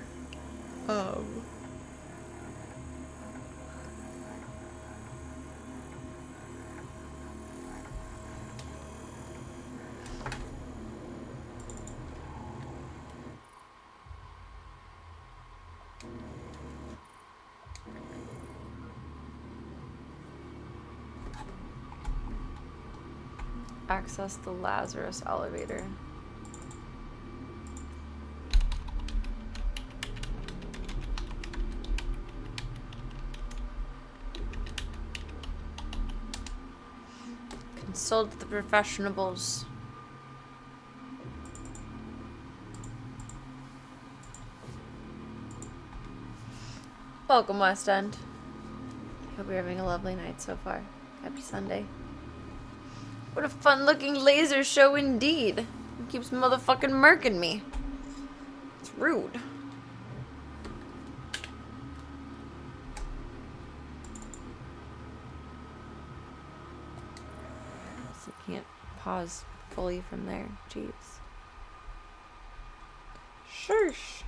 Speaker 2: Access the Lazarus elevator. Consult the professionals. Welcome, West End. Hope you're having a lovely night so far. Happy Sunday. What a fun-looking laser show indeed. It keeps motherfucking murking me. It's rude. So can't pause fully from there. Jeez. Shush.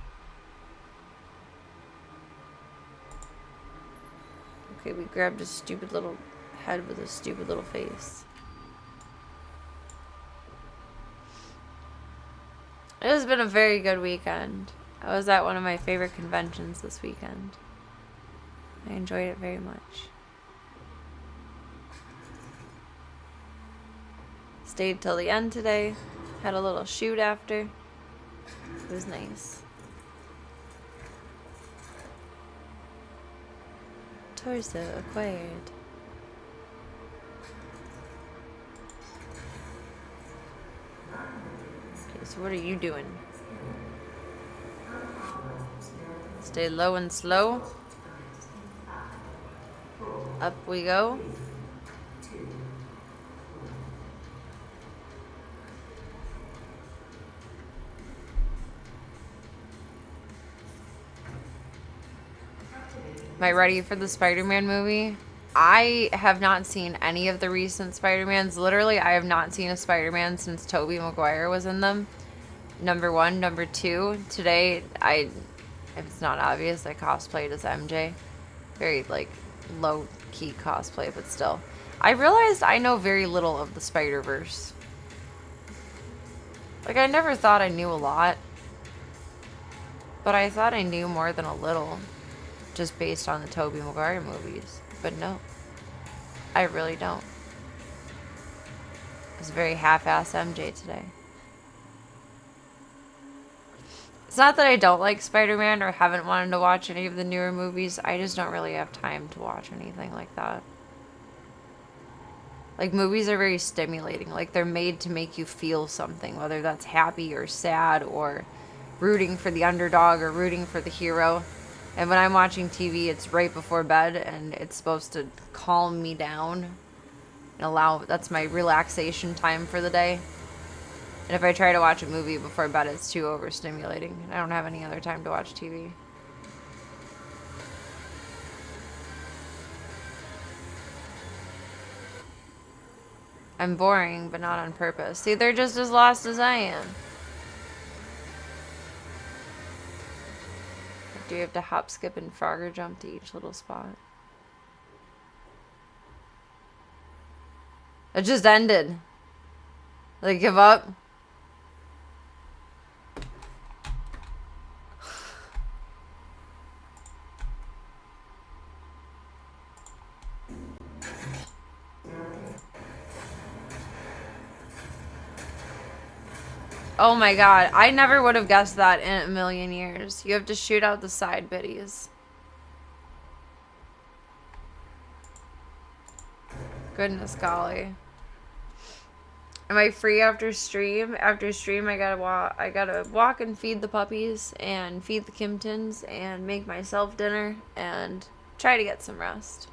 Speaker 2: Okay, we grabbed a stupid little head with a stupid little face. It has been a very good weekend. I was at one of my favorite conventions this weekend. I enjoyed it very much. Stayed till the end today. Had a little shoot after. It was nice. Torso acquired. Okay, so what are you doing? Stay low and slow. Up we go. Am I ready for the Spider-Man movie? I have not seen any of the recent Spider-Mans. Literally, I have not seen a Spider-Man since Tobey Maguire was in them. Number one. Number two, today, if it's not obvious, I cosplayed as MJ. Very, like, low-key cosplay, but still. I realized I know very little of the Spider-Verse. Like, I never thought I knew a lot. But I thought I knew more than a little. Just based on the Tobey Maguire movies. But no. I really don't. I was very half-ass MJ today. It's not that I don't like Spider-Man or haven't wanted to watch any of the newer movies. I just don't really have time to watch anything like that. Like, movies are very stimulating. Like, they're made to make you feel something. Whether that's happy or sad or rooting for the underdog or rooting for the hero. And when I'm watching TV, it's right before bed, and it's supposed to calm me down and that's my relaxation time for the day. And if I try to watch a movie before bed, it's too overstimulating. I don't have any other time to watch TV. I'm boring, but not on purpose. See, they're just as lost as I am. Do you have to hop, skip, and Frogger jump to each little spot? It just ended. Like, give up? Oh my god, I never would have guessed that in a million years. You have to shoot out the side biddies. Goodness golly. Am I free after stream? After stream, I gotta walk and feed the puppies and feed the Kimtons and make myself dinner and try to get some rest.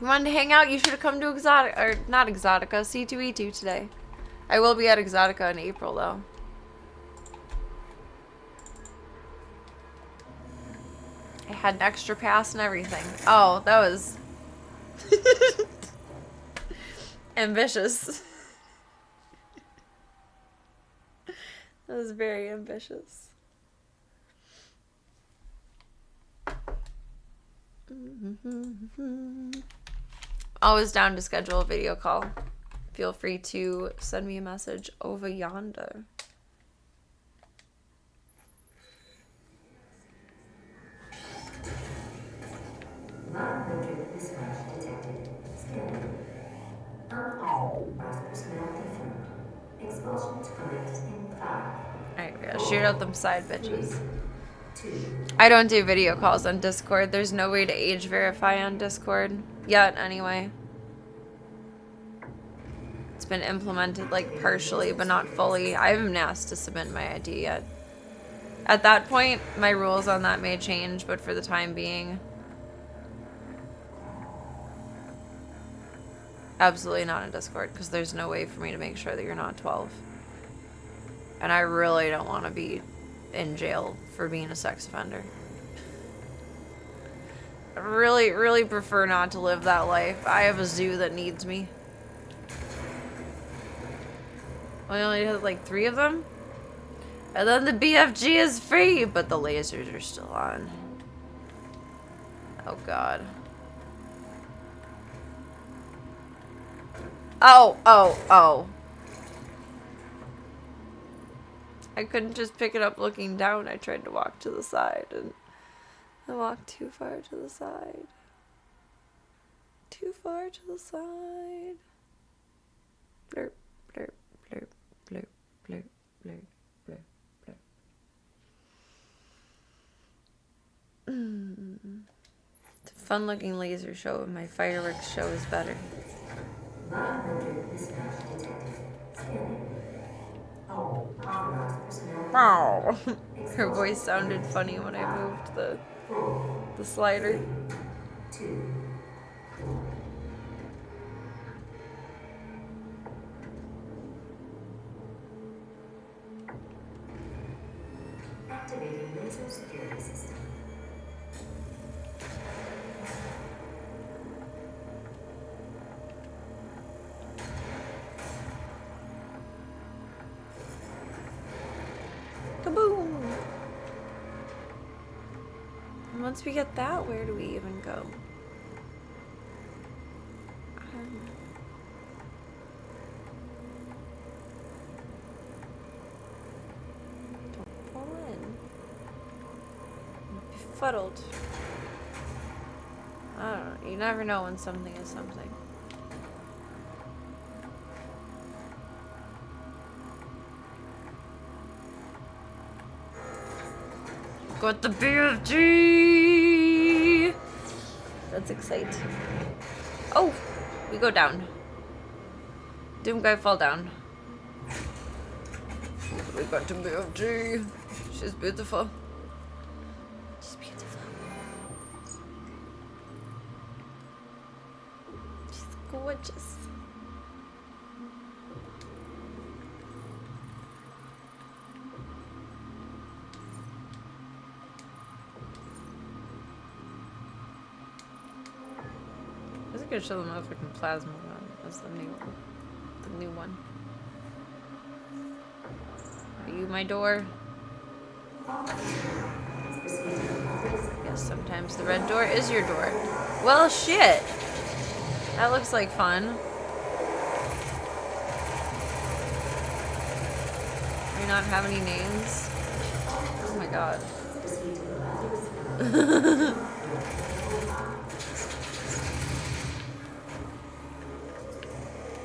Speaker 2: You wanted to hang out? You should have come to Exotica, or not Exotica, C2E2 today. I will be at Exotica in April, though. I had an extra pass and everything. Oh, that was ambitious. That was very ambitious. Always down to schedule a video call. Feel free to send me a message over yonder.
Speaker 6: Dispatch detected. Scanning. Unauthorized personnel confirmed. Expulsion to commence in 5.
Speaker 2: Alright, we gotta shoot out them side bitches.
Speaker 6: 2.
Speaker 2: I don't do video calls on Discord. There's no way to age verify on Discord. Yet, anyway. It's been implemented, like, partially, but not fully. I haven't been asked to submit my ID yet. At that point, my rules on that may change, but for the time being, absolutely not in Discord, because there's no way for me to make sure that you're not 12. And I really don't want to be in jail for being a sex offender. I really, really prefer not to live that life. I have a zoo that needs me. We only have like 3 of them. And then the BFG is free, but the lasers are still on. Oh god. Oh. I couldn't just pick it up looking down. I tried to walk to the side and I walked too far to the side. Too far to the side. Blurp, blurp, blurp, blurp, blurp, blurp, blurp, blurp. It's a fun looking laser show and my fireworks show is better. Wow. Her voice sounded funny when I moved the slider.
Speaker 6: Activating laser security system.
Speaker 2: Kaboom! And once we get that, where do we even go? Don't fall in. Befuddled. I don't know. You never know when something is something. Got the BFG! That's exciting. Oh! We go down. Doom guy fall down. We got to BFG. She's beautiful. She's beautiful. She's gorgeous. I was gonna show the motherfucking plasma one. That's the new one. The new one. Are you my door? Yes, sometimes the red door is your door. Well, shit! That looks like fun. Do you not have any names? Oh my god.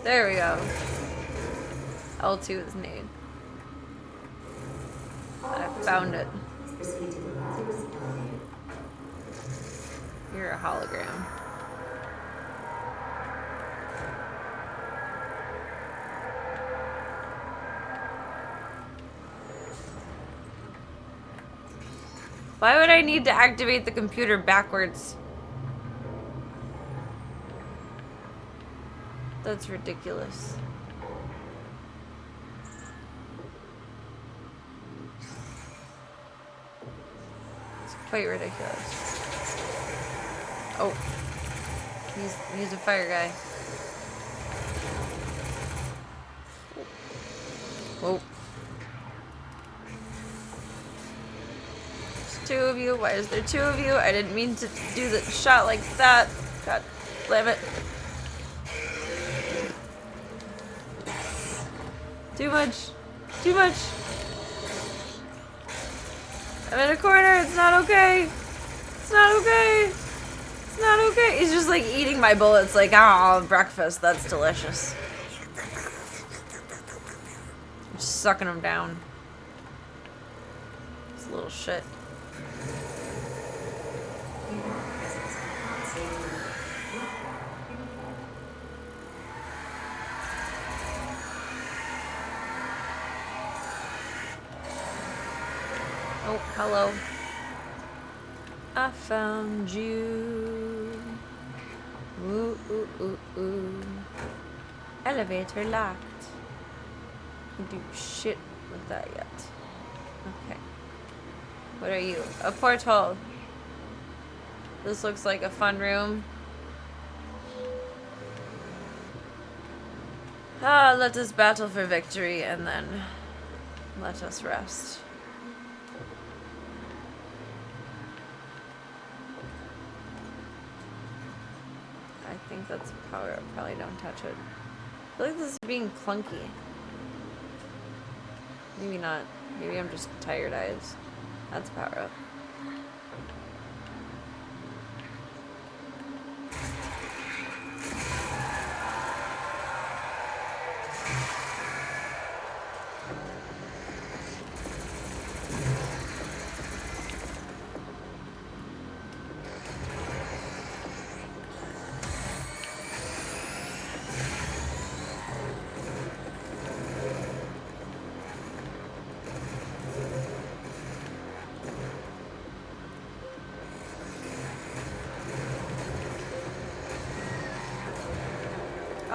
Speaker 2: There we go. L2 is made. I found it. You're a hologram. Why would I need to activate the computer backwards? That's ridiculous. It's quite ridiculous. Oh. He's a fire guy. Whoa. There's two of you. Why is there two of you? I didn't mean to do the shot like that. God damn it. Too much. Too much. I'm in a corner. It's not okay. It's not okay. It's not okay. He's just like eating my bullets like, oh, breakfast. That's delicious. I'm just sucking them down. It's a little shit. Oh, hello. I found you. Ooh, ooh, ooh, ooh. Elevator locked. Can't do shit with that yet. Okay. What are you? A porthole. This looks like a fun room. Ah, let us battle for victory and then let us rest. I think that's power. Probably don't touch it. I feel like this is being clunky. Maybe not. Maybe I'm just tired eyes. That's power up.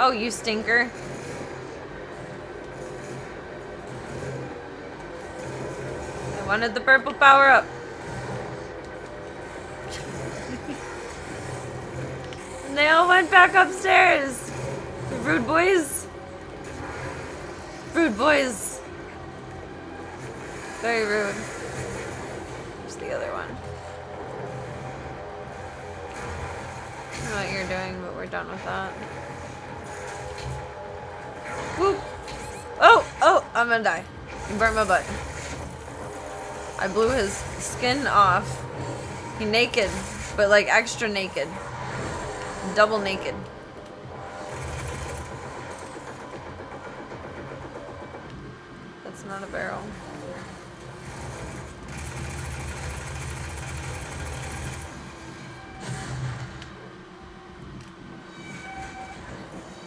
Speaker 2: Oh, you stinker. I wanted the purple power up. And they all went back upstairs. The rude boys. Rude boys. Very rude. Where's the other one? I don't know what you're doing, but we're done with that. Whoop! Oh, I'm gonna die. He burnt my butt. I blew his skin off. He naked, but like extra naked. Double naked. That's not a barrel.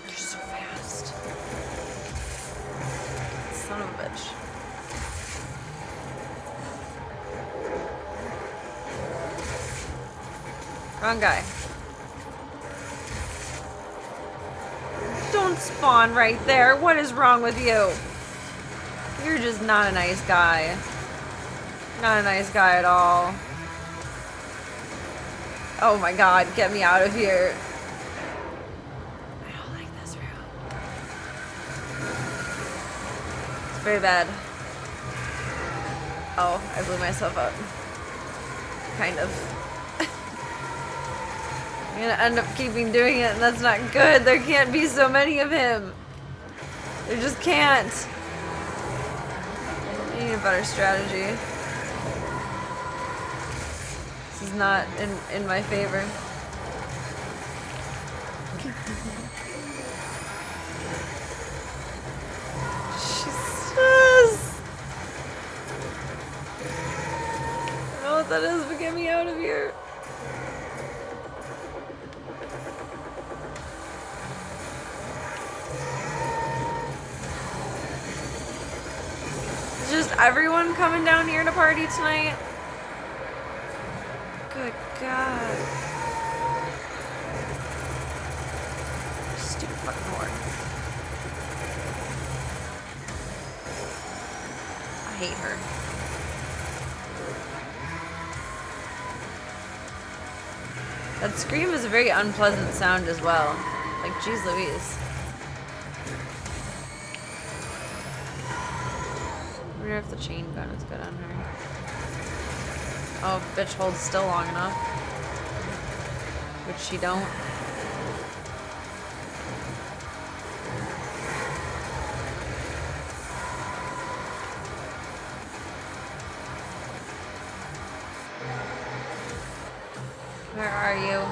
Speaker 2: You're so fast. Son of a bitch. Wrong guy. Don't spawn right there. What is wrong with you? You're just not a nice guy. Not a nice guy at all. Oh my god, get me out of here. I don't like this room. It's very bad. Oh, I blew myself up. Kind of. I'm gonna end up keeping doing it, and that's not good. There can't be so many of him. There just can't. I need a better strategy. This is not in my favor. Jesus! I don't know what that is, but get me out of here. Just everyone coming down here to party tonight? Good God. Stupid fucking whore. I hate her. That scream is a very unpleasant sound as well. Like, geez Louise. I wonder if the chain gun is good on her. Oh, bitch holds still long enough. Which she don't. Where are you?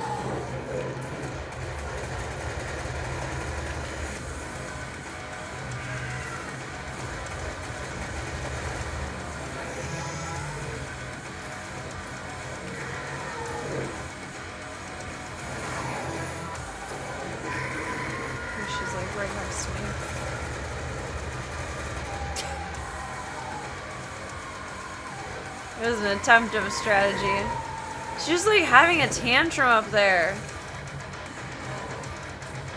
Speaker 2: She's like right next to me. It was an attempt of a strategy. She's just like having a tantrum up there.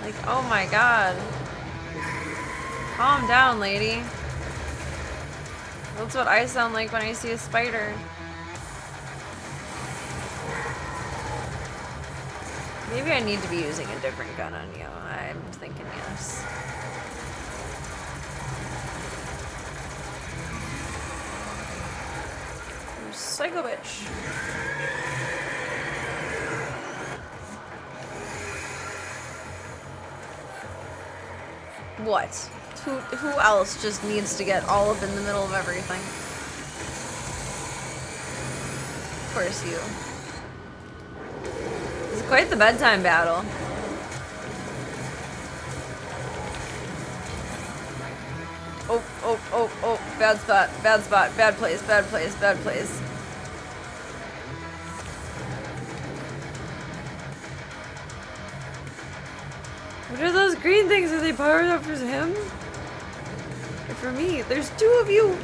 Speaker 2: Like, oh my god. Calm down, lady. That's what I sound like when I see a spider. Maybe I need to be using a different gun on you. I'm thinking yes. You psycho bitch. What? Who else just needs to get all up in the middle of everything? Of course you. It's quite the bedtime battle. Oh, bad spot, bad place. What are those green things? Are they powered up for him? Or for me? There's two of you!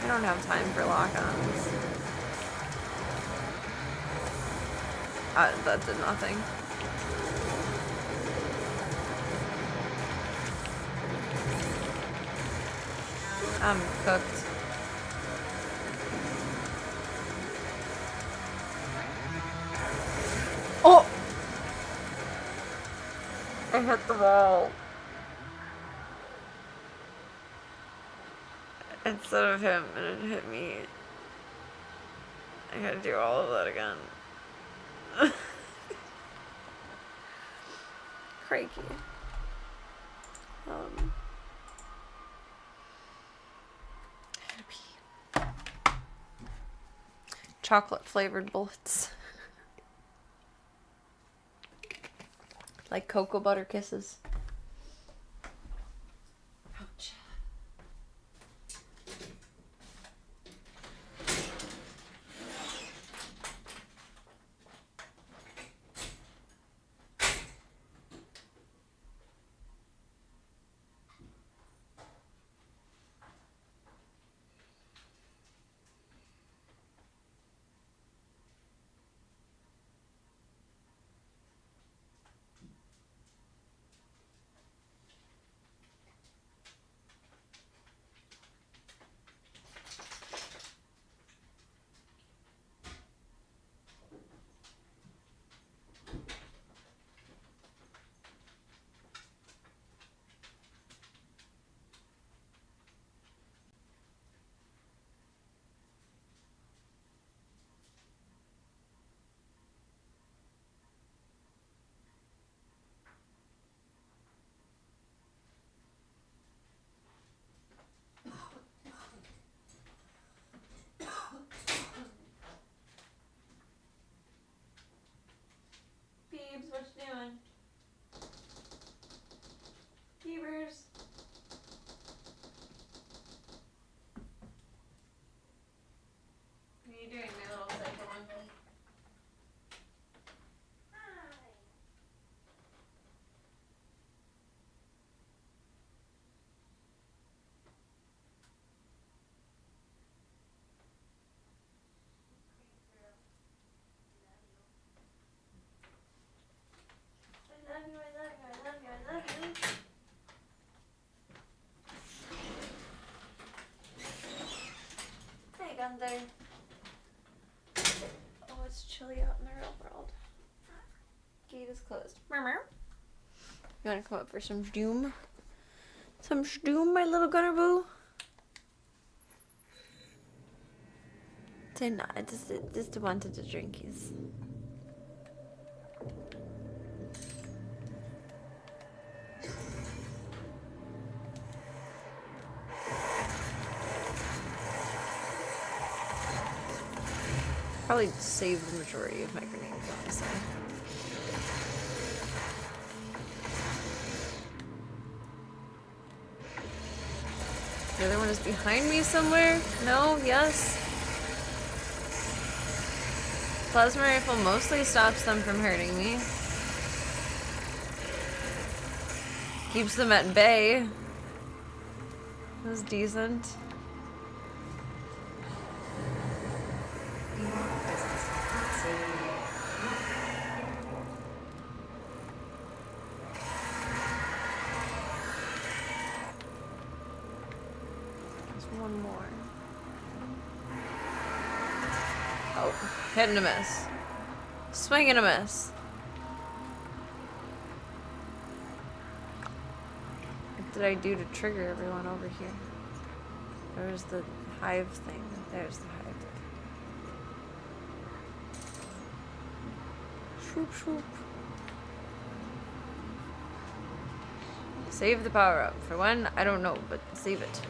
Speaker 2: I don't have time for lock-ons. That did nothing. I'm cooked. Oh! I hit the wall. Instead of him, and it hit me. I gotta do all of that again. Crikey. Chocolate flavored bullets. Like cocoa butter kisses. Ouch. Peebs, what you doing? Peebers. What are you doing, my little psycho monkey? I love you. Hey, Gunther. Oh, it's chilly out in the real world. Gate is closed. Murmur. You wanna come up for some doom? Some doom, my little gunner boo? Say nah, just wanted to drinkies. Probably save the majority of my grenades, honestly. The other one is behind me somewhere? No? Yes? Plasma rifle mostly stops them from hurting me. Keeps them at bay. That's decent. One more. Oh, hit and a miss. Swing and a miss. What did I do to trigger everyone over here? There's the hive thing. There's the hive thing. Swoop, swoop. Save the power up. For when? I don't know, but save it.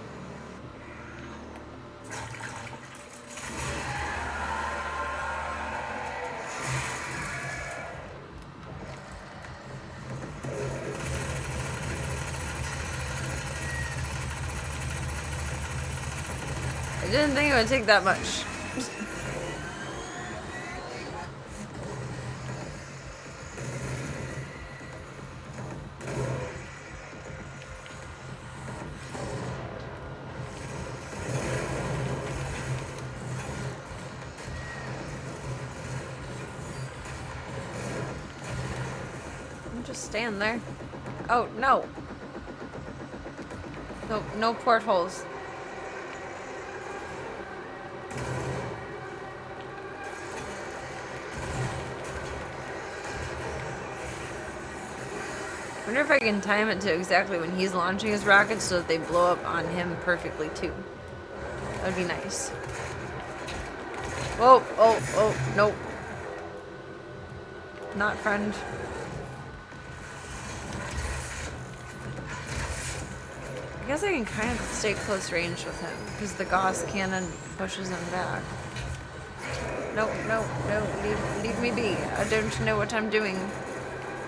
Speaker 2: I didn't think it would take that much. Just stand there. Oh, no. No, no portholes. I wonder if I can time it to exactly when he's launching his rockets so that they blow up on him perfectly too. That would be nice. Whoa, oh, nope. Not friend. I guess I can kind of stay close range with him because the Gauss cannon pushes him back. No, leave me be. I don't know what I'm doing.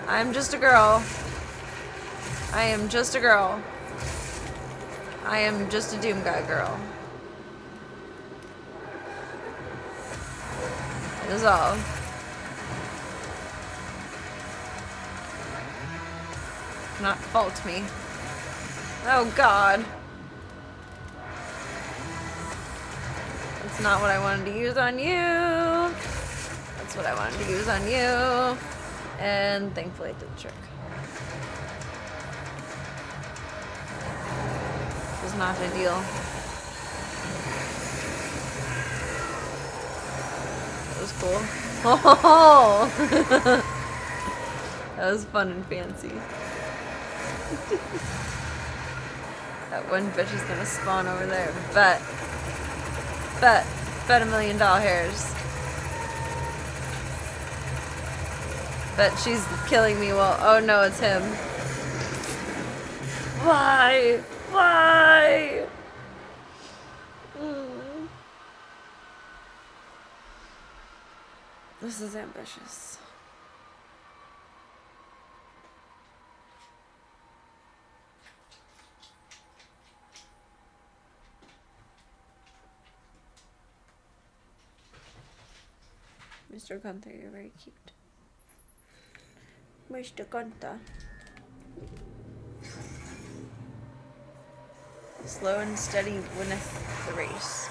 Speaker 2: I'm just a girl. I am just a girl. I am just a Doom Guy girl. That is all. Not fault me. Oh God. That's not what I wanted to use on you. That's what I wanted to use on you. And thankfully it did the trick. It was not ideal. That was cool. Oh! That was fun and fancy. That one bitch is gonna spawn over there. Bet $1 million hairs. Bet she's killing me while. Oh no, it's him. Why? Why? This is ambitious. Mr. Gunther, you're very cute. Mr. Gunther. Slow and steady winneth the race.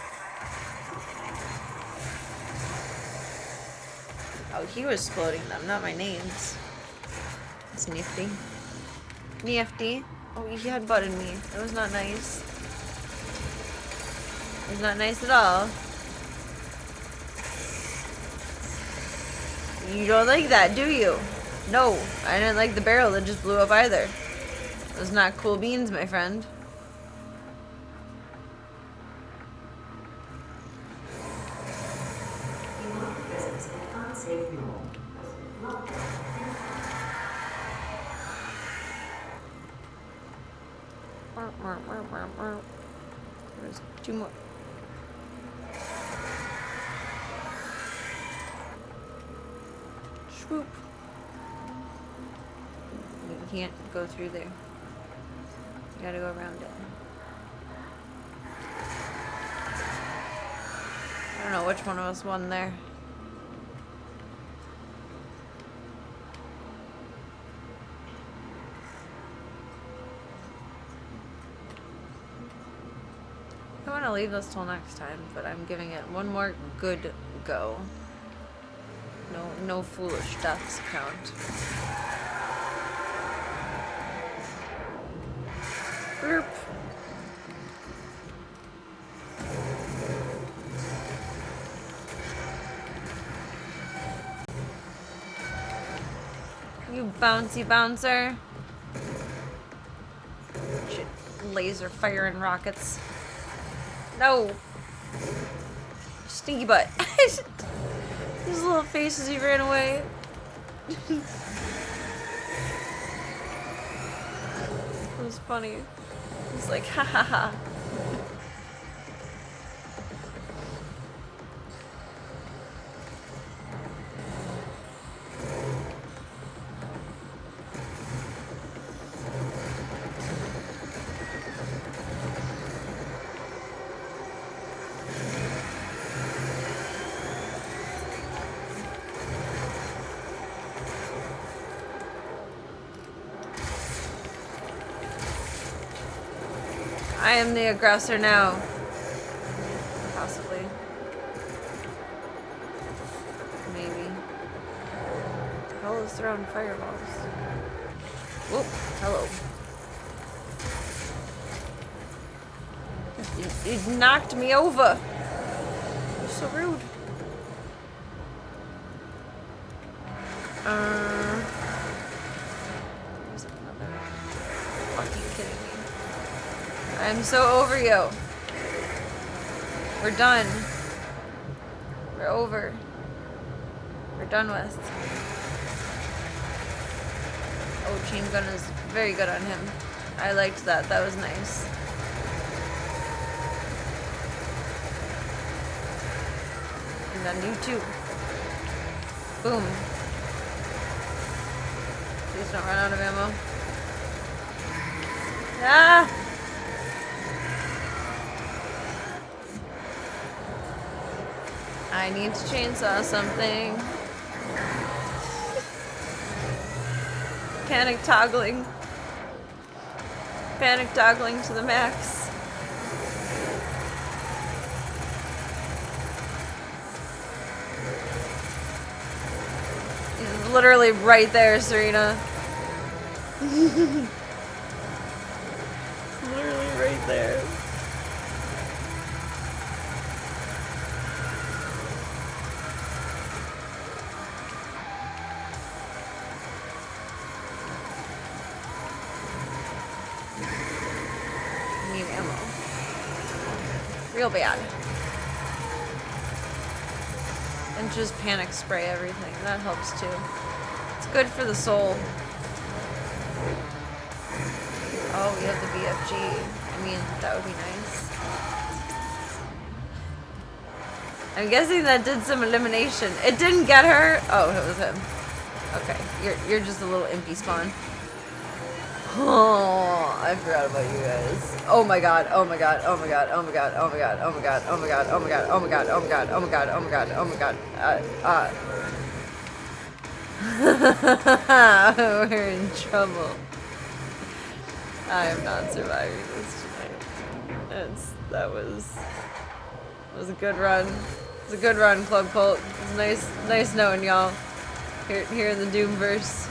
Speaker 2: Oh, he was exploding them, not my names. It's nifty. Nifty. Oh, he had butted me. That was not nice. It was not nice at all. You don't like that, do you? No, I didn't like the barrel that just blew up either. It was not cool beans, my friend. There's 2 more. Swoop. You can't go through there. You gotta go around it. I don't know which one of us won there. I want to leave this till next time, but I'm giving it one more good go. No foolish deaths count. Burp. You bouncy bouncer. Shit. Laser firing rockets. No. Stinky butt. His little face as he ran away. Those was funny. He's like, ha ha ha. I am the aggressor now. Possibly. Maybe. The hell is throwing fireballs? Whoop, hello. You knocked me over. You're so rude. There's another. Fucking kidding me. I'm so over you. We're done. We're over. We're done with. Oh, chain gun is very good on him. I liked that. That was nice. And then you too. Boom. Please don't run out of ammo. Ah! I need to chainsaw something. Panic toggling. Panic toggling to the max. He's literally right there, Serena. Literally right there. Need ammo. Real bad. And just panic spray everything. That helps too. It's good for the soul. Oh, we have the BFG. I mean, that would be nice. I'm guessing that did some elimination. It didn't get her. Oh, it was him. Okay, you're just a little impy spawn. Oh, I forgot about you guys. Oh my god, oh my god, oh my god, oh my god, oh my god, oh my god, oh my god, oh my god, oh my god, oh my god, oh my god, oh my god, oh my god, we're in trouble. I am not surviving this tonight. That was a good run. It was a good run, Club Cult. It was nice knowing y'all here in the Doomverse.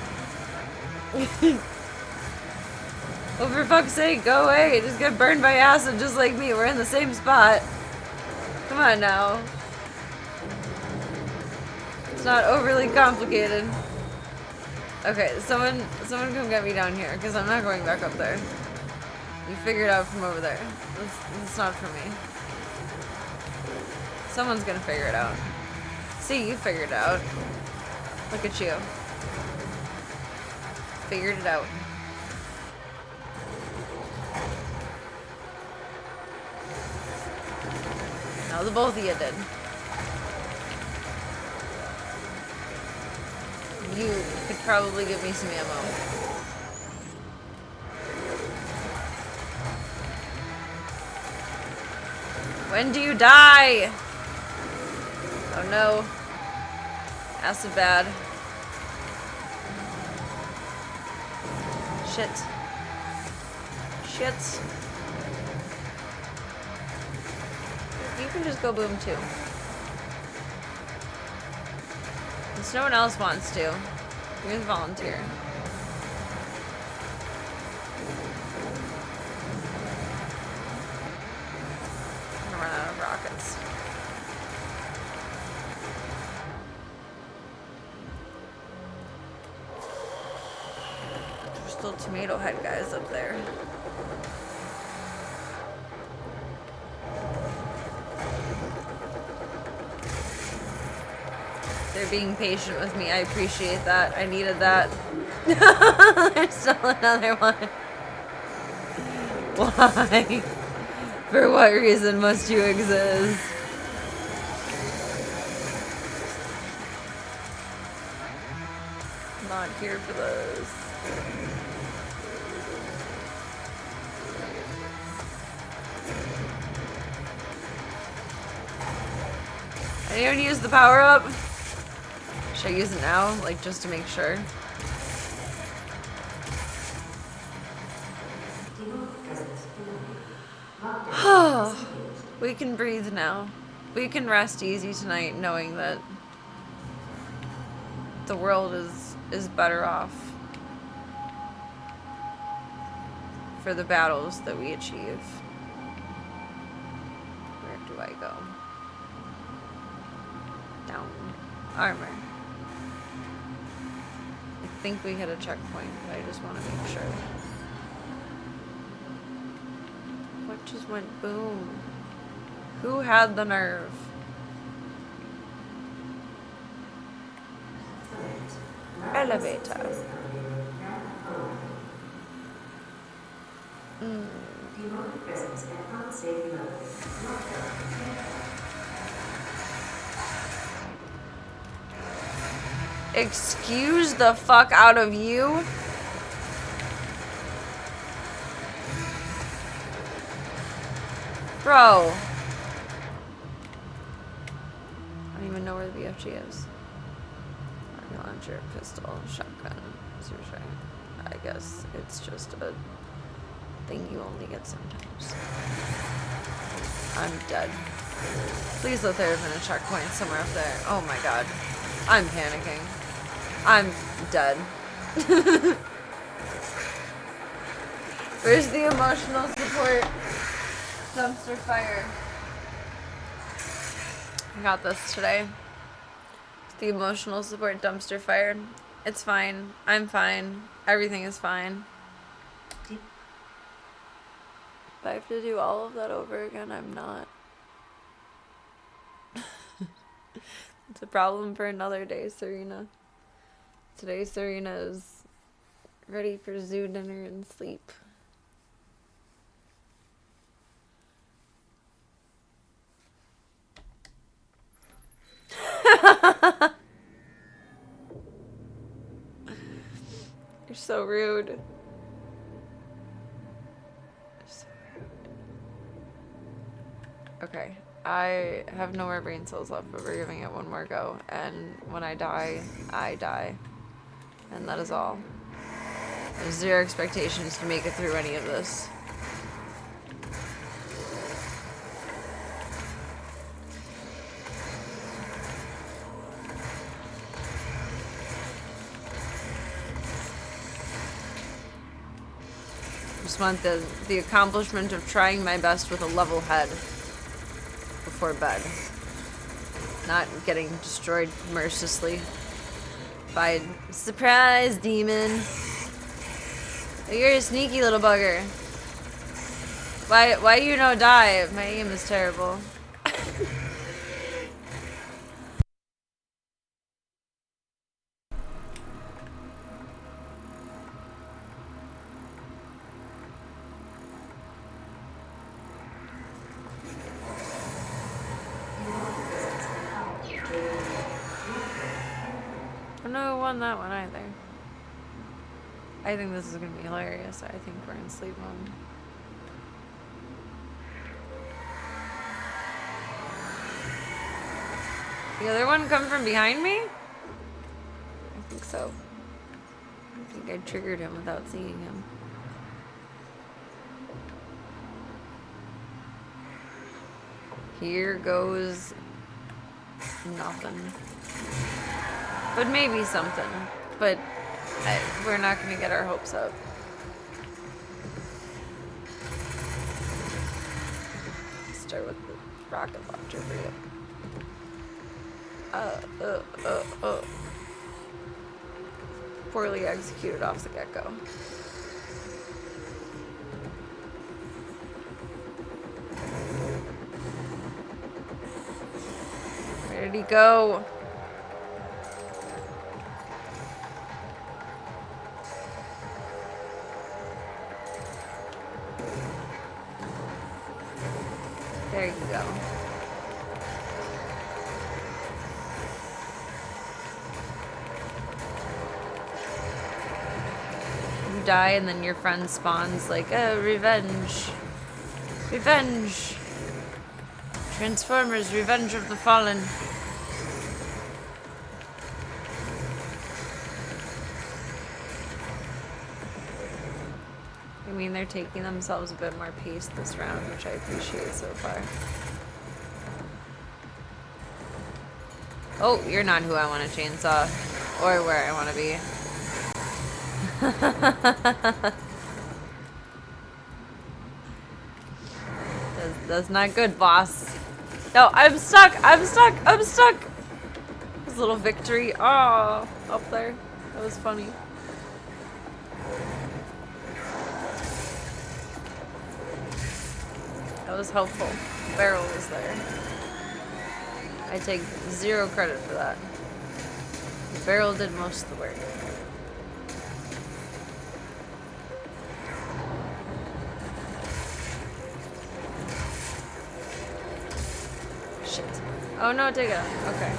Speaker 2: Oh, for fuck's sake, go away. Just get burned by acid just like me. We're in the same spot. Come on now. It's not overly complicated. Okay, someone come get me down here, because I'm not going back up there. You figure it out from over there. It's not for me. Someone's gonna figure it out. See, you figured it out. Look at you. Figured it out. No, the both of you did. You could probably give me some ammo. When do you die? Oh no. Acid bad. Shit. Shit. You can just go boom too. Since no one else wants to. You're the volunteer. I'm gonna run out of rockets. There's still tomato head guys up there. They're being patient with me. I appreciate that. I needed that. There's still another one. Why? For what reason must you exist? Not here for this. Anyone use the power up? Should I use it now? Like, just to make sure? We can breathe now. We can rest easy tonight knowing that the world is better off for the battles that we achieve. Where do I go? Down. Armor. I think we hit a checkpoint, but I just want to make sure. What just went boom? Who had the nerve? Elevator.
Speaker 6: Demonic presence at unsafe level.
Speaker 2: Excuse the fuck out of you? Bro. I don't even know where the BFG is. Rocket launcher, pistol, shotgun, super strength. I guess it's just a thing you only get sometimes. I'm dead. Please let there have been a checkpoint somewhere up there. Oh my god. I'm panicking. I'm dead. Where's the emotional support? Dumpster fire. I got this today. The emotional support dumpster fire. It's fine. I'm fine. Everything is fine. If I have to do all of that over again, I'm not. It's a problem for another day, Serena. Today, Serena is ready for zoo dinner and sleep. You're so rude. You're so rude. Okay, I have no more brain cells left, but we're giving it one more go. And when I die, I die. And that is all. There's zero expectations to make it through any of this. Just want the accomplishment of trying my best with a level head before bed. Not getting destroyed mercilessly by surprise demon. Oh, you're a sneaky little bugger. Why you no die? My aim is terrible. I don't know who won that one either. I think this is gonna be hilarious. I think we're in sleep mode. The other one come from behind me? I think so. I think I triggered him without seeing him. Here goes nothing. But maybe something. But we're not going to get our hopes up. Start with the rocket launcher for you. Poorly executed off the get-go. Where did he go? There you go. You die and then your friend spawns like, oh, revenge. Revenge. Transformers, Revenge of the Fallen. I mean, they're taking themselves a bit more pace this round, which I appreciate so far. Oh, you're not who I want to chainsaw. Or where I want to be. That's not good, boss. No, I'm stuck! I'm stuck! I'm stuck! This little victory. Oh, up there. That was funny. That was helpful. The barrel was there. I take 0 credit for that. The barrel did most of the work. Shit. Oh no, take it out. Okay.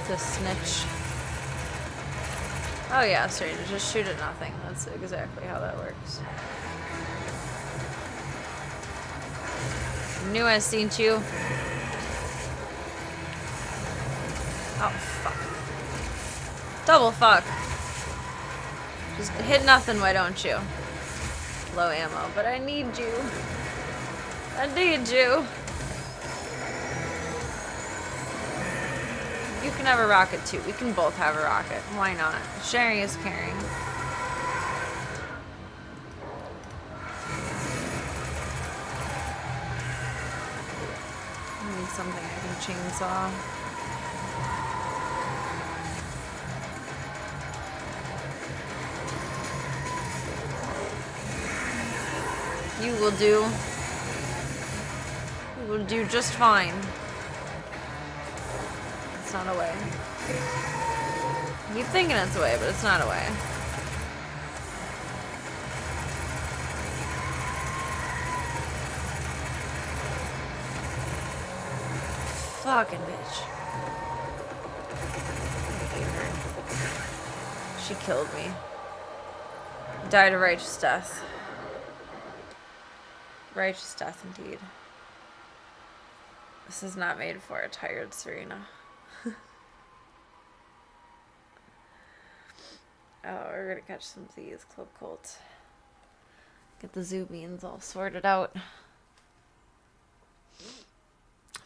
Speaker 2: The snitch. Oh yeah, sorry, just shoot at nothing. That's exactly how that works. Knew I seen you. Oh fuck. Double fuck. Just hit nothing, why don't you? Low ammo, but I need you. I need you. You can have a rocket too. We can both have a rocket. Why not? Sharing is caring. I need something I can chainsaw. You will do. You will do just fine. It's not a way. I keep thinking it's a way, but it's not a way. Fucking bitch. I hate her. She killed me. Died a righteous death. Righteous death indeed. This is not made for a tired Serena. Oh, we're gonna catch some of these Club Colts. Get the zoo beans all sorted out.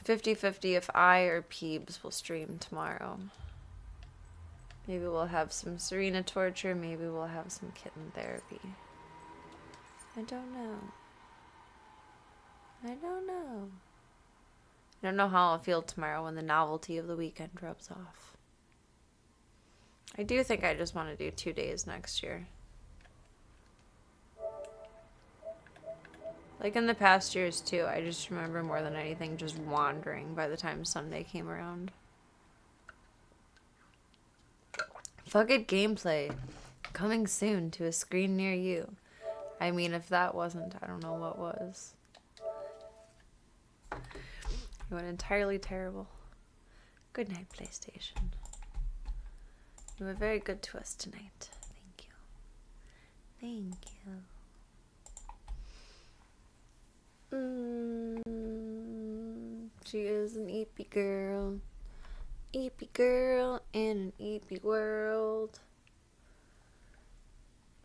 Speaker 2: 50-50 if I or Peebs will stream tomorrow. Maybe we'll have some Serena torture, maybe we'll have some kitten therapy. I don't know. I don't know. I don't know how I'll feel tomorrow when the novelty of the weekend rubs off. I do think I just want to do 2 days next year. Like in the past years too, I just remember more than anything just wandering by the time Sunday came around. Fucking gameplay. Coming soon to a screen near you. I mean, if that wasn't, I don't know what was. It went entirely terrible. Good night, PlayStation. You were very good to us tonight. Thank you. Thank you. She is an eepy girl. Eepy girl in an eepy world.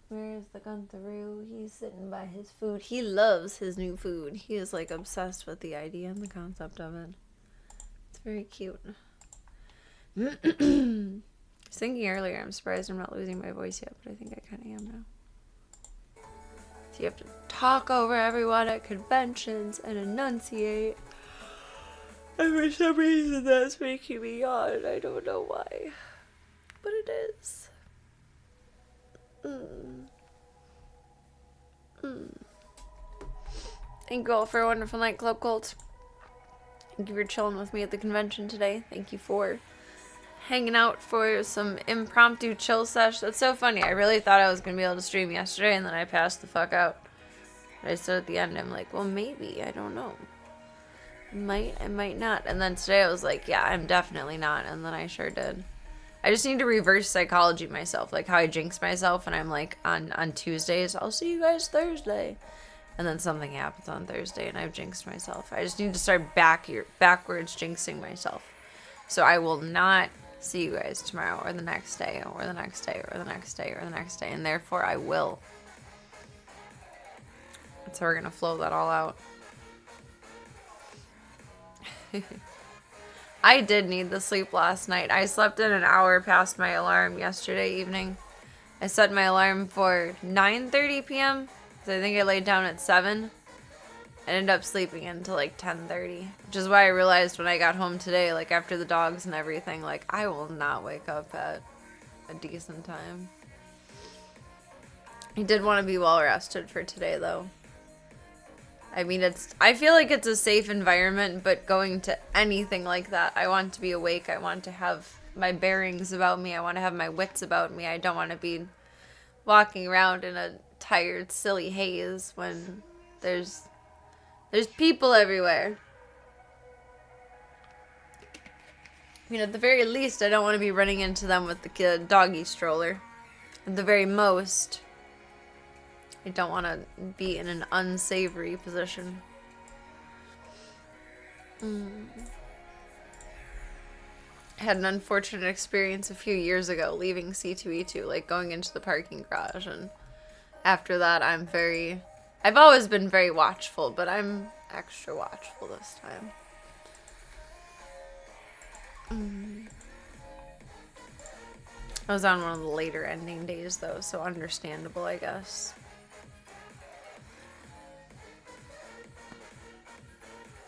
Speaker 2: Where's the Guntheroo? He's sitting by his food. He loves his new food. He is like obsessed with the idea and the concept of it. It's very cute. I was thinking earlier, I'm surprised I'm not losing my voice yet, but I think I kind of am now. So you have to talk over everyone at conventions and enunciate. And for some reason that's making me yawn. I don't know why. But it is. Thank you all for a wonderful night, Club Cult. Thank you for chilling with me at the convention today. Thank you for hanging out for some impromptu chill sesh. That's so funny. I really thought I was going to be able to stream yesterday, and then I passed the fuck out. I said at the end, I'm like, well, maybe. I don't know. I might not. And then today I was like, yeah, I'm definitely not. And then I sure did. I just need to reverse psychology myself. Like how I jinx myself, and I'm like, on Tuesdays, I'll see you guys Thursday. And then something happens on Thursday, and I've jinxed myself. I just need to start backwards jinxing myself. So I will not see you guys tomorrow, or the next day, or the next day, or the next day, or the next day. And therefore, I will. That's how we're going to flow that all out. I did need the sleep last night. I slept in an hour past my alarm yesterday evening. I set my alarm for 9:30 p.m. I think I laid down at 7. I ended up sleeping until like 10:30, which is why I realized when I got home today, like after the dogs and everything, like I will not wake up at a decent time. I did want to be well rested for today though. I mean, I feel like it's a safe environment, but going to anything like that, I want to be awake. I want to have my bearings about me. I want to have my wits about me. I don't want to be walking around in a tired, silly haze when there's people everywhere. I mean, at the very least, I don't want to be running into them with the doggy stroller. At the very most, I don't want to be in an unsavory position. I had an unfortunate experience a few years ago leaving C2E2, like going into the parking garage, and after that I've always been very watchful, but I'm extra watchful this time. I was on one of the later ending days though, so understandable, I guess.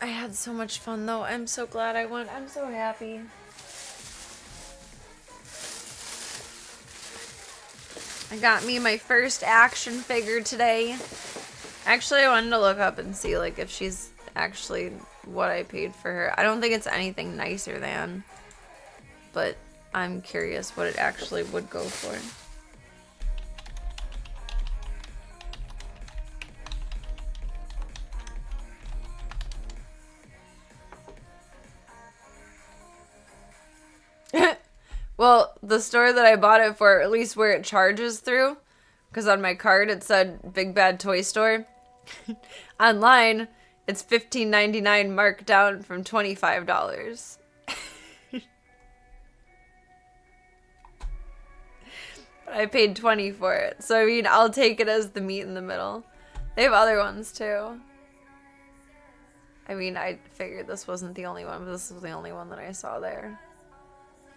Speaker 2: I had so much fun though. I'm so glad I went. I'm so happy. I got me my first action figure today. Actually, I wanted to look up and see like if she's actually what I paid for her. I don't think it's anything nicer than, but I'm curious what it actually would go for. Well, the store that I bought it for, at least where it charges through, because on my card it said Big Bad Toy Store. Online, it's $15.99 marked down from $25. But I paid $20 for it. So, I mean, I'll take it as the meat in the middle. They have other ones, too. I mean, I figured this wasn't the only one, but this was the only one that I saw there.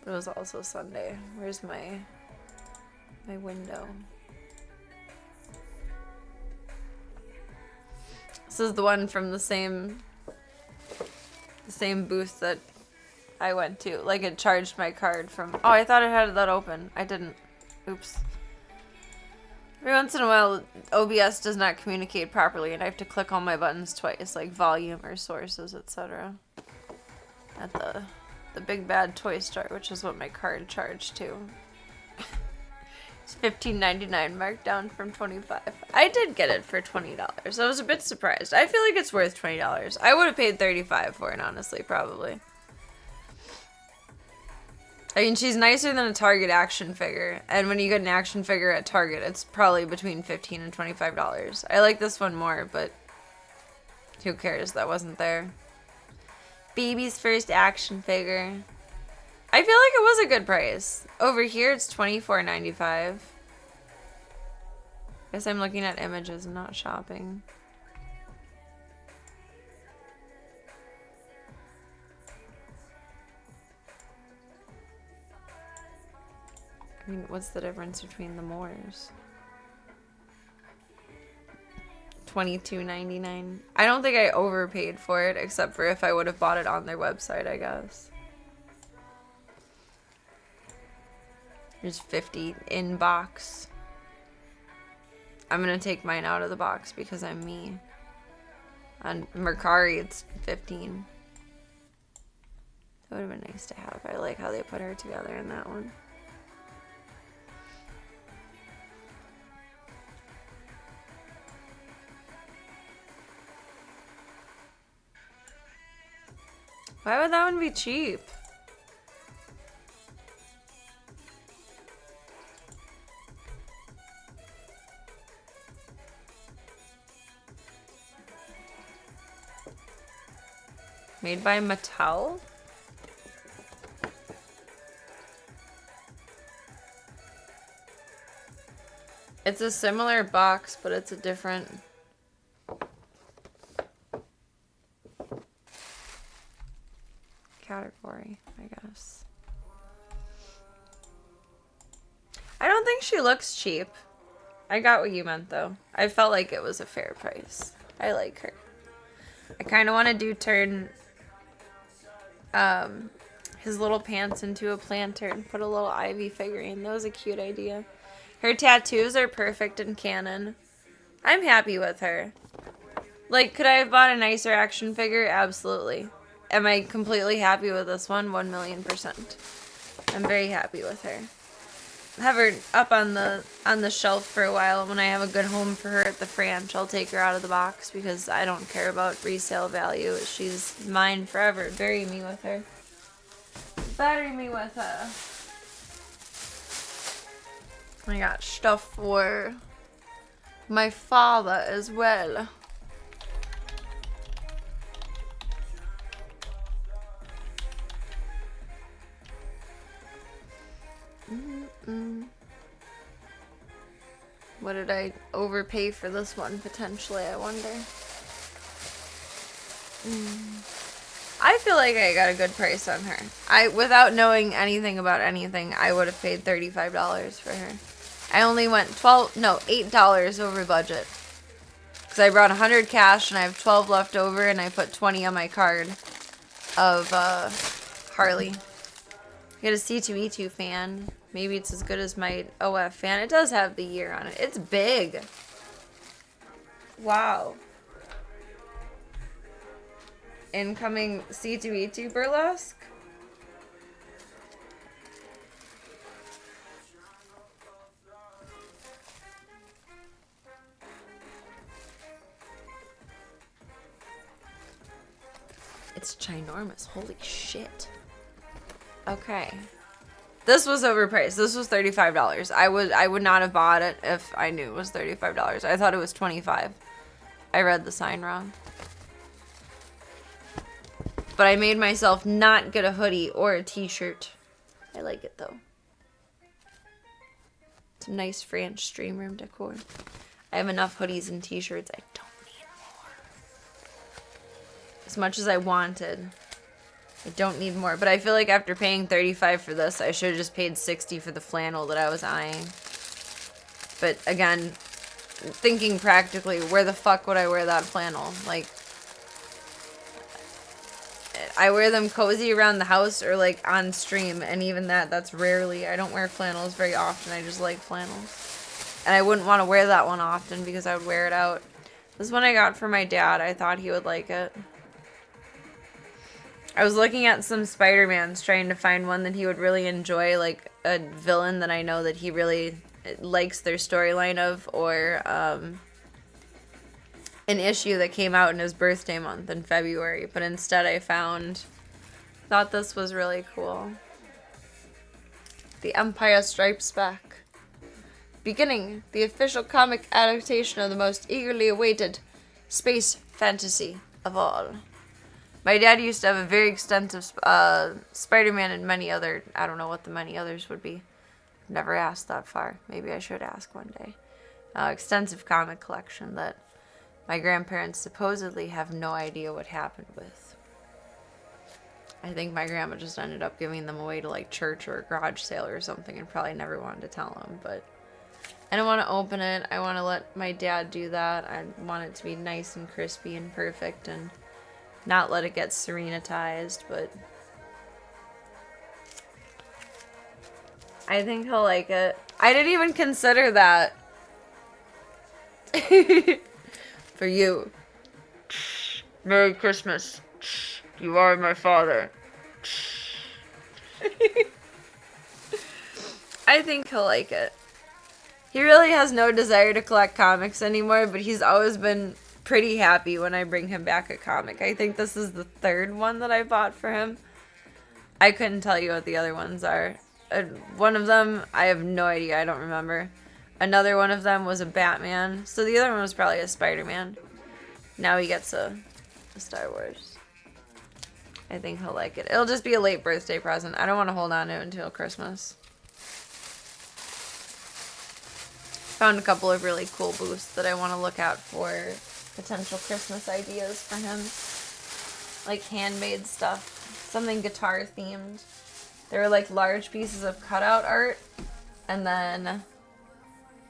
Speaker 2: It was also Sunday. Where's my window? This is the one from the same booth that I went to. Like, it charged my card from... Oh, I thought it had that open. I didn't. Oops. Every once in a while, OBS does not communicate properly, and I have to click all my buttons twice, like volume or sources, etc. At the Big Bad Toy Store, which is what my card charged to. It's $15.99 marked down from $25. I did get it for $20. I was a bit surprised. I feel like it's worth $20. I would have paid $35 for it, honestly, probably. I mean, she's nicer than a Target action figure, and when you get an action figure at Target, it's probably between $15 and $25. I like this one more, but who cares? That wasn't there. Baby's first action figure. I feel like it was a good price. Over here, it's $24.95. Guess I'm looking at images and not shopping. I mean, what's the difference between the Moors? $22.99. I don't think I overpaid for it, except for if I would have bought it on their website, I guess. There's 50 in box. I'm gonna take mine out of the box because I'm me. On Mercari, it's 15. That would have been nice to have. I like how they put her together in that one. Why would that one be cheap? Made by Mattel? It's a similar box, but it's a different category, I guess. I don't think she looks cheap. I got what you meant, though. I felt like it was a fair price. I like her. I kind of want to turn his little pants into a planter and put a little Ivy figurine. That was a cute idea. Her tattoos are perfect and canon. I'm happy with her. Like, could I have bought a nicer action figure? Absolutely. Am I completely happy with this one? 1,000,000%. I'm very happy with her. Have her up on the shelf for a while. When I have a good home for her at the Franch, I'll take her out of the box because I don't care about resale value. She's mine forever. Bury me with her. Bury me with her. I got stuff for my father as well. What did I overpay for this one, potentially, I wonder? I feel like I got a good price on her. Without knowing anything about anything, I would have paid $35 for her. I only went $8 over budget. Because I brought 100 cash and I have 12 left over and I put 20 on my card of Harley. I got a C2E2 fan. Maybe it's as good as my OF fan. It does have the year on it. It's big. Wow. Incoming C2E2 burlesque. It's ginormous. Holy shit. Okay. This was overpriced. This was $35. I would not have bought it if I knew it was $35. I thought it was $25. I read the sign wrong. But I made myself not get a hoodie or a t-shirt. I like it though. Some nice French stream room decor. I have enough hoodies and t-shirts. I don't need more. As much as I wanted. I don't need more, but I feel like after paying $35 for this, I should have just paid $60 for the flannel that I was eyeing. But again, thinking practically, where the fuck would I wear that flannel? Like, I wear them cozy around the house or like on stream, and even that's rarely. I don't wear flannels very often. I just like flannels. And I wouldn't want to wear that one often because I would wear it out. This one I got for my dad. I thought he would like it. I was looking at some Spider-Mans trying to find one that he would really enjoy, like a villain that I know that he really likes their storyline of, or an issue that came out in his birthday month in February. But instead I thought this was really cool. The Empire Strikes Back. Beginning the official comic adaptation of the most eagerly awaited space fantasy of all. My dad used to have a very extensive Spider-Man and many other, I don't know what the many others would be. Never asked that far. Maybe I should ask one day. Extensive comic collection that my grandparents supposedly have no idea what happened with. I think my grandma just ended up giving them away to like church or a garage sale or something and probably never wanted to tell them. But I don't want to open it. I want to let my dad do that. I want it to be nice and crispy and perfect and not let it get serenitized, but I think he'll like it. I didn't even consider that. For you. Merry Christmas. You are my father. I think he'll like it. He really has no desire to collect comics anymore, but he's always been pretty happy when I bring him back a comic. I think this is the third one that I bought for him. I couldn't tell you what the other ones are. One of them, I have no idea. I don't remember. Another one of them was a Batman. So the other one was probably a Spider-Man. Now he gets a Star Wars. I think he'll like it. It'll just be a late birthday present. I don't want to hold on to it until Christmas. Found a couple of really cool booths that I want to look out for potential Christmas ideas for him. Like handmade stuff. Something guitar themed. There are like large pieces of cutout art. And then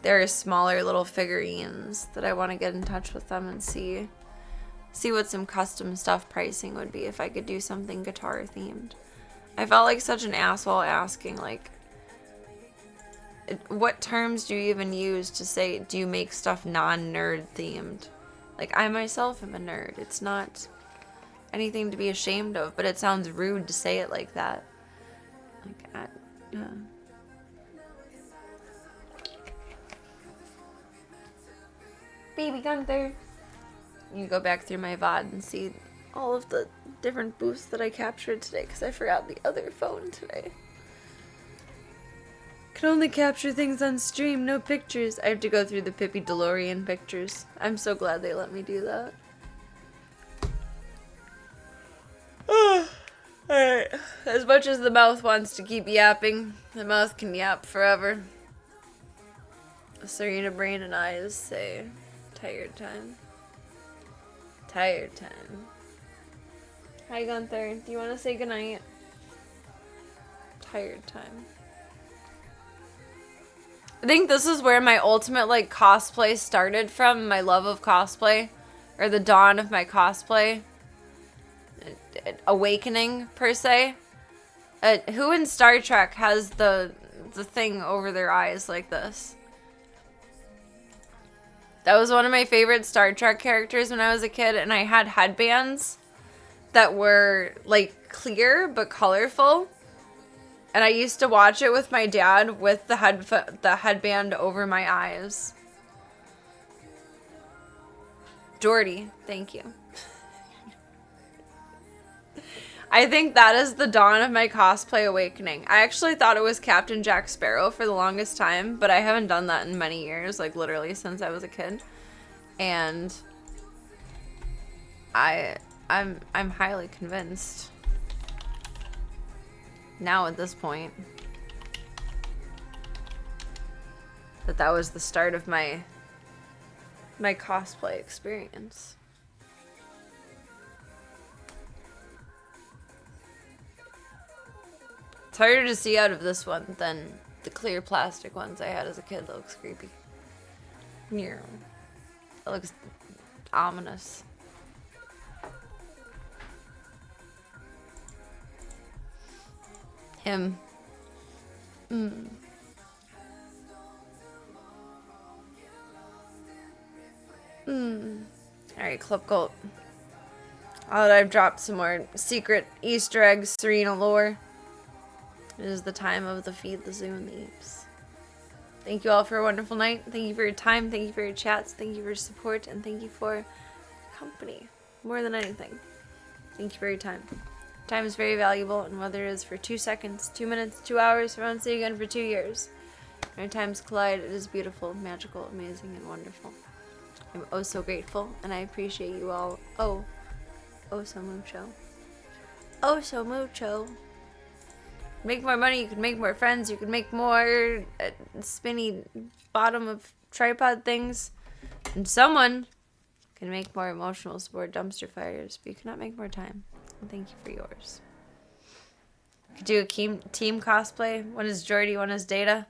Speaker 2: there are smaller little figurines that I want to get in touch with them and see what some custom stuff pricing would be if I could do something guitar themed. I felt like such an asshole asking, like, what terms do you even use to say, do you make stuff non-nerd themed? Like, I myself am a nerd. It's not anything to be ashamed of, but it sounds rude to say it like that. Like, Baby Gunther. You go back through my VOD and see all of the different booths that I captured today because I forgot the other phone today. Can only capture things on stream, no pictures. I have to go through the Pippi DeLorean pictures. I'm so glad they let me do that. Alright. As much as the mouth wants to keep yapping, the mouth can yap forever. Serena Brain and Eyes say, tired time. Tired time. Hi Gunther, do you want to say goodnight? Tired time. I think this is where my ultimate like cosplay started from, my love of cosplay, or the dawn of my cosplay awakening per se. Who in Star Trek has the thing over their eyes like this? That was one of my favorite Star Trek characters when I was a kid, and I had headbands that were like clear but colorful. And I used to watch it with my dad with the headband over my eyes. Jordy, thank you. I think that is the dawn of my cosplay awakening. I actually thought it was Captain Jack Sparrow for the longest time, but I haven't done that in many years, like literally since I was a kid. And I'm highly convinced now at this point that was the start of my cosplay experience. It's harder to see out of this one than the clear plastic ones I had as a kid. That looks creepy. Yeah. That looks ominous. Him. Alright, Club Cult. Now that I've dropped some more secret Easter eggs, Serena lore, it is the time of the Feed the Zoo and the Apes. Thank you all for a wonderful night. Thank you for your time. Thank you for your chats. Thank you for your support. And thank you for company. More than anything. Thank you for your time. Time is very valuable, and whether it is for 2 seconds, 2 minutes, 2 hours, or once again for 2 years, when our times collide, it is beautiful, magical, amazing, and wonderful. I'm oh so grateful, and I appreciate you all oh so mucho. Oh so mucho. Make more money, you can make more friends, you can make more spinny bottom of tripod things, and someone can make more emotional support dumpster fires, but you cannot make more time. And thank you for yours. Could do a team cosplay. One is Jordy, one is Data.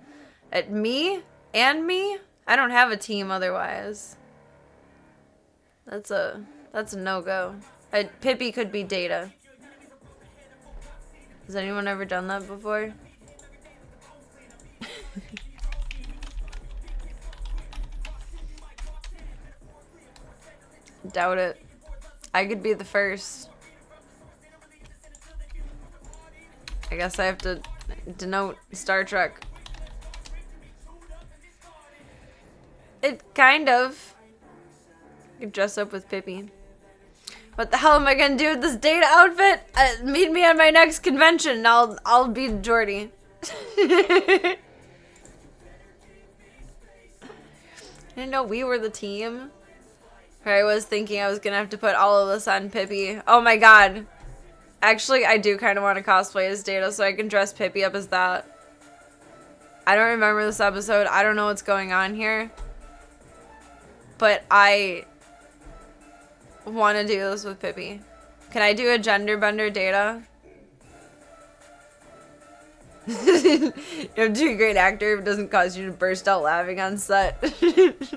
Speaker 2: Me? I don't have a team otherwise. That's a no-go. Pippi could be Data. Has anyone ever done that before? Doubt it. I could be the first. I guess I have to denote Star Trek. It kind of. You could dress up with Pippi. What the hell am I gonna do with this Data outfit? Meet me at my next convention. I'll be Jordy. I didn't know we were the team. I was thinking I was gonna have to put all of this on Pippi. Oh my god. Actually, I do kind of want to cosplay as Data so I can dress Pippi up as that. I don't remember this episode. I don't know what's going on here. But I want to do this with Pippi. Can I do a gender bender Data? You're a great actor if it doesn't cause you to burst out laughing on set. This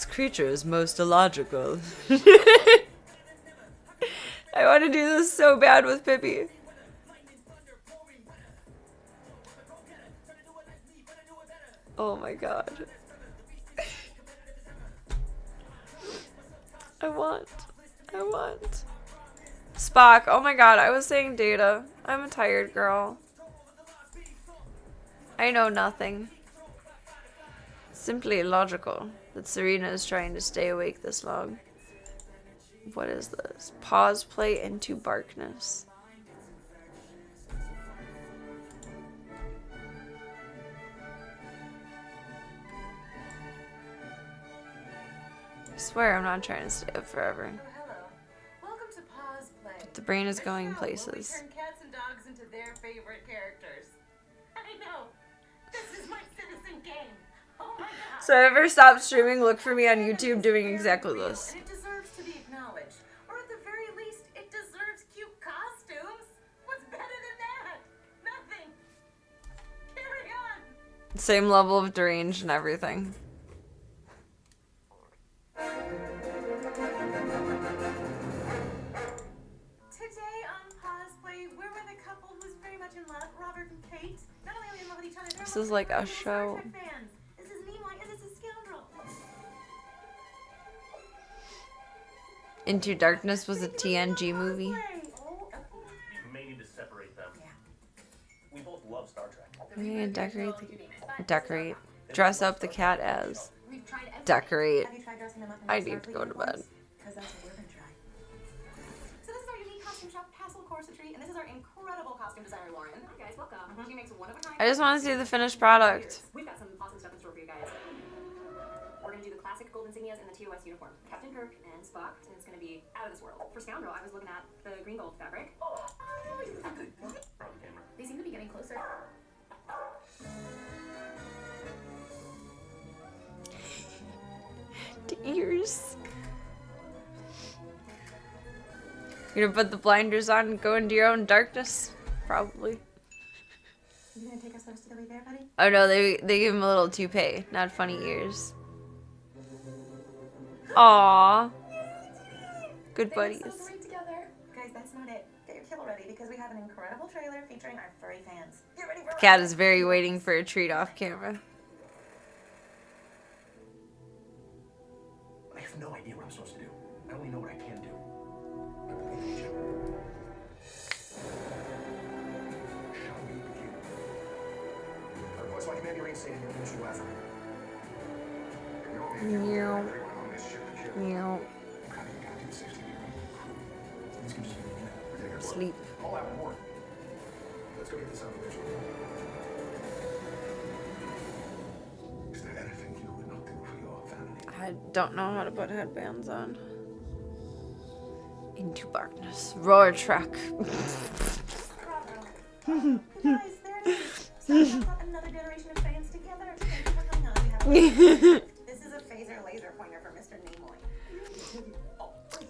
Speaker 2: creature is most illogical. I want to do this so bad with Pippi. Oh my god. I want. Spock. Oh my god, I was saying Data. I'm a tired girl. I know nothing. Simply illogical that Serena is trying to stay awake this long. What is this? Pause play into darkness. I swear I'm not trying to stay up forever.
Speaker 3: Hello. Welcome to Pause Play.
Speaker 2: But the brain is going
Speaker 3: Now,
Speaker 2: places.
Speaker 3: We turn cats and dogs into their favorite characters. I know. This is my citizen game. Oh my god.
Speaker 2: So if I ever stop streaming, look for me on YouTube doing exactly this.
Speaker 3: And it deserves to be acknowledged. Or at the very least, it deserves cute costumes. What's better than that? Nothing. Carry on.
Speaker 2: Same level of deranged and everything.
Speaker 3: Today on Pause Play, we're with a couple who's very much in love, Robert and Kate. Not only are they in love with each other, they're
Speaker 2: This
Speaker 3: also
Speaker 2: is like a
Speaker 3: Star
Speaker 2: show.
Speaker 3: Trek fans. This is Nimoy and this is Scoundrel.
Speaker 2: Into Darkness was a TNG movie.
Speaker 3: Oh,
Speaker 7: You may need to separate them. We both love Star Trek.
Speaker 2: We need to decorate. Dress up the cat as. Decorate.
Speaker 3: have you tried dressing them up in
Speaker 2: I
Speaker 3: those
Speaker 2: need to go to
Speaker 3: sparkly
Speaker 2: bed.
Speaker 3: uniforms? 'Cause that's what we're gonna try. So this is our unique costume shop, Castle Corsetry, and this is our incredible costume designer, Lauren. Hi guys, welcome. She makes one-of-a-kind.
Speaker 2: I just want to see the finished product.
Speaker 8: We've got some awesome stuff in store for you guys. We're going to do the classic gold insignias in the TOS uniform. Captain Kirk and Spock, and it's going to be out of this world. For Scoundrel, I was looking at the green gold fabric. They seem to be getting closer.
Speaker 2: The ears. You're gonna put the blinders on and go into your own darkness? Probably.
Speaker 3: You gonna take us first to the way there, buddy?
Speaker 2: Oh no, they give him a little toupee, not funny ears. Aww. Good buddies.
Speaker 3: So great together. Guys, that's not it. Get your kibble ready because we have an incredible trailer featuring our furry fans. Get ready for
Speaker 2: Cat is very waiting for a treat off camera.
Speaker 7: I have no idea what I'm supposed to do. I only know what I can do. I believe in you.
Speaker 4: Shall we begin? Voice like Commander Ain't saying anything to Africa. You know, if you
Speaker 2: Meow.
Speaker 4: everyone on this ship to kill.
Speaker 2: Meow.
Speaker 4: How do you guarantee the safety of your own?
Speaker 7: This could just be a minute.
Speaker 4: We're taking a break.
Speaker 2: Sleep.
Speaker 4: All out more. Let's go get this operation. Is there anything you would not do for your family?
Speaker 2: I don't know how to put headbands on. Into darkness. Roar truck.
Speaker 3: Bravo. Guys, there it is. So we've got another generation of fans together. Thank you for coming on. We have a This is a phaser laser pointer for Mr. Nimoy.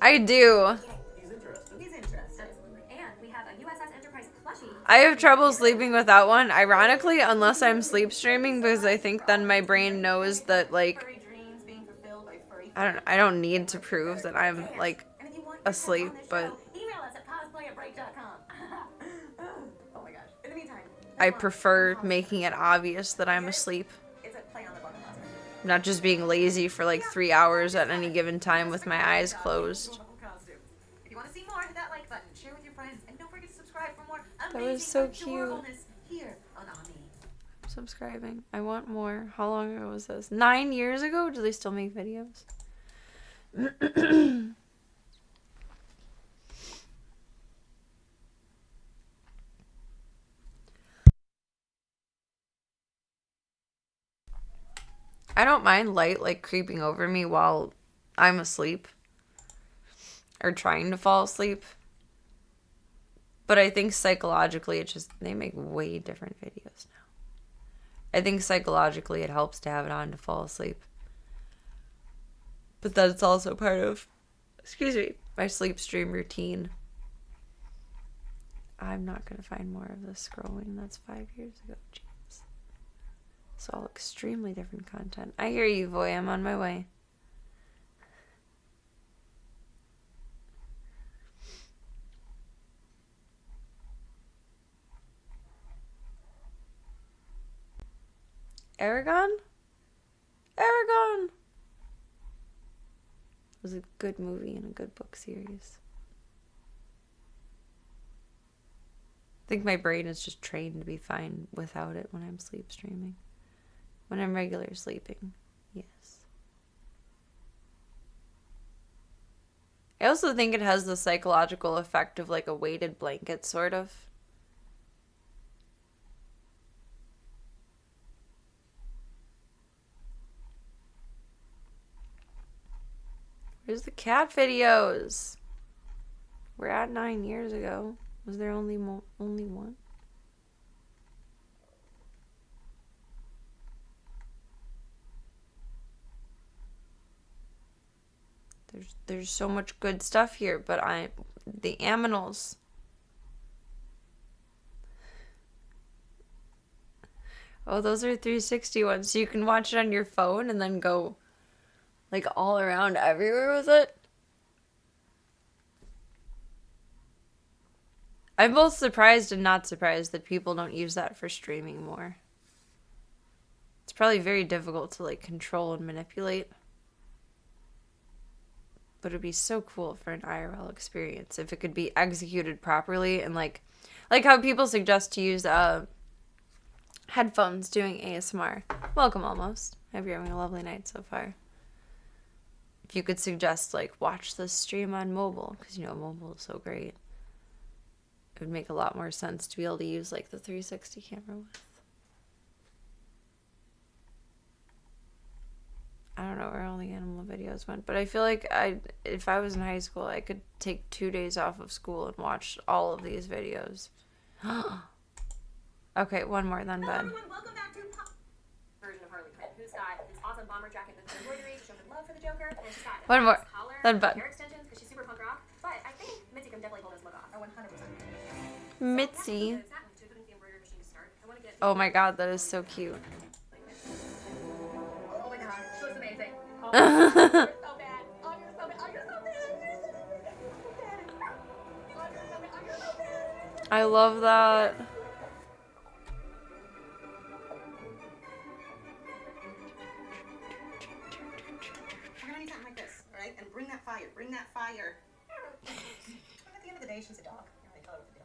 Speaker 2: I do.
Speaker 7: He's interested.
Speaker 3: He's interested.
Speaker 8: And we have a USS Enterprise plushie.
Speaker 2: I have trouble sleeping without one, ironically, unless I'm sleep streaming, because I think then my brain knows that, like,
Speaker 3: Furry dreams being fulfilled by furry
Speaker 2: I don't need to prove that I'm, like,
Speaker 3: And if you want
Speaker 2: asleep, but
Speaker 3: email us at pauseplayatbreak.com. Oh my gosh. In the meantime,
Speaker 2: I prefer making it obvious that I'm asleep.
Speaker 3: it's a play on the button.
Speaker 2: Not just being lazy for like 3 hours at any given time with my eyes closed.
Speaker 3: If you want to see more, hit that like button, share with your friends, and don't forget to subscribe for more
Speaker 2: That
Speaker 3: amazing
Speaker 2: was so cute.
Speaker 3: adorableness here on Ami.
Speaker 2: Subscribing. I want more. How long ago was this? 9 years ago? Do they still make videos? I don't mind light like creeping over me while I'm asleep or trying to fall asleep. But I think psychologically they make way different videos now. I think psychologically it helps to have it on to fall asleep. But that's also part of, my sleep stream routine. I'm not going to find more of this scrolling. That's 5 years ago. Jeez. It's all extremely different content. I hear you, Voy. I'm on my way. Aragon? Aragon! It was a good movie and a good book series. I think my brain is just trained to be fine without it when I'm sleep streaming. When I'm regular sleeping, yes. I also think it has the psychological effect of like a weighted blanket, sort of. Where's the cat videos? We're at 9 years ago. Was there only one? There's so much good stuff here, but the aminals. Oh, those are 360 ones. So you can watch it on your phone and then go like all around everywhere with it. I'm both surprised and not surprised that people don't use that for streaming more. It's probably very difficult to like control and manipulate. But it'd be so cool for an IRL experience if it could be executed properly and like how people suggest to use headphones doing ASMR. Welcome, almost. I hope you're having a lovely night so far. If you could suggest like watch this stream on mobile, because mobile is so great. It would make a lot more sense to be able to use like the 360 camera with. I don't know where all the animal videos went, but I feel like if I was in high school, I could take 2 days off of school and watch all of these videos. Okay, one more, then bed.
Speaker 8: Welcome back to version of Harley Quinn, who's got this awesome bomber jacket with embroidery to show her love for the Joker, and she's got
Speaker 2: One more,
Speaker 8: collar,
Speaker 2: then bed.
Speaker 8: hair extensions because she's super punk rock. But I think Mitzi can definitely pull this look off. Oh, 100%.
Speaker 2: Mitzi. Oh my god, that is so cute.
Speaker 8: Oh my god, she looks amazing. Oh,
Speaker 3: You're so bad. Oh, you're so bad. Oh, you're so bad.
Speaker 2: I love that.
Speaker 3: We're gonna need something like this, all right? And bring that fire. Bring that fire. At the end of the day, she's a dog. You already tell her what to do.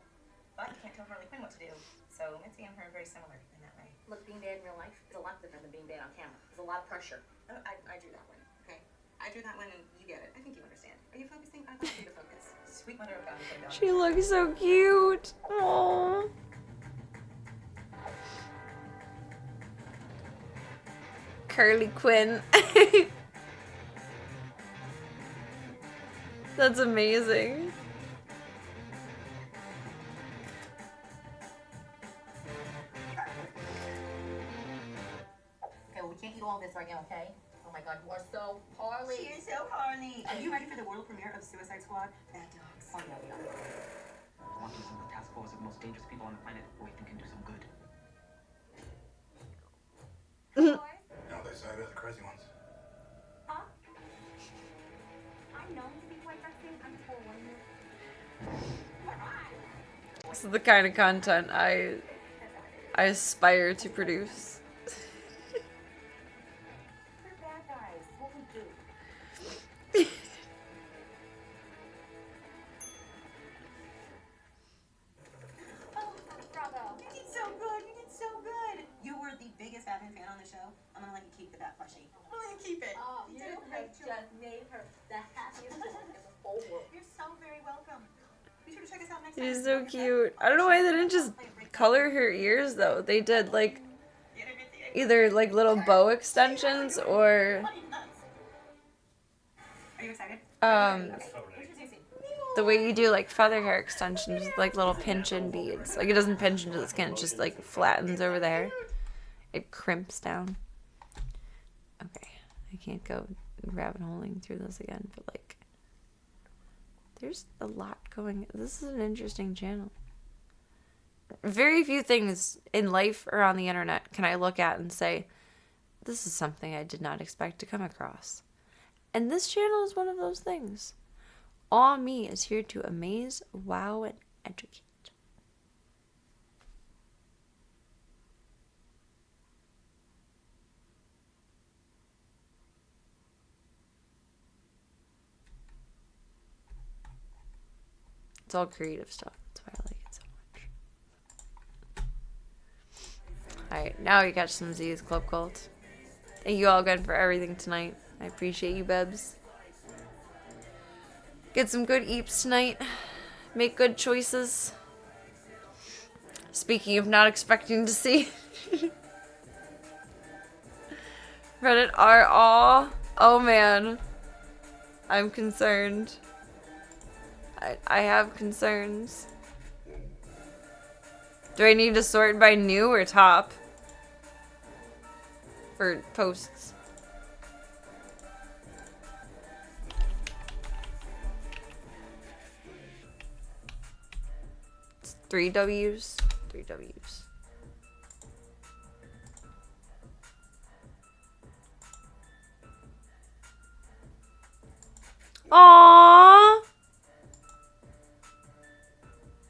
Speaker 3: But you can't tell Harley Quinn what to do. So Mitzi and her are very similar in that way.
Speaker 8: Look, being bad in real life is a lot different than being bad on camera. There's a lot of pressure.
Speaker 3: Oh, I drew that one, okay? I drew that one and you get it. I think you understand. Are you focusing? I'd like you to focus. Sweet mother of God.
Speaker 2: She looks so cute. Aww. Curly Quinn. That's amazing.
Speaker 8: Okay, well, we can't eat all this right now, okay? Oh my god, you are so Harley.
Speaker 3: She is so Harley. Are you ready for the world premiere of Suicide Squad? Bad Dogs.
Speaker 8: Oh, yeah, we are.
Speaker 5: Want to assemble a task force of the most dangerous people on the planet who we think can do some good.
Speaker 4: Now they say they're the crazy ones.
Speaker 8: Huh? I'm known to be quite resting. I'm full one minute.
Speaker 2: This is the kind of content I aspire to produce. She's so cute. I don't know why they didn't just color her ears though. They did like either like little bow extensions or
Speaker 3: Are you excited?
Speaker 2: the way you do like feather hair extensions with like little pinch-in beads. Like it doesn't pinch into the skin, it just like flattens over the hair. It crimps down. Okay, I can't go rabbit holing through this again, but like there's a lot going. This is an interesting channel. Very few things in life or on the internet can I look at and say, this is something I did not expect to come across. And this channel is one of those things. Aw Me is here to amaze, wow, and educate. It's all creative stuff. That's why I like it so much. Alright, now we catch some Z's Club Cult. Thank you all again for everything tonight. I appreciate you, Bebs. Get some good eeps tonight. Make good choices. Speaking of not expecting to see. Reddit are all. Oh man. I'm concerned. I have concerns. Do I need to sort by new or top? For posts. It's 3 W's. 3 W's. Aww!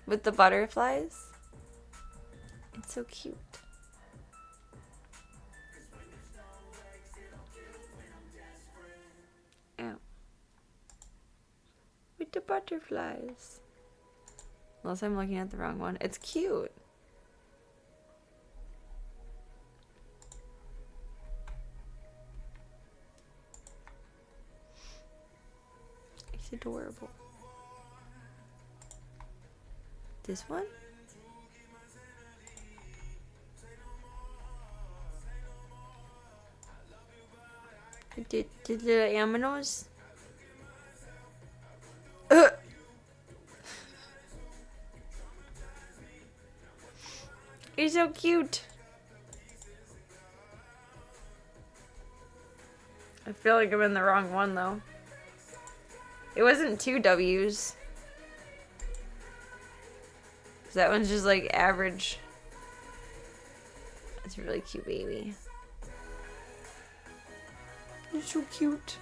Speaker 2: With the butterflies. It's so cute. Ow. With the butterflies. Unless I'm looking at the wrong one. It's cute. It's adorable. This one? The little aminos? You're so cute. I feel like I'm in the wrong one though. It wasn't 2 W's. That one's just like average. That's a really cute baby. You're so cute.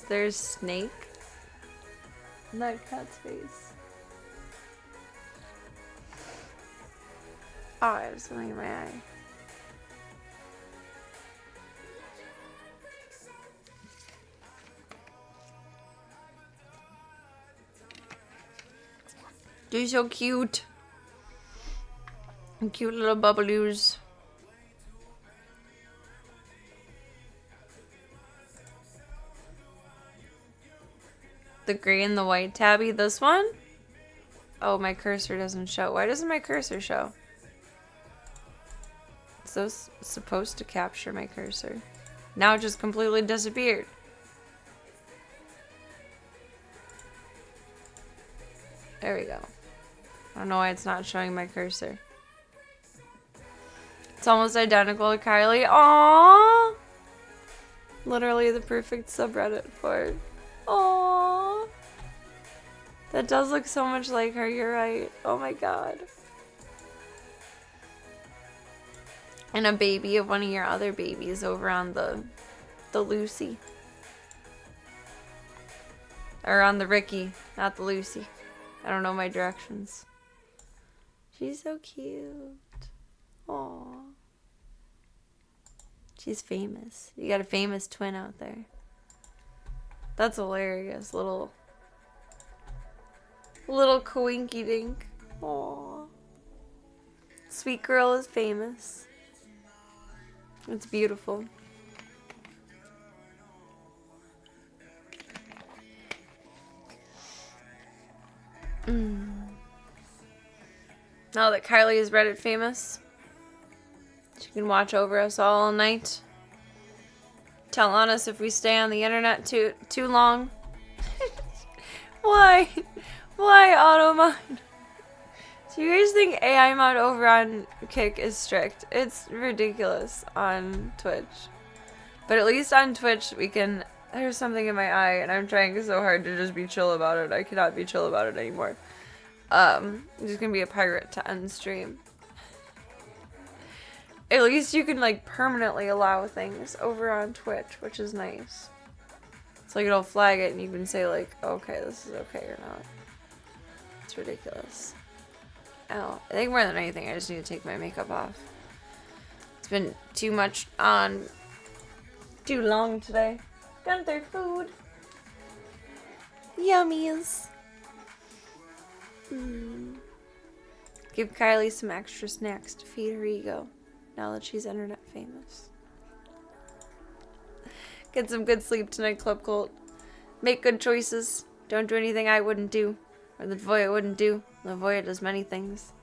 Speaker 2: There's Snake in that cat's face. Oh, I have something in my eye. They're so cute. And cute little bubbaloos. The gray and the white tabby. This one? Oh, my cursor doesn't show. Why doesn't my cursor show? Is this supposed to capture my cursor? Now it just completely disappeared. There we go. I don't know why it's not showing my cursor. It's almost identical to Kylie. Aww! Literally the perfect subreddit for it. Aww! That does look so much like her, you're right. Oh my god. And a baby of one of your other babies over on the Lucy. Or on the Ricky, not the Lucy. I don't know my directions. She's so cute. Aww. She's famous. You got a famous twin out there. That's hilarious. Little coinky dink. Aww. Sweet girl is famous. It's beautiful. Now that Kylie is Reddit famous, she can watch over us all night. Tell on us if we stay on the internet too long. Why? Why auto mod? Do you guys think AI mod over on Kick is strict? It's ridiculous on Twitch. But at least on Twitch we can... There's something in my eye and I'm trying so hard to just be chill about it. I cannot be chill about it anymore. I'm just gonna be a pirate to end stream. At least you can like permanently allow things over on Twitch, which is nice. It's like it'll flag it and you can say like, okay, this is okay or not. It's ridiculous. Oh, I think more than anything I just need to take my makeup off. It's been too much on too long today. Gunther food. Yummies. Give Kylie some extra snacks to feed her ego, now that she's internet famous. Get some good sleep tonight, Club Cult. Make good choices. Don't do anything I wouldn't do, or that Voya wouldn't do. The Voya does many things.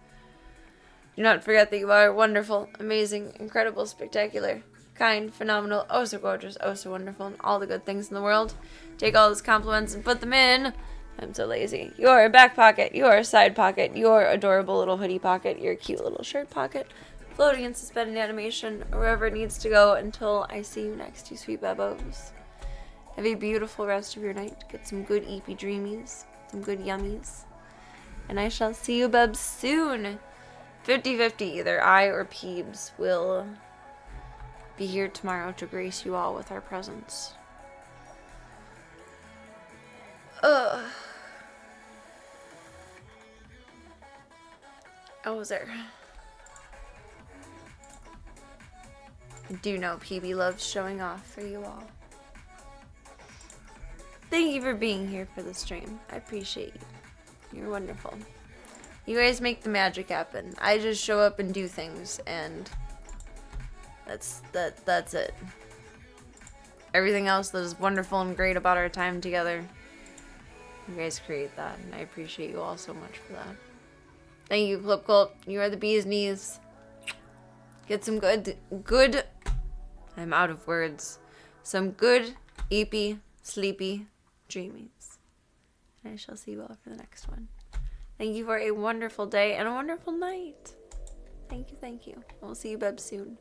Speaker 2: Do not forget that you are wonderful, amazing, incredible, spectacular, kind, phenomenal, oh so gorgeous, oh so wonderful, and all the good things in the world. Take all those compliments and put them in... I'm so lazy. Your back pocket, your side pocket, your adorable little hoodie pocket, your cute little shirt pocket, floating in suspended animation, or wherever it needs to go until I see you next, you sweet bebos. Have a beautiful rest of your night. Get some good eepy dreamies, some good yummies. And I shall see you bebs soon. 50-50, either I or Peebs will be here tomorrow to grace you all with our presence. Oh, was there? I do know PB loves showing off for you all. Thank you for being here for the stream. I appreciate you. You're wonderful. You guys make the magic happen. I just show up and do things, and that's it. Everything else that is wonderful and great about our time together, you guys create that, and I appreciate you all so much for that. Thank you, Flip Cult. You are the bee's knees. Get some good, I'm out of words. Some good, eepy, sleepy dreamies. And I shall see you all for the next one. Thank you for a wonderful day and a wonderful night. Thank you, thank you. We'll see you, Beb, soon.